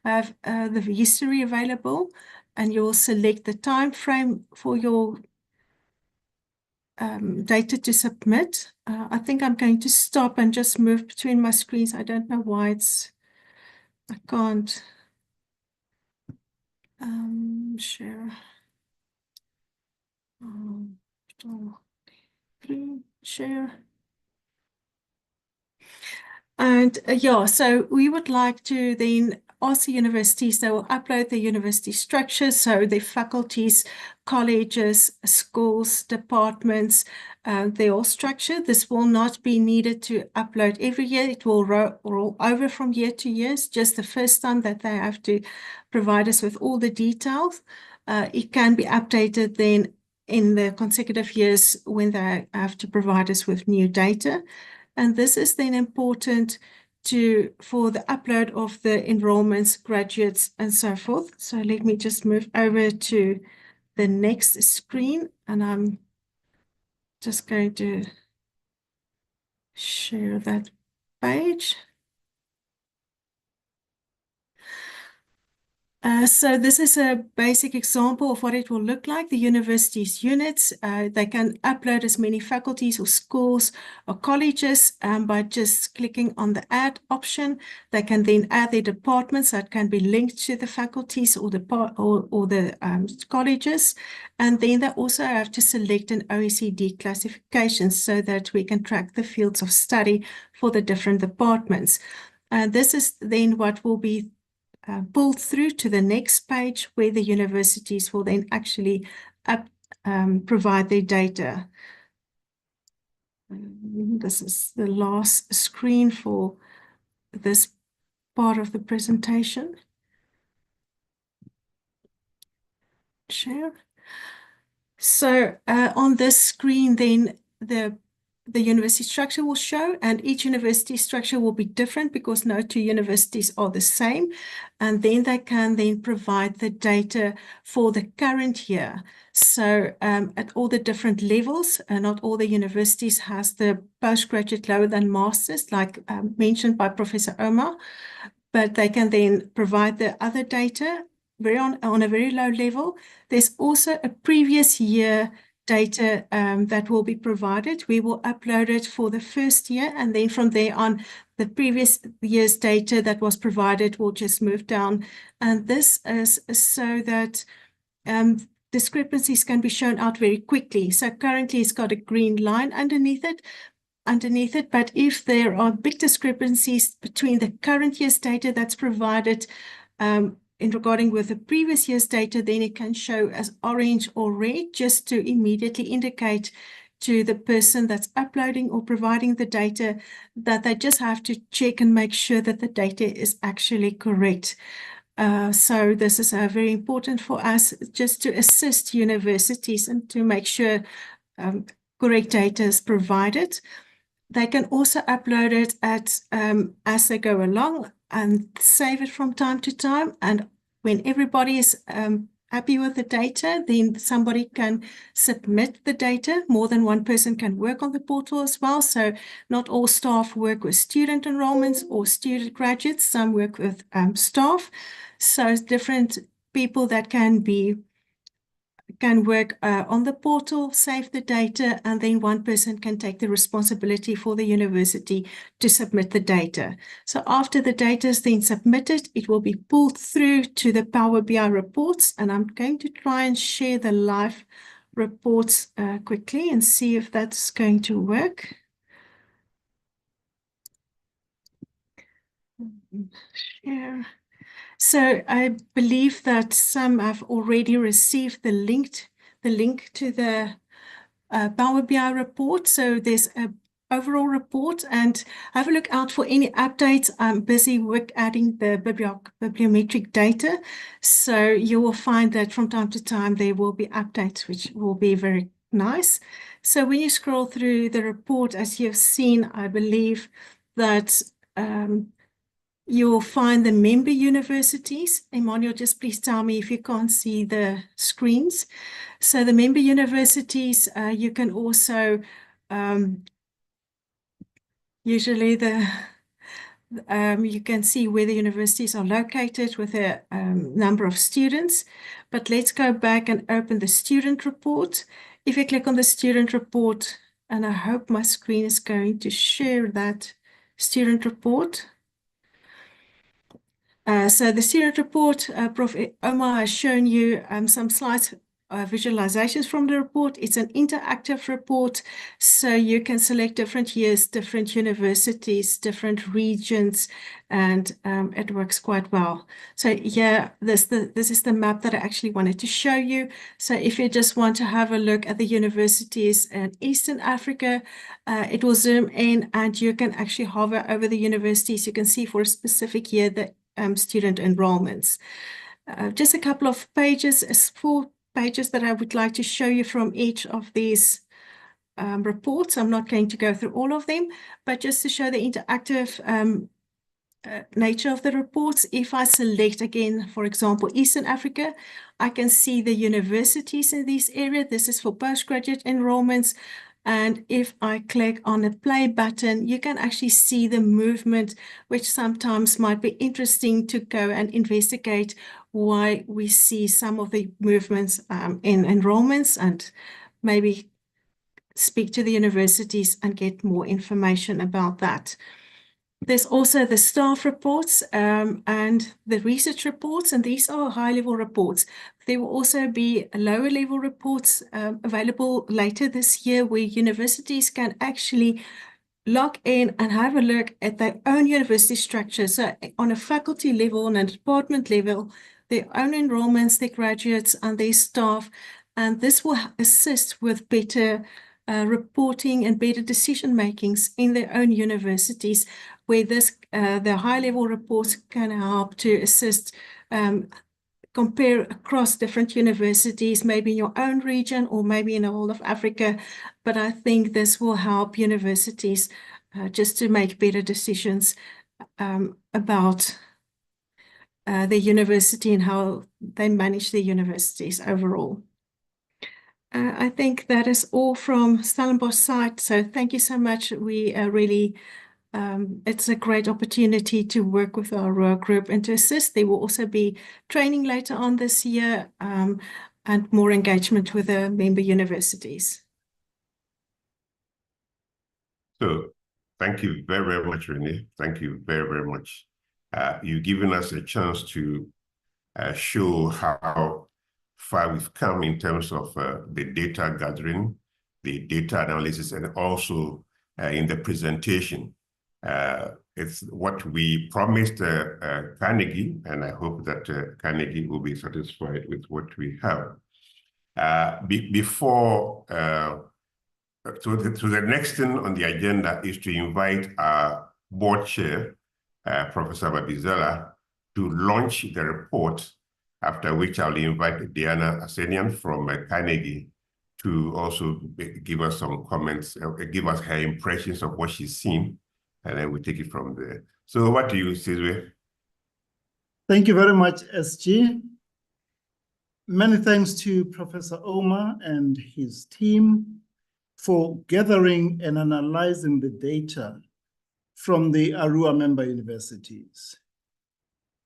Speaker 20: have the history available, and you'll select the time frame for your data to submit. I think I'm going to stop and just move between my screens. I don't know why I can't share. Share. And yeah, so we would like to then ask the universities, they will upload the university structures, so the faculties, colleges, schools, departments, they're all structured. This will not be needed to upload every year. It will roll over from year to year. It's just the first time that they have to provide us with all the details. It can be updated then in the consecutive years when they have to provide us with new data. And this is then important for the upload of the enrollments, graduates, and so forth. So let me just move over to the next screen, and I'm just going to share that page. So this is a basic example of what it will look like. The university's units, they can upload as many faculties or schools or colleges by just clicking on the add option. They can then add their departments that can be linked to the faculties or the colleges. And then they also have to select an OECD classification so that we can track the fields of study for the different departments. This is then what will be pulled through to the next page where the universities will then actually provide their data. This is the last screen for this part of the presentation. Share. So on this screen then the university structure will show, and each university structure will be different because no two universities are the same. And then they can then provide the data for the current year. So at all the different levels, not all the universities has the postgraduate lower than masters, like mentioned by Professor Omar, but they can then provide the other data on a very low level. There's also a previous year data that will be provided. We will upload it for the first year, and then from there on, the previous year's data that was provided will just move down. And this is so that discrepancies can be shown out very quickly. So currently it's got a green line underneath it, but if there are big discrepancies between the current year's data that's provided in regarding with the previous year's data, then it can show as orange or red, just to immediately indicate to the person that's uploading or providing the data that they just have to check and make sure that the data is actually correct. So this is very important for us, just to assist universities and to make sure correct data is provided. They can also upload it as they go along and save it from time to time. And when everybody is happy with the data, then somebody can submit the data. More than one person can work on the portal as well. So not all staff work with student enrollments or student graduates. Some work with staff. So it's different people that can work on the portal, save the data, and then one person can take the responsibility for the university to submit the data. So after the data is then submitted, it will be pulled through to the Power BI reports, and I'm going to try and share the live reports quickly and see if that's going to work. Share. So I believe that some have already received the link to the Power BI report. So there's a overall report, and have a look out for any updates. I'm busy with adding the bibliometric data. So you will find that from time to time there will be updates, which will be very nice. So when you scroll through the report, as you've seen, I believe that you will find the member universities. Emmanuel, just please tell me if you can't see the screens. So the member universities, you can also usually you can see where the universities are located with a number of students. But let's go back and open the student report. If you click on the student report, and I hope my screen is going to share that student report. So the student report, Prof. Omar has shown you some slides, visualizations from the report. It's an interactive report, so you can select different years, different universities, different regions, and it works quite well. So yeah, this is the map that I actually wanted to show you. So if you just want to have a look at the universities in Eastern Africa, it will zoom in and you can actually hover over the universities. You can see for a specific year the student enrollments. Just a couple of pages, 4 pages that I would like to show you from each of these reports. I'm not going to go through all of them, but just to show the interactive nature of the reports. If I select again, for example, Eastern Africa, I can see the universities in this area. This is for postgraduate enrollments. And if I click on the play button, you can actually see the movement, which sometimes might be interesting to go and investigate why we see some of the movements in enrollments, and maybe speak to the universities and get more information about that. There's also the staff reports and the research reports, and these are high-level reports. There will also be lower-level reports available later this year, where universities can actually log in and have a look at their own university structure. So on a faculty level, on a department level, their own enrollments, their graduates, and their staff. And this will assist with better reporting and better decision makings in their own universities, where the high-level reports can help to assist compare across different universities, maybe in your own region or maybe in the whole of Africa. But I think this will help universities just to make better decisions about the university and how they manage their universities overall. I think that is all from Stellenbosch side. So thank you so much. We really, it's a great opportunity to work with our ARUA group and to assist. There will also be training later on this year and more engagement with the member universities.
Speaker 1: So thank you very, very much, Renee. Thank you very, very much. You've given us a chance to show how far we've come in terms of the data gathering, the data analysis, and also in the presentation. It's what we promised Carnegie, and I hope that Carnegie will be satisfied with what we have. Before, so the next thing on the agenda is to invite our board chair, Professor Babizela, to launch the report, after which I'll invite Diana Asenian from Carnegie to also give us some comments, give us her impressions of what she's seen, and then we'll take it from there. So what do you say?
Speaker 2: Thank you very much, SG. Many thanks to Professor Omar and his team for gathering and analyzing the data from the ARUA member universities.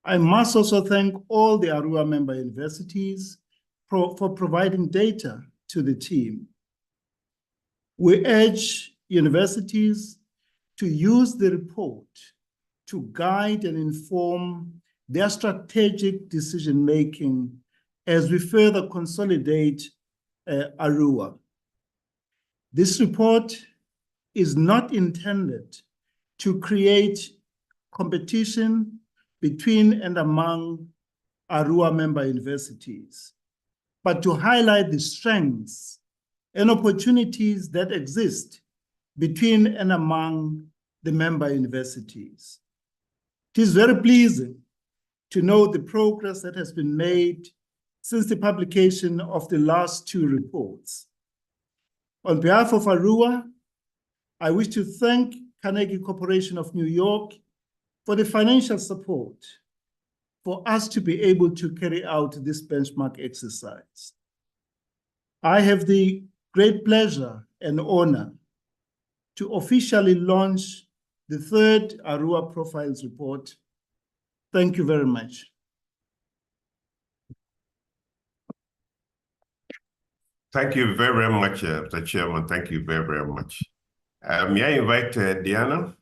Speaker 2: I must also thank all the ARUA member universities for providing data to the team. We urge universities to use the report to guide and inform their strategic decision-making as we further consolidate ARUA. This report is not intended to create competition between and among ARUA member universities, but to highlight the strengths and opportunities that exist between and among the member universities. It is very pleasing to know the progress that has been made since the publication of the last two reports. On behalf of ARUA, I wish to thank Carnegie Corporation of New York for the financial support for us to be able to carry out this benchmark exercise. I have the great pleasure and honor to officially launch the third ARUA Profiles report. Thank you very much.
Speaker 1: Thank you very, very much, Mr. Chairman. Thank you very, very much. May I invite Diana?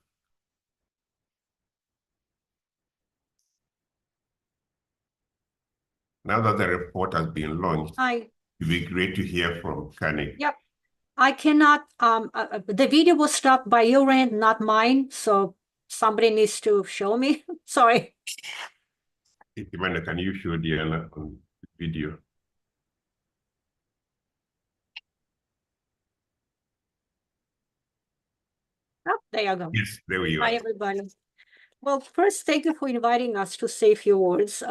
Speaker 1: Now that the report has been launched, it would be great to hear from Carnegie.
Speaker 21: Yep. I cannot, the video was stopped by your end, not mine, so somebody needs to show me. Sorry.
Speaker 1: Amanda, can you show Diana on the video?
Speaker 21: Oh, there you go.
Speaker 1: Yes, there we go.
Speaker 21: Hi, everybody. Well, first, thank you for inviting us to say a few words.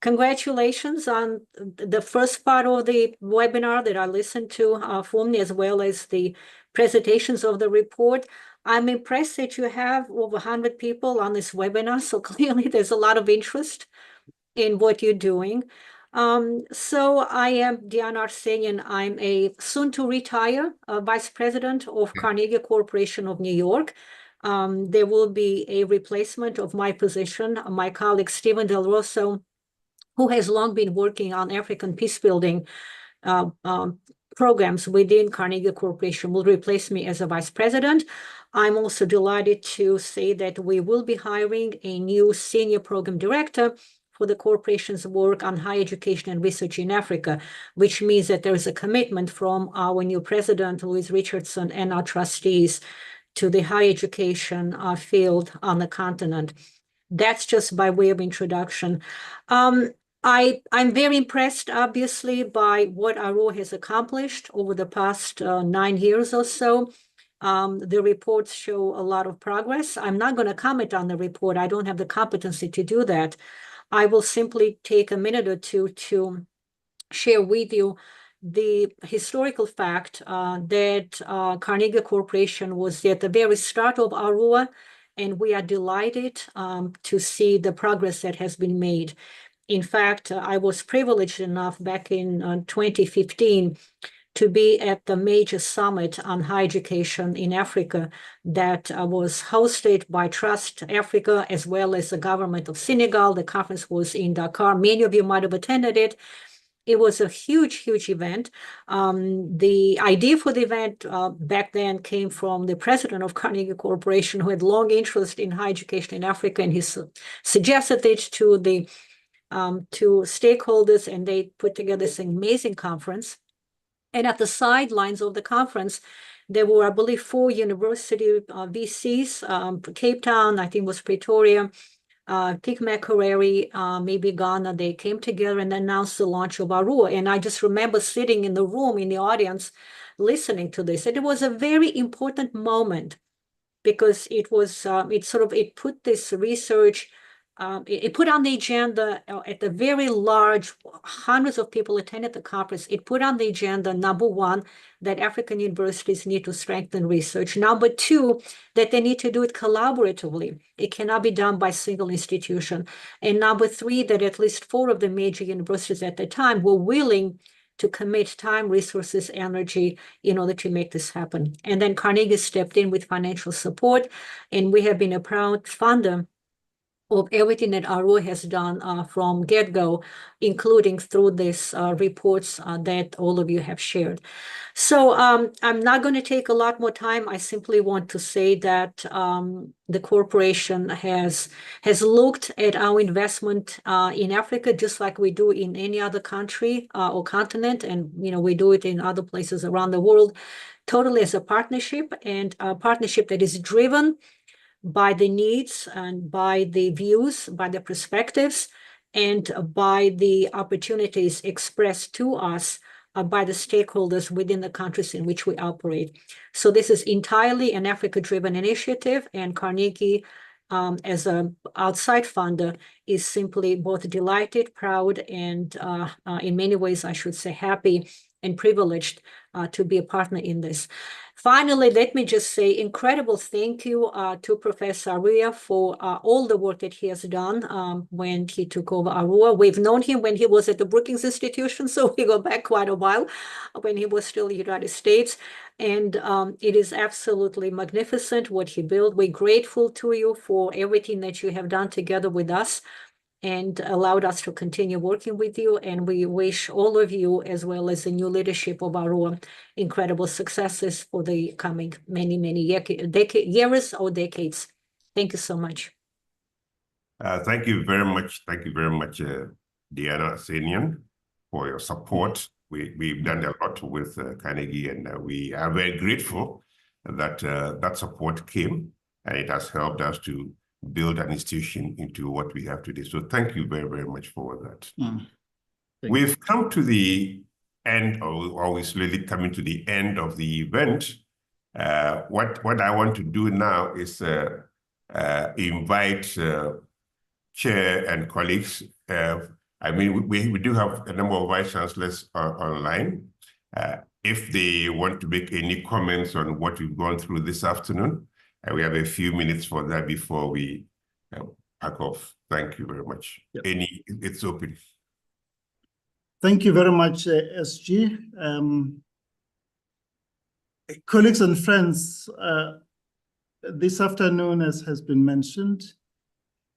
Speaker 21: Congratulations on the first part of the webinar that I listened to, Funmi, as well as the presentations of the report. I'm impressed that you have over 100 people on this webinar, so clearly there's a lot of interest in what you're doing. So I am Diana Arsenian. I'm a soon-to-retire Vice President of Carnegie Corporation of New York. There will be a replacement of my position. My colleague, Stephen Del Rosso, who has long been working on African peacebuilding programs within Carnegie Corporation, will replace me as a vice president. I'm also delighted to say that we will be hiring a new senior program director for the corporation's work on higher education and research in Africa, which means that there is a commitment from our new president, Louise Richardson, and our trustees to the higher education field on the continent. That's just by way of introduction. I'm very impressed, obviously, by what ARUA has accomplished over the past 9 years or so. The reports show a lot of progress. I'm not going to comment on the report. I don't have the competency to do that. I will simply take a minute or two to share with you the historical fact that Carnegie Corporation was at the very start of ARUA, and we are delighted to see the progress that has been made. In fact, I was privileged enough back in 2015 to be at the major summit on higher education in Africa that was hosted by Trust Africa as well as the government of Senegal. The conference was in Dakar. Many of you might have attended it. It was a huge, huge event. The idea for the event back then came from the president of Carnegie Corporation, who had long interest in higher education in Africa, and he suggested it to the to stakeholders, and they put together this amazing conference. And at the sidelines of the conference, there were, I believe, 4 university VCs, Cape Town, I think it was Pretoria, Makerere, maybe Ghana. They came together and announced the launch of ARUA. And I just remember sitting in the room, in the audience, listening to this. And it was a very important moment because it was, it put this research, it put on the agenda at the very large, hundreds of people attended the conference. It put on the agenda, number one, that African universities need to strengthen research. Number two, that they need to do it collaboratively. It cannot be done by a single institution. And number three, that at least 4 of the major universities at the time were willing to commit time, resources, energy in order to make this happen. And then Carnegie stepped in with financial support, and we have been a proud funder of everything that ARUA has done from get-go, including through these reports that all of you have shared. So I'm not going to take a lot more time. I simply want to say that the corporation has looked at our investment in Africa just like we do in any other country or continent, and we do it in other places around the world, totally as a partnership, and a partnership that is driven by the needs and by the views, by the perspectives, and by the opportunities expressed to us by the stakeholders within the countries in which we operate. So this is entirely an Africa-driven initiative, and Carnegie, as an outside funder, is simply both delighted, proud, and in many ways, I should say, happy and privileged to be a partner in this. Finally, let me just say incredible thank you to Professor ARUA for all the work that he has done when he took over ARUA. We've known him when he was at the Brookings Institution, so we go back quite a while when he was still in the United States. And it is absolutely magnificent what he built. We're grateful to you for everything that you have done together with us and allowed us to continue working with you. And we wish all of you, as well as the new leadership of ARUA, incredible successes for the coming many, many years or decades. Thank you so much.
Speaker 1: Thank you very much. Thank you very much, Diana Asenian, for your support. We've done a lot with Carnegie, and we are very grateful that that support came, and it has helped us to build an institution into what we have today. So thank you very, very much for that. We've come to the end, or we're slowly coming to the end of the event. What I want to do now is invite Chair and colleagues. I mean, we do have a number of vice chancellors online. If they want to make any comments on what we've gone through this afternoon, we have a few minutes for that before we pack off. Thank you very much. Yep. It's open.
Speaker 2: Thank you very much, SG. Colleagues and friends, this afternoon, as has been mentioned,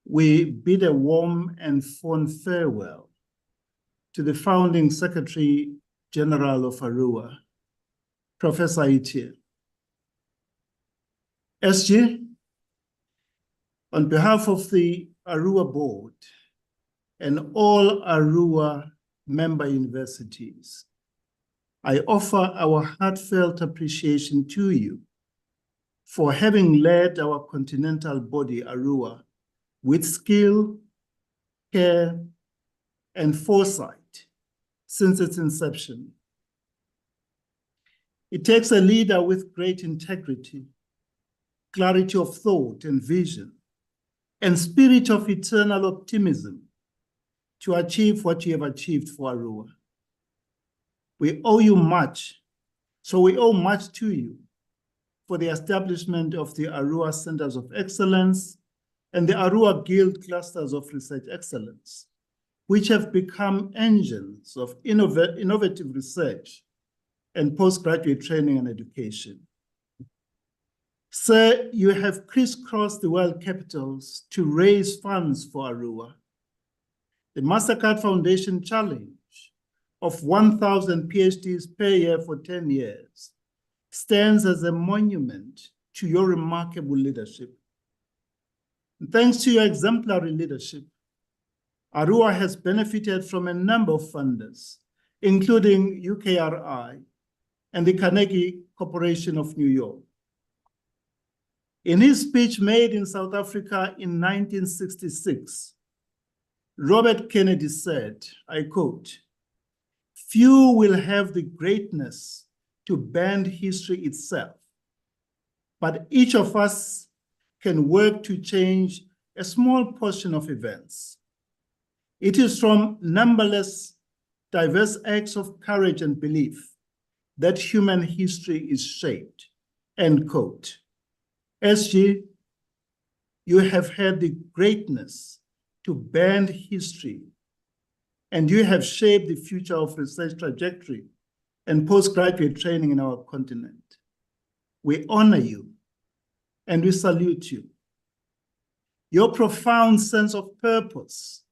Speaker 2: we bid a warm and fond farewell to the founding Secretary General of ARUA, Professor Itie. SG, on behalf of the ARUA board and all ARUA member universities, I offer our heartfelt appreciation to you for having led our continental body, ARUA, with skill, care, and foresight since its inception. It takes a leader with great integrity, clarity of thought and vision, and spirit of eternal optimism to achieve what you have achieved for ARUA. We owe you much, so we owe much to you for the establishment of the ARUA Centers of Excellence and the ARUA Guild Clusters of Research Excellence, which have become engines of innovative research and postgraduate training and education. Sir, you have crisscrossed the world capitals to raise funds for ARUA. The MasterCard Foundation Challenge of 1,000 PhDs per year for 10 years stands as a monument to your remarkable leadership. And thanks to your exemplary leadership, ARUA has benefited from a number of funders, including UKRI and the Carnegie Corporation of New York. In his speech made in South Africa in 1966, Robert Kennedy said, I quote, "Few will have the greatness to bend history itself, but each of us can work to change a small portion of events. It is from numberless diverse acts of courage and belief that human history is shaped," end quote. SG, you have had the greatness to bend history, and you have shaped the future of research trajectory and postgraduate training in our continent. We honor you and we salute you. Your profound sense of purpose,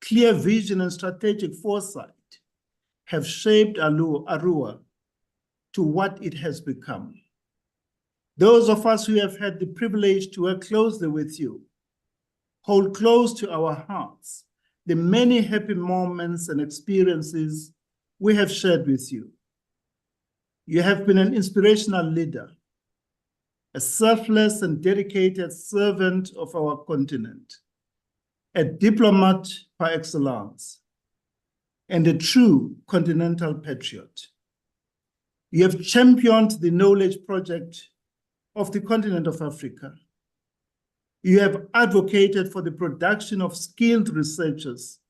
Speaker 2: clear vision, and strategic foresight have shaped ARUA to what it has become. Those of us who have had the privilege to work closely with you hold close to our hearts the many happy moments and experiences we have shared with you. You have been an inspirational leader, a selfless and dedicated servant of our continent, a diplomat par excellence, and a true continental patriot. You have championed the knowledge project of the continent of Africa. You have advocated for the production of skilled researchers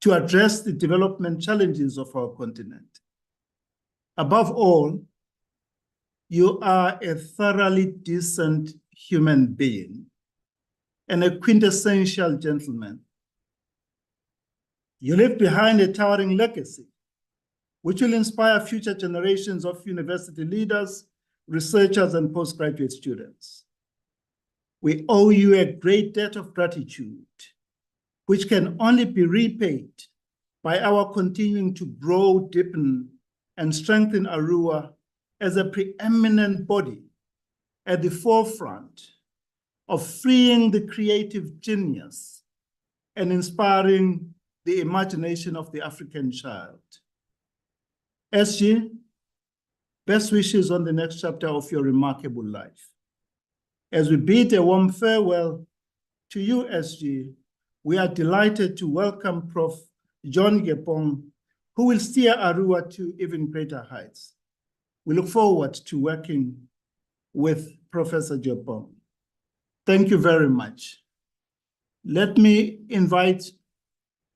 Speaker 2: to address the development challenges of our continent. Above all, you are a thoroughly decent human being and a quintessential gentleman. You leave behind a towering legacy, which will inspire future generations of university leaders, researchers, and postgraduate students. We owe you a great debt of gratitude, which can only be repaid by our continuing to grow, deepen, and strengthen ARUA as a preeminent body at the forefront of freeing the creative genius and inspiring the imagination of the African child. SG, best wishes on the next chapter of your remarkable life. As we bid a warm farewell to you, SG, we are delighted to welcome Prof. John Gepong, who will steer ARUA to even greater heights. We look forward to working with Professor Gepong. Thank you very much. Let me invite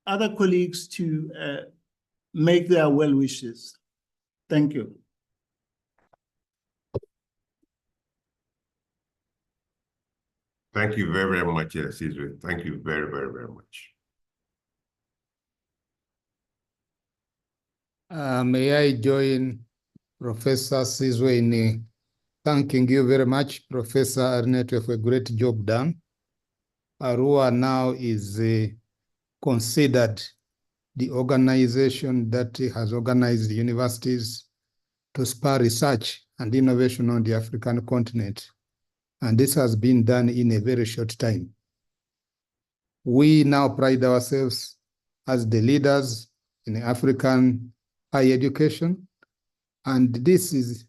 Speaker 2: other colleagues to make their well wishes. Thank you.
Speaker 1: Thank you very, very much, Sizwe. Thank you very, very, very much.
Speaker 4: May I join Professor Sizwe in thanking you very much, Professor Arnett, for a great job done. ARUA now is considered the organization that has organized the universities to spur research and innovation on the African continent. And this has been done in a very short time. We now pride ourselves as the leaders in African higher education. And this is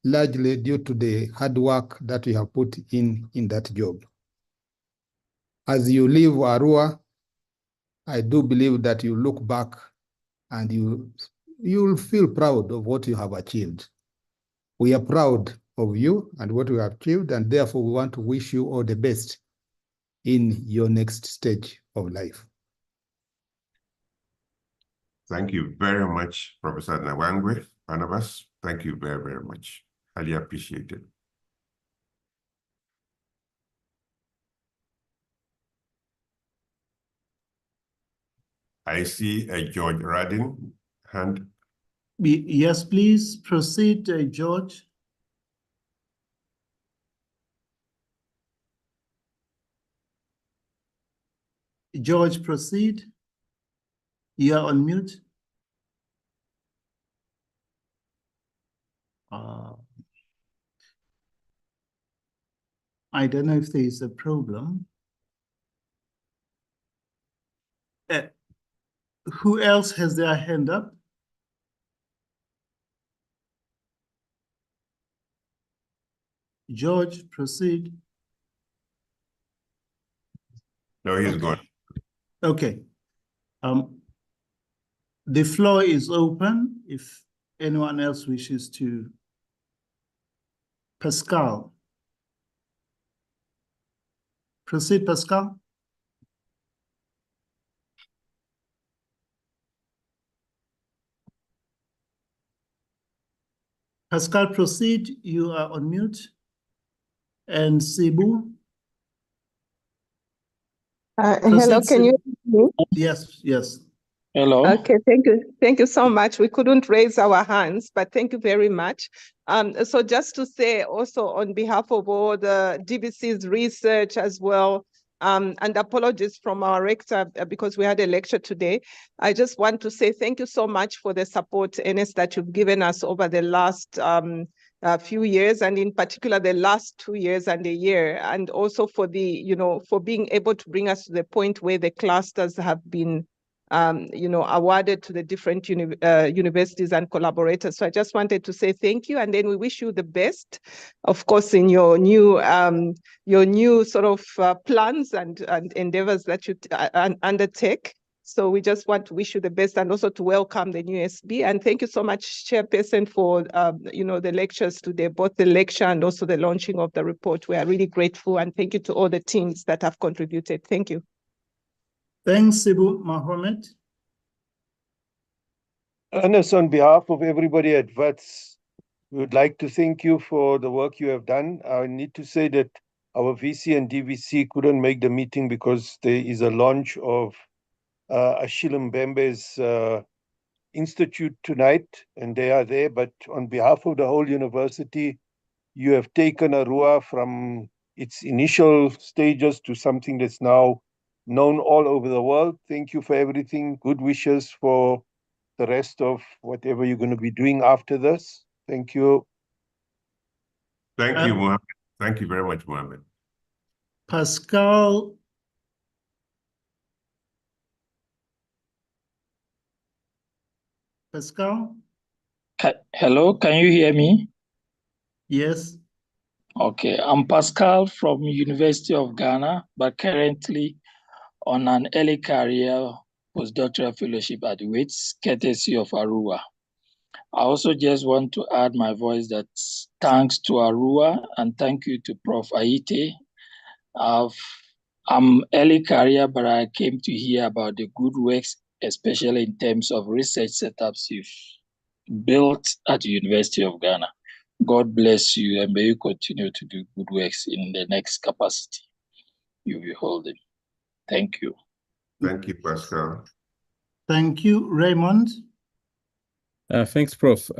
Speaker 4: largely due to the hard work that we have put in that job. As you leave ARUA, I do believe that you look back and you'll feel proud of what you have achieved. We are proud of you and what you have achieved, and therefore we want to wish you all the best in your next stage of life.
Speaker 1: Thank you very much, Professor Nawangwe, Barnabas. Thank you very, very much. Highly appreciated. I see a George Radin hand.
Speaker 2: Yes, please proceed, George. George, proceed. You are on mute. I don't know if there is a problem. Who else has their hand up? George, proceed.
Speaker 1: No, he's gone.
Speaker 2: Okay. The floor is open if anyone else wishes to. Pascal. Proceed, Pascal. Pascal, proceed. You are on mute. And Sibu.
Speaker 22: Hello, can you hear me?
Speaker 2: Yes, yes.
Speaker 22: Hello. Okay, thank you. Thank you so much. We couldn't raise our hands, but thank you very much. So just to say also on behalf of all the DBC's research as well, and apologies from our rector because we had a lecture today. I just want to say thank you so much for the support, Ernest, that you've given us over the last few years, and in particular the last 2 years and a year, and also for the, for being able to bring us to the point where the clusters have been awarded to the different universities and collaborators. So I just wanted to say thank you, and then we wish you the best, of course, in your new sort of plans and endeavors that you undertake. So we just want to wish you the best and also to welcome the new SB. And thank you so much, Chairperson, for the lectures today, both the lecture and also the launching of the report. We are really grateful, and thank you to all the teams that have contributed. Thank you.
Speaker 2: Thanks, Sibu Mohammed.
Speaker 5: Ernest, on behalf of everybody at WITS, we would like to thank you for the work you have done. I need to say that our VC and DVC couldn't make the meeting because there is a launch of Achille Mbembe's institute tonight, and they are there. But on behalf of the whole university, you have taken ARUA from its initial stages to something that's now known all over the world. Thank you for everything. Good wishes for the rest of whatever you're going to be doing after this. Thank you.
Speaker 1: Thank you, Mohammed. Thank you very much, Mohammed.
Speaker 2: Pascal. Pascal?
Speaker 6: Hello, can you hear me?
Speaker 2: Yes.
Speaker 6: Okay, I'm Pascal from University of Ghana, but currently on an early career postdoctoral fellowship at WITS, courtesy of ARUA. I also just want to add my voice that thanks to ARUA and thank you to Prof. Aite. I'm early career, but I came to hear about the good works, especially in terms of research setups you've built at the University of Ghana. God bless you, and may you continue to do good works in the next capacity you'll be holding. Thank you.
Speaker 1: Thank you, Pascal.
Speaker 2: Thank you, Raymond.
Speaker 18: Thanks, Prof.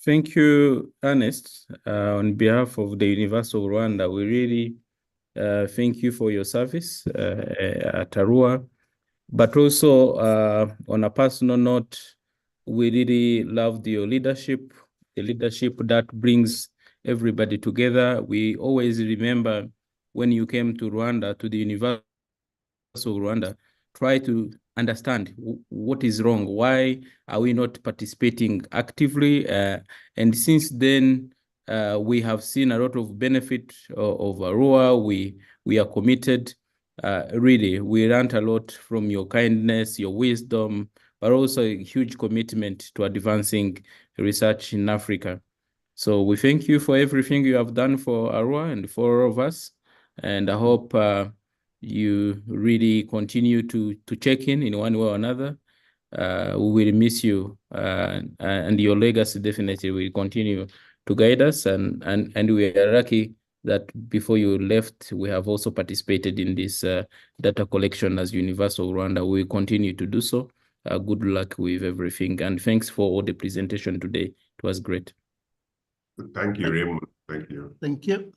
Speaker 18: Thank you, Ernest. On behalf of the University of Rwanda, we really thank you for your service at ARUA. But also, on a personal note, we really loved your leadership, the leadership that brings everybody together. We always remember when you came to Rwanda, to the University of Rwanda, try to understand what is wrong. Why are we not participating actively? And since then, we have seen a lot of benefit of ARUA. We are committed. Really, we learned a lot from your kindness, your wisdom, but also a huge commitment to advancing research in Africa. So we thank you for everything you have done for ARUA and for all of us. And I hope you really continue to check in one way or another. We will miss you, and your legacy definitely will continue to guide us. And we are lucky that before you left, we have also participated in this data collection as University of Rwanda. We will continue to do so. Good luck with everything. And thanks for all the presentation today. It was great.
Speaker 1: Thank you, Raymond. Thank you.
Speaker 2: Thank you.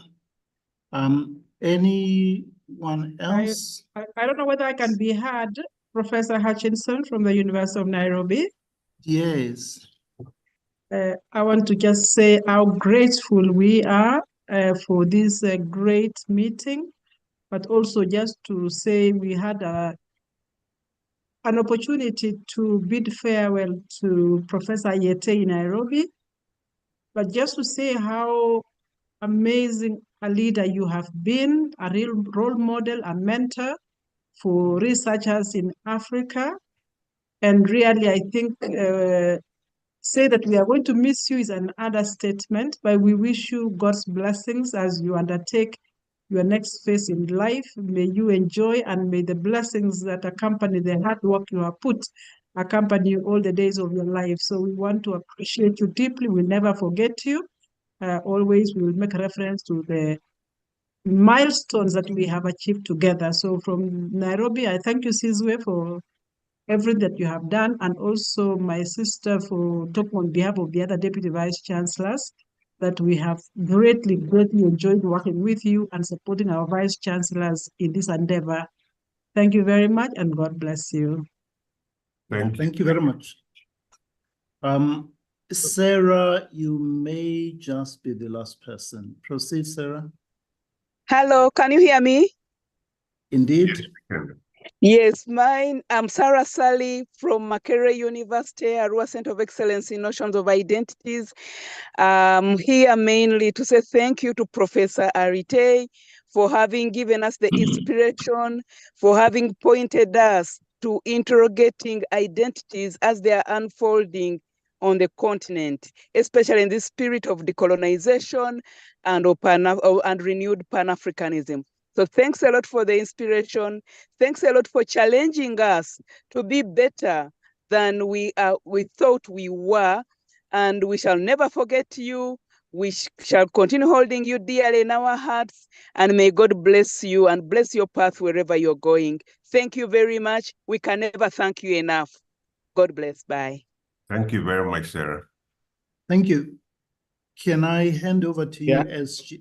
Speaker 2: Anyone else?
Speaker 9: I don't know whether I can be heard. Professor Hutchinson from the University of Nairobi.
Speaker 2: Yes.
Speaker 9: I want to just say how grateful we are for this great meeting, but also just to say we had an opportunity to bid farewell to Professor Yete in Nairobi, but just to say how amazing a leader you have been, a real role model, a mentor for researchers in Africa. And really, I think say that we are going to miss you is an understatement, but we wish you God's blessings as you undertake your next phase in life. May you enjoy, and may the blessings that accompany the hard work you have put accompany you all the days of your life. So we want to appreciate you deeply. We'll never forget you. Always we will make reference to the milestones that we have achieved together. So from Nairobi, I thank you, Sizwe, for everything that you have done, and also my sister for talking on behalf of the other deputy vice chancellors, that we have greatly enjoyed working with you and supporting our vice chancellors in this endeavor. Thank you very much, and God bless you.
Speaker 2: Thank you very much. Sarah, you may just be the last person. Proceed, Sarah.
Speaker 22: Hello, can you hear me?
Speaker 2: Indeed.
Speaker 7: Yes, I'm Sarah Sally from Makerere University, ARUA Center of Excellence in Notions of Identities. Here mainly to say thank you to Professor Arite for having given us the inspiration, for having pointed us to interrogating identities as they are unfolding on the continent, especially in this spirit of decolonization and renewed Pan-Africanism. So thanks a lot for the inspiration. Thanks a lot for challenging us to be better than we thought we were. And we shall never forget you. We shall continue holding you dearly in our hearts. And may God bless you and bless your path wherever you're going. Thank you very much. We can never thank you enough. God bless. Bye.
Speaker 1: Thank you very much, Sarah.
Speaker 2: Thank you. Can I hand over to you as...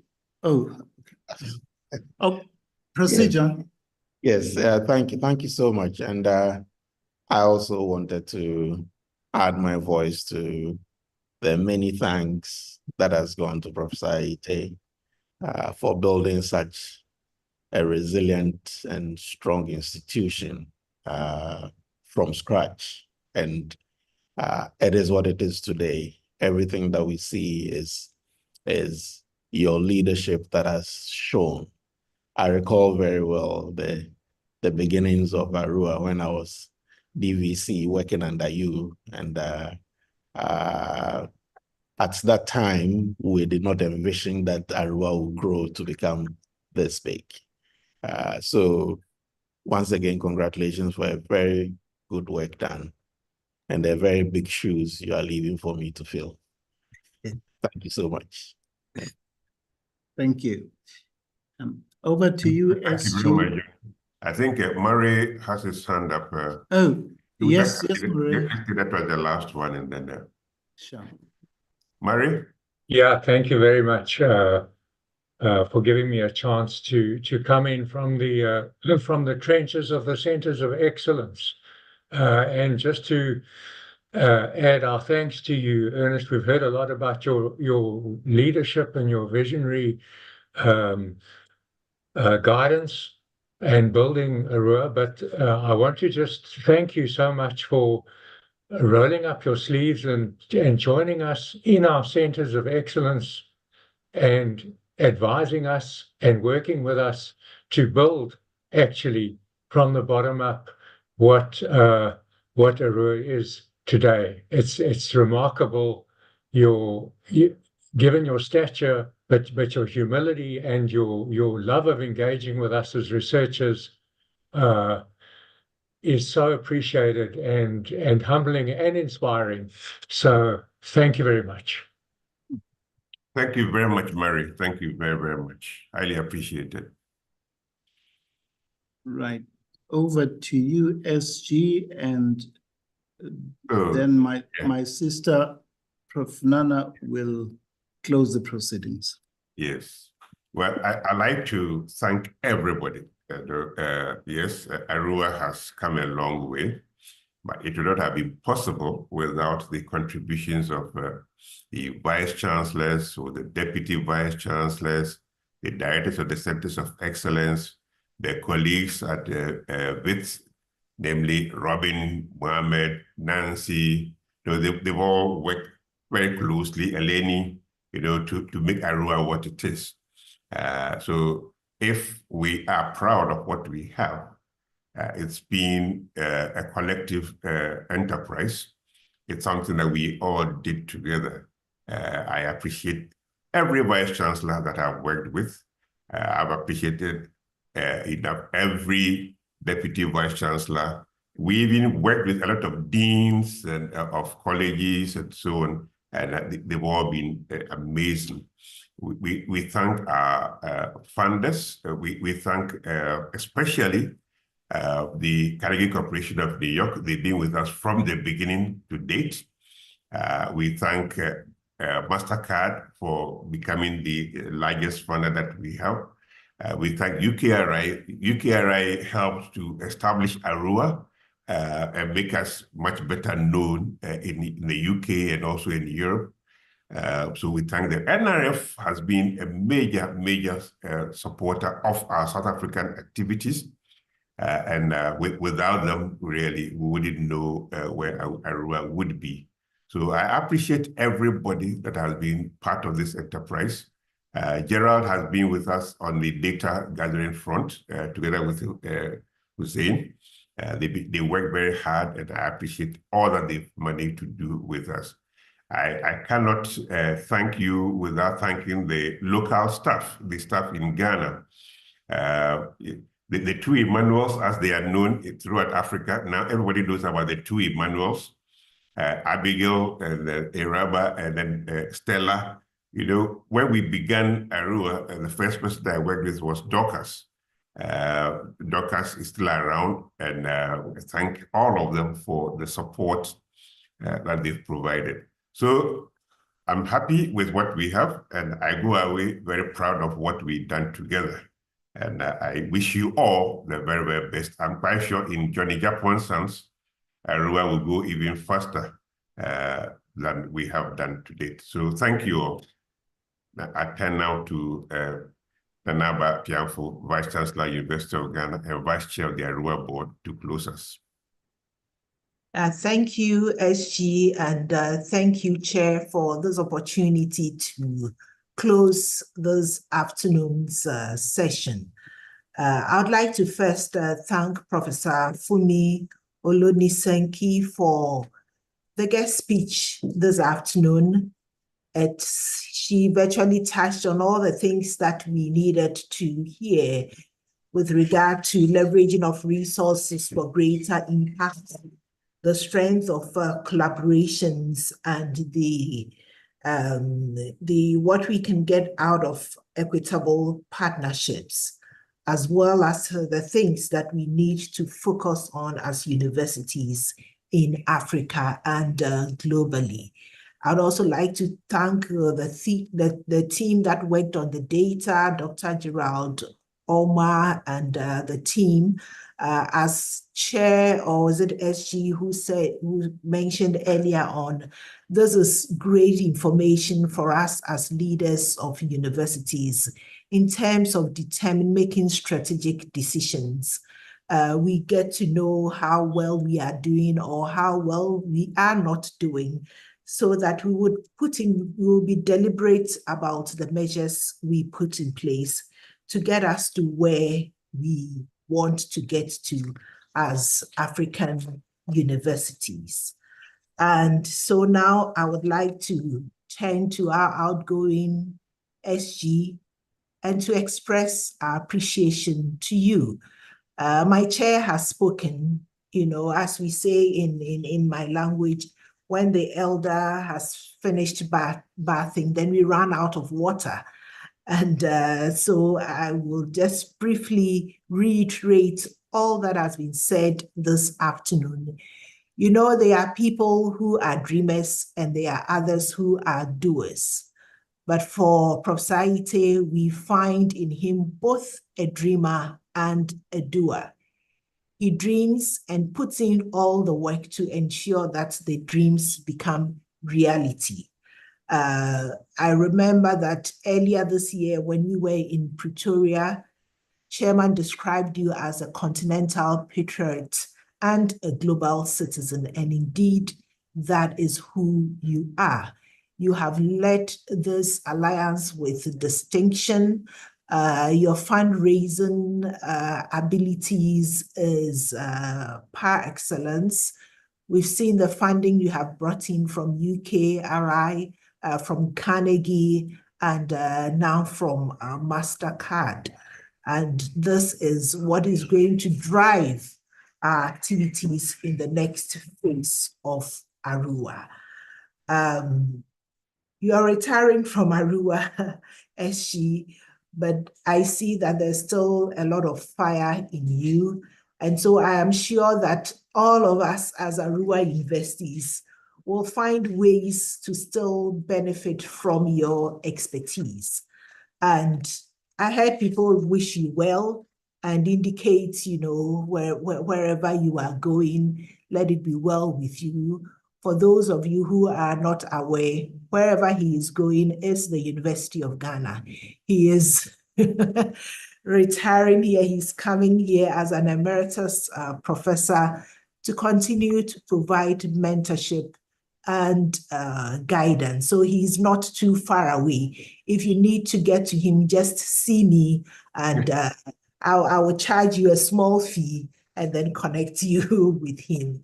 Speaker 2: Oh, okay. Oh, proceed, John.
Speaker 8: Yes, thank you so much. And I also wanted to add my voice to the many thanks that has gone to Professor Ite for building such a resilient and strong institution from scratch. And it is what it is today. Everything that we see is your leadership that has shown. I recall very well the beginnings of ARUA when I was DVC working under you. And at that time, we did not envision that ARUA would grow to become this big. So once again, congratulations for a very good work done and the very big shoes you are leaving for me to fill. Thank you so much.
Speaker 2: Thank you. Over to you,
Speaker 1: Thank
Speaker 2: SG.
Speaker 1: you very much. I think Murray has his hand up.
Speaker 2: Yes, Murray.
Speaker 1: That was the last one, and then
Speaker 2: Sure.
Speaker 1: Murray?
Speaker 14: Yeah, thank you very much for giving me a chance to come in from the trenches of the Centers of Excellence. And just to add our thanks to you, Ernest. We've heard a lot about your leadership and your visionary guidance and building ARUA, but I want to just thank you so much for rolling up your sleeves and joining us in our Centers of Excellence and advising us and working with us to build actually from the bottom up what ARUA is today. It's remarkable given your stature, but your humility and your love of engaging with us as researchers is so appreciated and humbling and inspiring. So thank you very much.
Speaker 1: Thank you very much, Murray. Thank you very, very much. Highly appreciate it.
Speaker 2: Right. Over to you, SG, and then my sister, Prof. Nana, will close the proceedings.
Speaker 1: Yes. Well, I'd like to thank everybody. Yes, ARUA has come a long way, but it would not have been possible without the contributions of the vice chancellors or the deputy vice chancellors, the directors of the Centers of Excellence, the colleagues at WITS, namely Robin, Mohammed, Nancy. They've all worked very closely, Eleni, to make ARUA what it is. So if we are proud of what we have, it's been a collective enterprise. It's something that we all did together. I appreciate every vice chancellor that I've worked with. I've appreciated every deputy vice chancellor. We even worked with a lot of deans and of colleges and so on, and they've all been amazing. We thank our funders. We thank especially the Carnegie Corporation of New York. They've been with us from the beginning to date. We thank MasterCard for becoming the largest funder that we have. We thank UKRI. UKRI helped to establish ARUA and make us much better known in the UK and also in Europe. So we thank them. NRF has been a major supporter of our South African activities. Without them, really, we wouldn't know where ARUA would be. So I appreciate everybody that has been part of this enterprise. Gerald has been with us on the data gathering front, together with Hussein. They work very hard, and I appreciate all that they've managed to do with us. I cannot thank you without thanking the local staff, the staff in Ghana. The two Emmanuels, as they are known throughout Africa, now everybody knows about the two Emmanuels, Abigail and Iraba, and then Stella. You know, when we began ARUA, the first person that I worked with was Dorcas. Dorcas is still around, and thank all of them for the support that they've provided. So I'm happy with what we have, and I go away very proud of what we've done together. And I wish you all the very, very best. I'm quite sure in Johnny Japon's hands, ARUA will go even faster than we have done to date. So thank you all. I turn now to Nanaba Pianfo, Vice Chancellor, University of Ghana, and Vice Chair of the ARUA Board, to close us.
Speaker 3: Thank you, SG, and thank you, Chair, for this opportunity to close this afternoon's session. I'd like to first thank Professor Funmi Olonisakin for the guest speech this afternoon. She virtually touched on all the things that we needed to hear with regard to leveraging of resources for greater impact, the strength of collaborations, and the what we can get out of equitable partnerships, as well as the things that we need to focus on as universities in Africa and globally. I'd also like to thank the team that worked on the data, Dr. Gerald Omar and the team. As Chair, or was it SG who mentioned earlier on, this is great information for us as leaders of universities in terms of making strategic decisions. We get to know how well we are doing or how well we are not doing, so that we will be deliberate about the measures we put in place to get us to where we want to get to as African universities. And so now I would like to turn to our outgoing SG and to express our appreciation to you. My chair has spoken, you know, as we say in my language, when the elder has finished bathing, then we run out of water. And so I will just briefly reiterate all that has been said this afternoon. You know, there are people who are dreamers and there are others who are doers. But for Professor Ite, we find in him both a dreamer and a doer. He dreams and puts in all the work to ensure that the dreams become reality. I remember that earlier this year when we were in Pretoria, Chairman described you as a continental patriot and a global citizen, and indeed, that is who you are. You have led this alliance with distinction. Your fundraising abilities is par excellence. We've seen the funding you have brought in from UKRI, from Carnegie, and now from MasterCard. And this is what is going to drive our activities in the next phase of ARUA. You are retiring from ARUA, SG, but I see that there's still a lot of fire in you. And so I am sure that all of us as ARUA investees will find ways to still benefit from your expertise. And I heard people wish you well and indicate, you know, wherever you are going, let it be well with you. For those of you who are not aware, wherever he is going is the University of Ghana. He is retiring here. He's coming here as an emeritus professor to continue to provide mentorship and guidance. So he's not too far away. If you need to get to him, just see me and I will charge you a small fee and then connect you with him.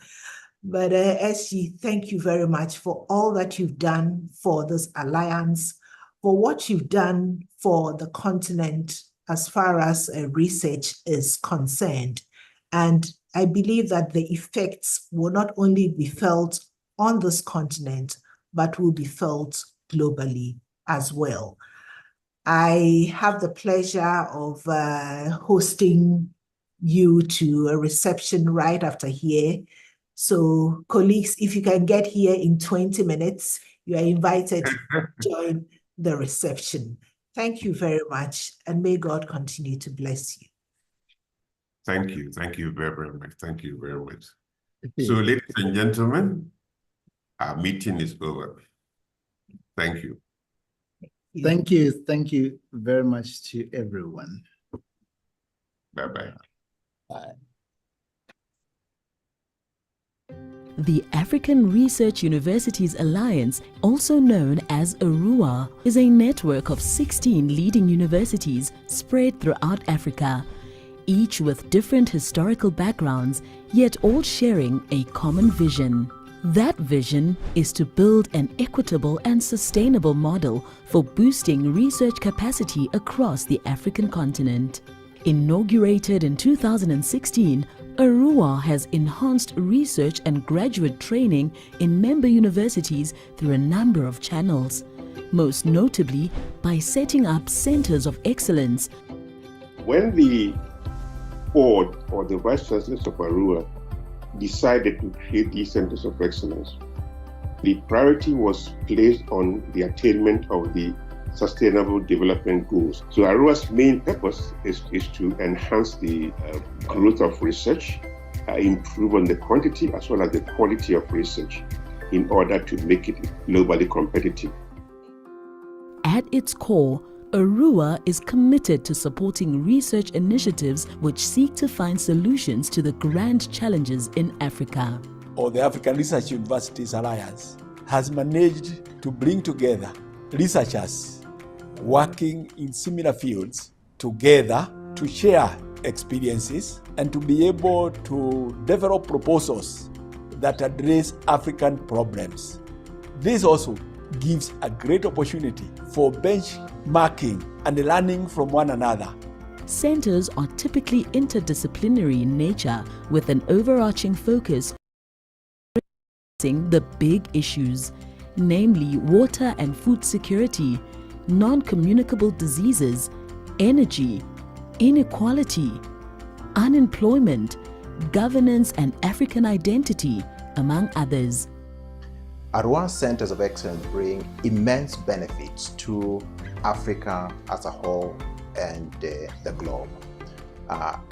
Speaker 3: But SG, thank you very much for all that you've done for this alliance, for what you've done for the continent as far as research is concerned. And I believe that the effects will not only be felt on this continent, but will be felt globally as well. I have the pleasure of hosting you to a reception right after here. So colleagues, if you can get here in 20 minutes, you are invited to join the reception. Thank you very much, and may God continue to bless you.
Speaker 1: Thank you. Thank you very, very much. Thank you very much. So, ladies and gentlemen, our meeting is over. Thank you.
Speaker 2: Thank you. Thank you very much to everyone.
Speaker 1: Bye-bye.
Speaker 15: Bye.
Speaker 10: The African Research Universities Alliance, also known as ARUA, is a network of 16 leading universities spread throughout Africa, each with different historical backgrounds, yet all sharing a common vision. That vision is to build an equitable and sustainable model for boosting research capacity across the African continent. Inaugurated in 2016, ARUA has enhanced research and graduate training in member universities through a number of channels, most notably by setting up centers of excellence.
Speaker 1: When the board or the vice chancellors of ARUA decided to create these centers of excellence, the priority was placed on the attainment of the Sustainable Development Goals. So ARUA's main purpose is to enhance the growth of research, improve on the quantity as well as the quality of research in order to make it globally competitive.
Speaker 10: At its core, ARUA is committed to supporting research initiatives which seek to find solutions to the grand challenges in Africa.
Speaker 11: Or the African Research Universities Alliance has managed to bring together researchers working in similar fields together to share experiences and to be able to develop proposals that address African problems. This also gives a great opportunity for benchmarking and learning from one another.
Speaker 10: Centers are typically interdisciplinary in nature with an overarching focus on addressing the big issues, namely water and food security, non-communicable diseases, energy, inequality, unemployment, governance and African identity, among others.
Speaker 16: ARUA Centers of Excellence bring immense benefits to Africa as a whole and the globe.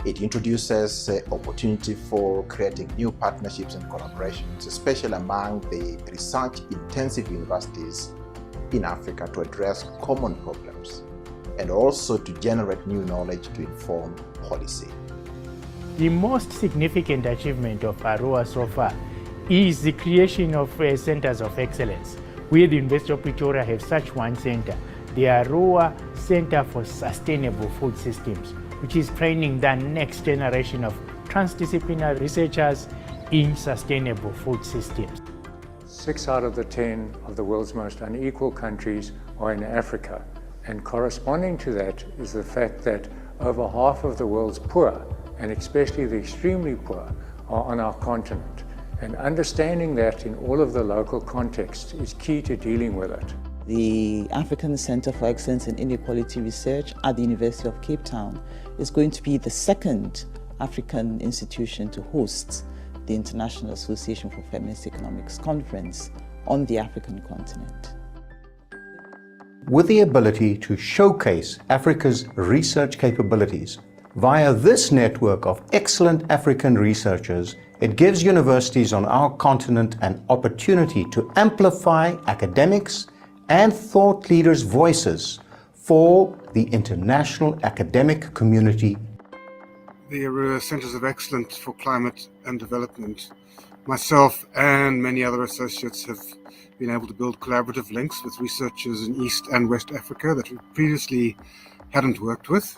Speaker 16: It introduces opportunity for creating new partnerships and collaborations, especially among the research-intensive universities in Africa to address common problems and also to generate new knowledge to inform policy.
Speaker 12: The most significant achievement of ARUA so far is the creation of centers of excellence. We at the University of Pretoria have such one center, the ARUA Center for Sustainable Food Systems, which is training the next generation of transdisciplinary researchers in sustainable food systems.
Speaker 14: 6 out of the 10 of the world's most unequal countries are in Africa. And corresponding to that is the fact that over half of the world's poor, and especially the extremely poor, are on our continent. And understanding that in all of the local contexts is key to dealing with it.
Speaker 15: The African Center for Excellence in Inequality Research at the University of Cape Town is going to be the second African institution to host the International Association for Feminist Economics Conference on the African continent.
Speaker 16: With the ability to showcase Africa's research capabilities via this network of excellent African researchers, it gives universities on our continent an opportunity to amplify academics and thought leaders' voices for the international academic community.
Speaker 13: The ARUA Centers of Excellence for Climate and Development. Myself and many other associates have been able to build collaborative links with researchers in East and West Africa that we previously hadn't worked with.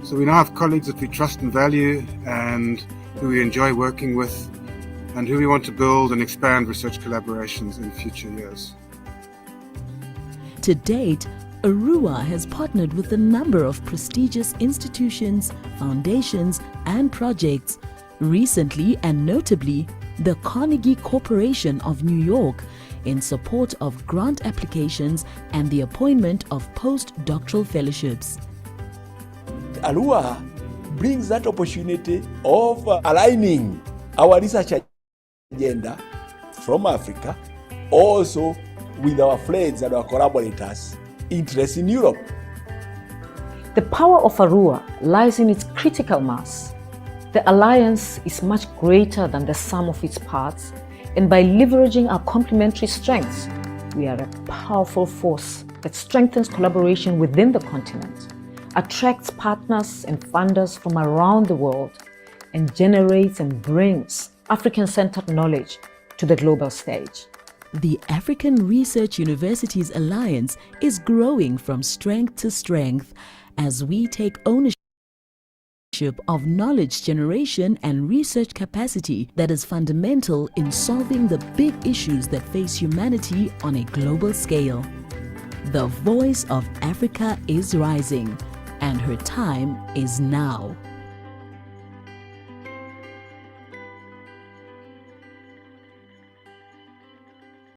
Speaker 13: So we now have colleagues that we trust and value and who we enjoy working with and who we want to build and expand research collaborations in future years.
Speaker 10: To date, ARUA has partnered with a number of prestigious institutions, foundations, and projects. Recently and notably, the Carnegie Corporation of New York in support of grant applications and the appointment of postdoctoral fellowships.
Speaker 11: ARUA brings that opportunity of aligning our research agenda from Africa also with our friends and our collaborators' interests in Europe.
Speaker 17: The power of ARUA lies in its critical mass. The alliance is much greater than the sum of its parts, and by leveraging our complementary strengths, we are a powerful force that strengthens collaboration within the continent, attracts partners and funders from around the world, and generates and brings African-centered knowledge to the global stage.
Speaker 10: The African Research Universities Alliance is growing from strength to strength as we take ownership of knowledge generation and research capacity that is fundamental in solving the big issues that face humanity on a global scale. The voice of Africa is rising, and her time is now.